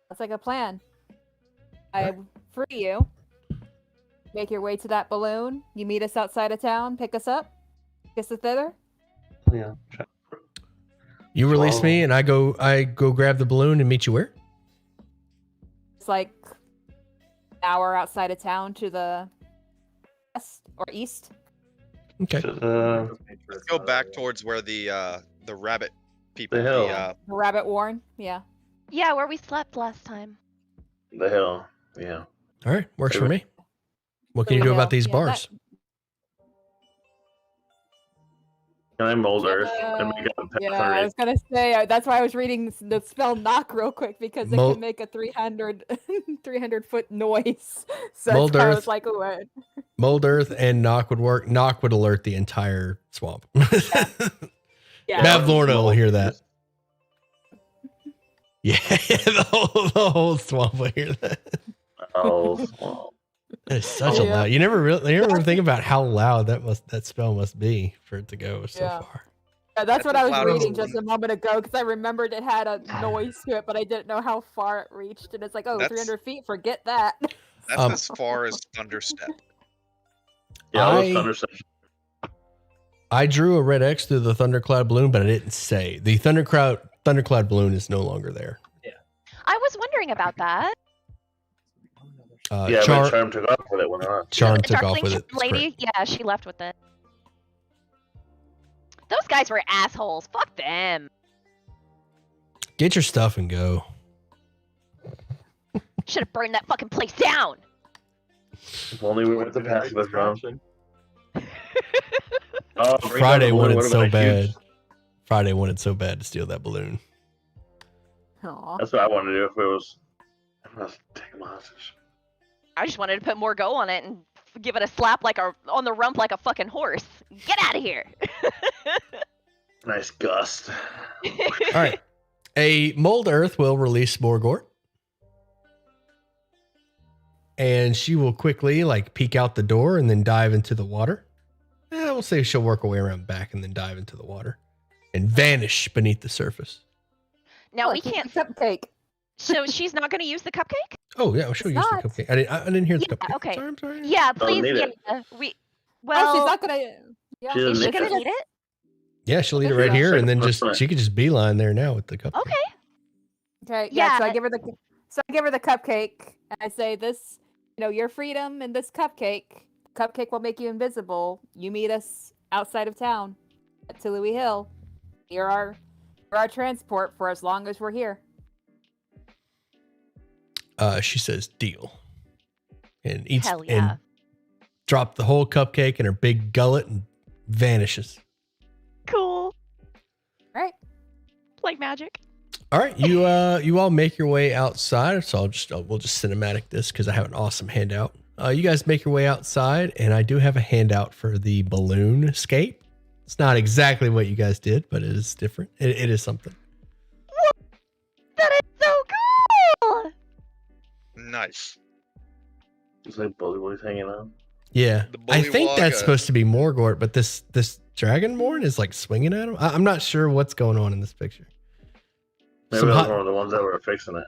That's like a plan. I free you. Make your way to that balloon. You meet us outside of town. Pick us up. Take us to Thither. Yeah. You release me, Whoa. and I go grab the balloon and meet you where? It's like an hour outside of town to the west or east. Okay. Should, Let's go back towards where the rabbit people. The hill. The Rabbit Warren. Yeah. Yeah, where we slept last time. the hill. Yeah. All right, works for Okay. me. What can you do about these Yeah, bars? Can I mold Yeah, earth and make a Yeah, path I underneath? was gonna say that's why I was reading the spell knock real quick because it Mol- can make a 300 foot noise. So Mold that's why I earth. was like, ooh, Mold earth and knock would work. Knock would alert the entire swamp. yeah. Mav Lorna will hear that. Yeah, the whole swamp will hear that. Oh, well. It's such Oh, a yeah. loud. You never think about how loud that spell must be for it to go so Yeah. far. Yeah, that's That's what I was loud reading as just a moment ago because I remembered it had a noise to it, but I didn't know how far it reached. And it's like, oh, That's- 300 feet, forget that. That's Um, as far as Thunderstep. Yeah, I- those thunderstorms. I drew a red X through the thundercloud balloon, but I didn't say the thundercloud balloon is no longer there. I was wondering about that. Yeah, but Charm took off with it when on. Charm The took off Darkling with it. That's lady, yeah, she left with it. Those guys were assholes. Fuck them. correct. Get your stuff and go. Should have burned that fucking place down. If only we went to Pacifist, bro. Distraction. Oh, Friday wanted would've so been a huge- bad. Friday wanted so bad to steal that balloon. Aw. That's what I wanted to do if it was. I'm gonna take him hostage. I just wanted to put more go on it and give it a slap like on the rump like a fucking horse. Get out of here. Nice gust. All right. A mold earth will release Morgort. And she will quickly peek out the door and then dive into the water. We'll say she'll work her way around back and then dive into the water and vanish beneath the surface. Now we Look, it's can't. a cupcake. So she's not going to use the cupcake? Oh yeah, she'll It's use the not. cupcake. I didn't hear the Yeah, cupcake. okay. Sorry, I'm sorry. Yeah, Don't please. need it. Yeah, we. Oh, Well, she's not gonna. Yeah, She doesn't is she need going to it. eat it? Yeah, she'll eat it Okay. right here, and then Second she could just beeline there now with the cupcake. Okay. Okay, yeah. So I Yeah. give her the cupcake, and I say, "This, your freedom and this cupcake. Cupcake will make you invisible. You meet us outside of town at Louis Hill. You're our transport for as long as we're here." She says deal, and eats Hell yeah. and drop the whole cupcake in her big gullet and vanishes. Cool. Right. Like magic. All right, you all make your way outside. So we'll just cinematic this because I have an awesome handout. You guys make your way outside, and I do have a handout for the balloon escape. It's not exactly what you guys did, but it is different. It is something. That is so cool. Nice. It's like Bullywug's hanging out. Yeah, The I think that's Bullywugga. supposed to be Morgort, but this Dragonborn is swinging at him. I'm not sure what's going on in this picture. Maybe Some that was hot- one of the ones that were fixing it.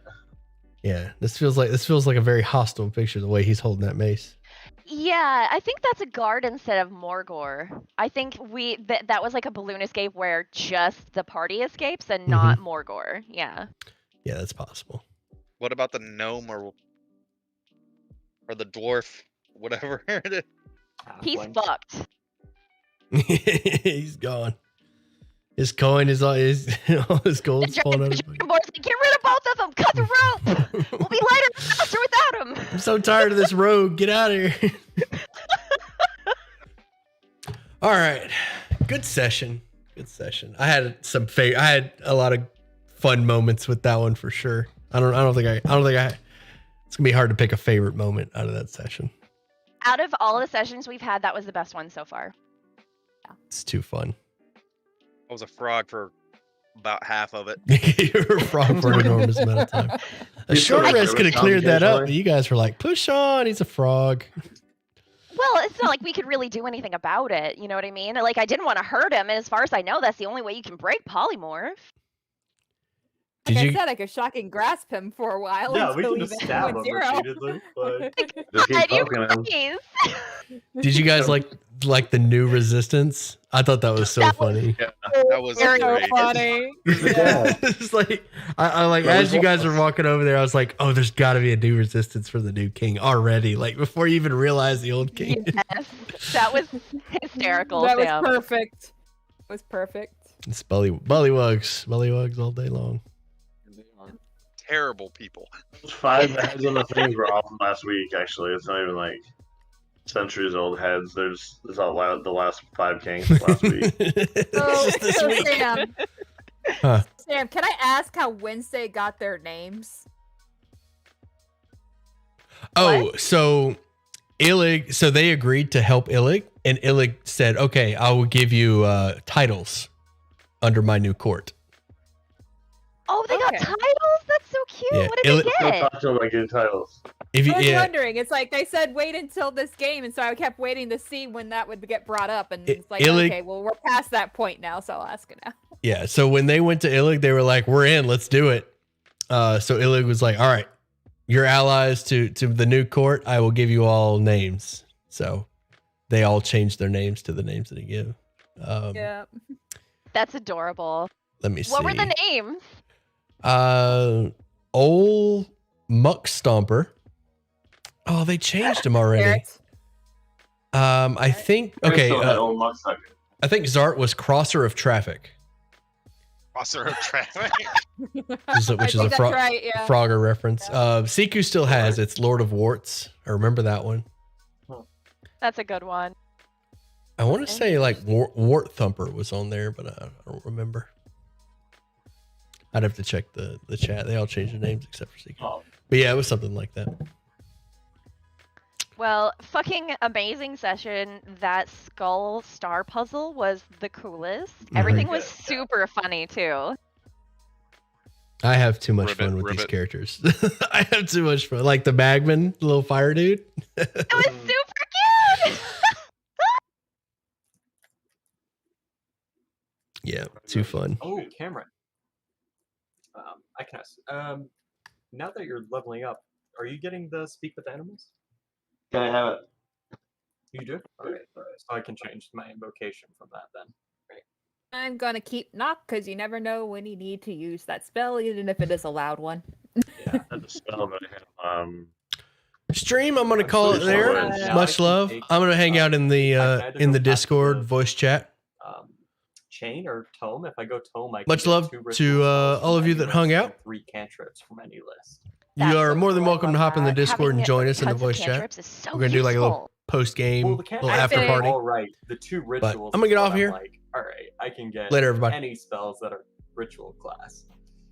Yeah, this feels like a very hostile picture. The way he's holding that mace. Yeah, I think that's a guard instead of Morgor. I think that was like a balloon escape where just the party escapes and not Morgor. Yeah. Yeah, that's possible. What about the gnome or the dwarf, whatever it is? He's Halflings. fucked. He's gone. His coin is all his gold's falling out of his pocket. Boys, get rid of both of them. Cut the rope. We'll be lighter and faster without him. I'm so tired of this rogue. Get out of here. All right. Good session. Good session. I had a lot of fun moments with that one for sure. I don't think it's gonna be hard to pick a favorite moment out of that session. Out of all the sessions we've had, that was the best one so far. It's too fun. I was a frog for about half of it. You're a frog for an enormous amount of time. A short rest could have cleared that up, but you guys were like, push on, he's a frog. Well, it's not like we could really do anything about it. You know what I mean? Like, I didn't want to hurt him, and as far as I know, that's the only way you can break polymorph. Did Like you? I said, I could shocking grasp him for a while. Yeah, we until can he just went stab him 0. repeatedly, but Just keep God, you poking him. cookies. Did you guys like the new resistance? I thought that was so That was funny. Yeah, that was Very So great. funny. Yeah. It's like I like as you guys were walking over there, I was like, oh, there's got to be a new resistance for the new king already. Like before you even realize the old king. Yes, that was hysterical. That was Sam. perfect. It was perfect. It's bullywugs all day long. Terrible people. Those 5 heads on the things were off last week. Actually, it's not even like centuries old heads. There's all the last 5 kings last week. So, Just this so week. Sam, Huh. Sam, can I ask how Wednesday got their names? Oh, so Illig, so they agreed to help Illig, and Illig said, okay, I will give you titles under my new court. Oh, they got Okay. titles? That's so cute. Yeah, What did they Don't get? talk to him like good titles. If you, I was yeah, wondering. It's like they said wait until this game, and so I kept waiting to see when that would get brought up. And it's like, Illig- okay, well, we're past that point now, so I'll ask it now. yeah. So when they went to Illig, they were like, we're in, let's do it. So Illig was like, all right, you're allies to the new court. I will give you all names. So they all changed their names to the names that he gave. Yeah. That's adorable. Let me see. What were the names? Old Muck Stomper. Oh, they changed him already. Barrett. I think okay. Still had old Mucksucker. I think Zart was Crosser of Traffic, Crosser of traffic. which I is a think that's right. Yeah. Frogger reference. Siku still has it's Lord of Warts. I remember that one. That's a good one. I want to say like Wart Thumper was on there, but I don't remember. I'd have to check the chat. They all changed their names except for Siku. Oh, But yeah, it was something like that. Well, fucking amazing session. That skull star puzzle was the coolest. Everything was super funny too. I have too much Ribbit, fun with these ribbit. characters. I have too much fun. Like the Bagman, the little fire dude. It was super cute. Yeah, too fun. oh, Cameron. I can ask. Now that you're leveling up, are you getting the speak with animals? can I have it? You do. All right. So I can change my invocation from that then. I'm gonna keep knock because you never know when you need to use that spell, even if it is a loud one. Yeah. I had to spell that I have, Stream, I'm gonna call it pretty there. sure it's- Much love. I'm gonna hang out in the either go back to Discord the- voice chat. Chain or tome. If I go tome, I can Much get love 2 to, ritual spells all from of you any that list hung and out. 3 cantrips from any list. That's You are so more than cool. I welcome to love hop in the that. Discord and Having join us in the tons of voice chat. cantrips is so We're gonna do like a little useful. post game, Well, the little cantrips after I party. all right. The 2 rituals. I'm gonna get is off what here. I'm like, all right, I can get Later, everybody. any spells that are ritual class.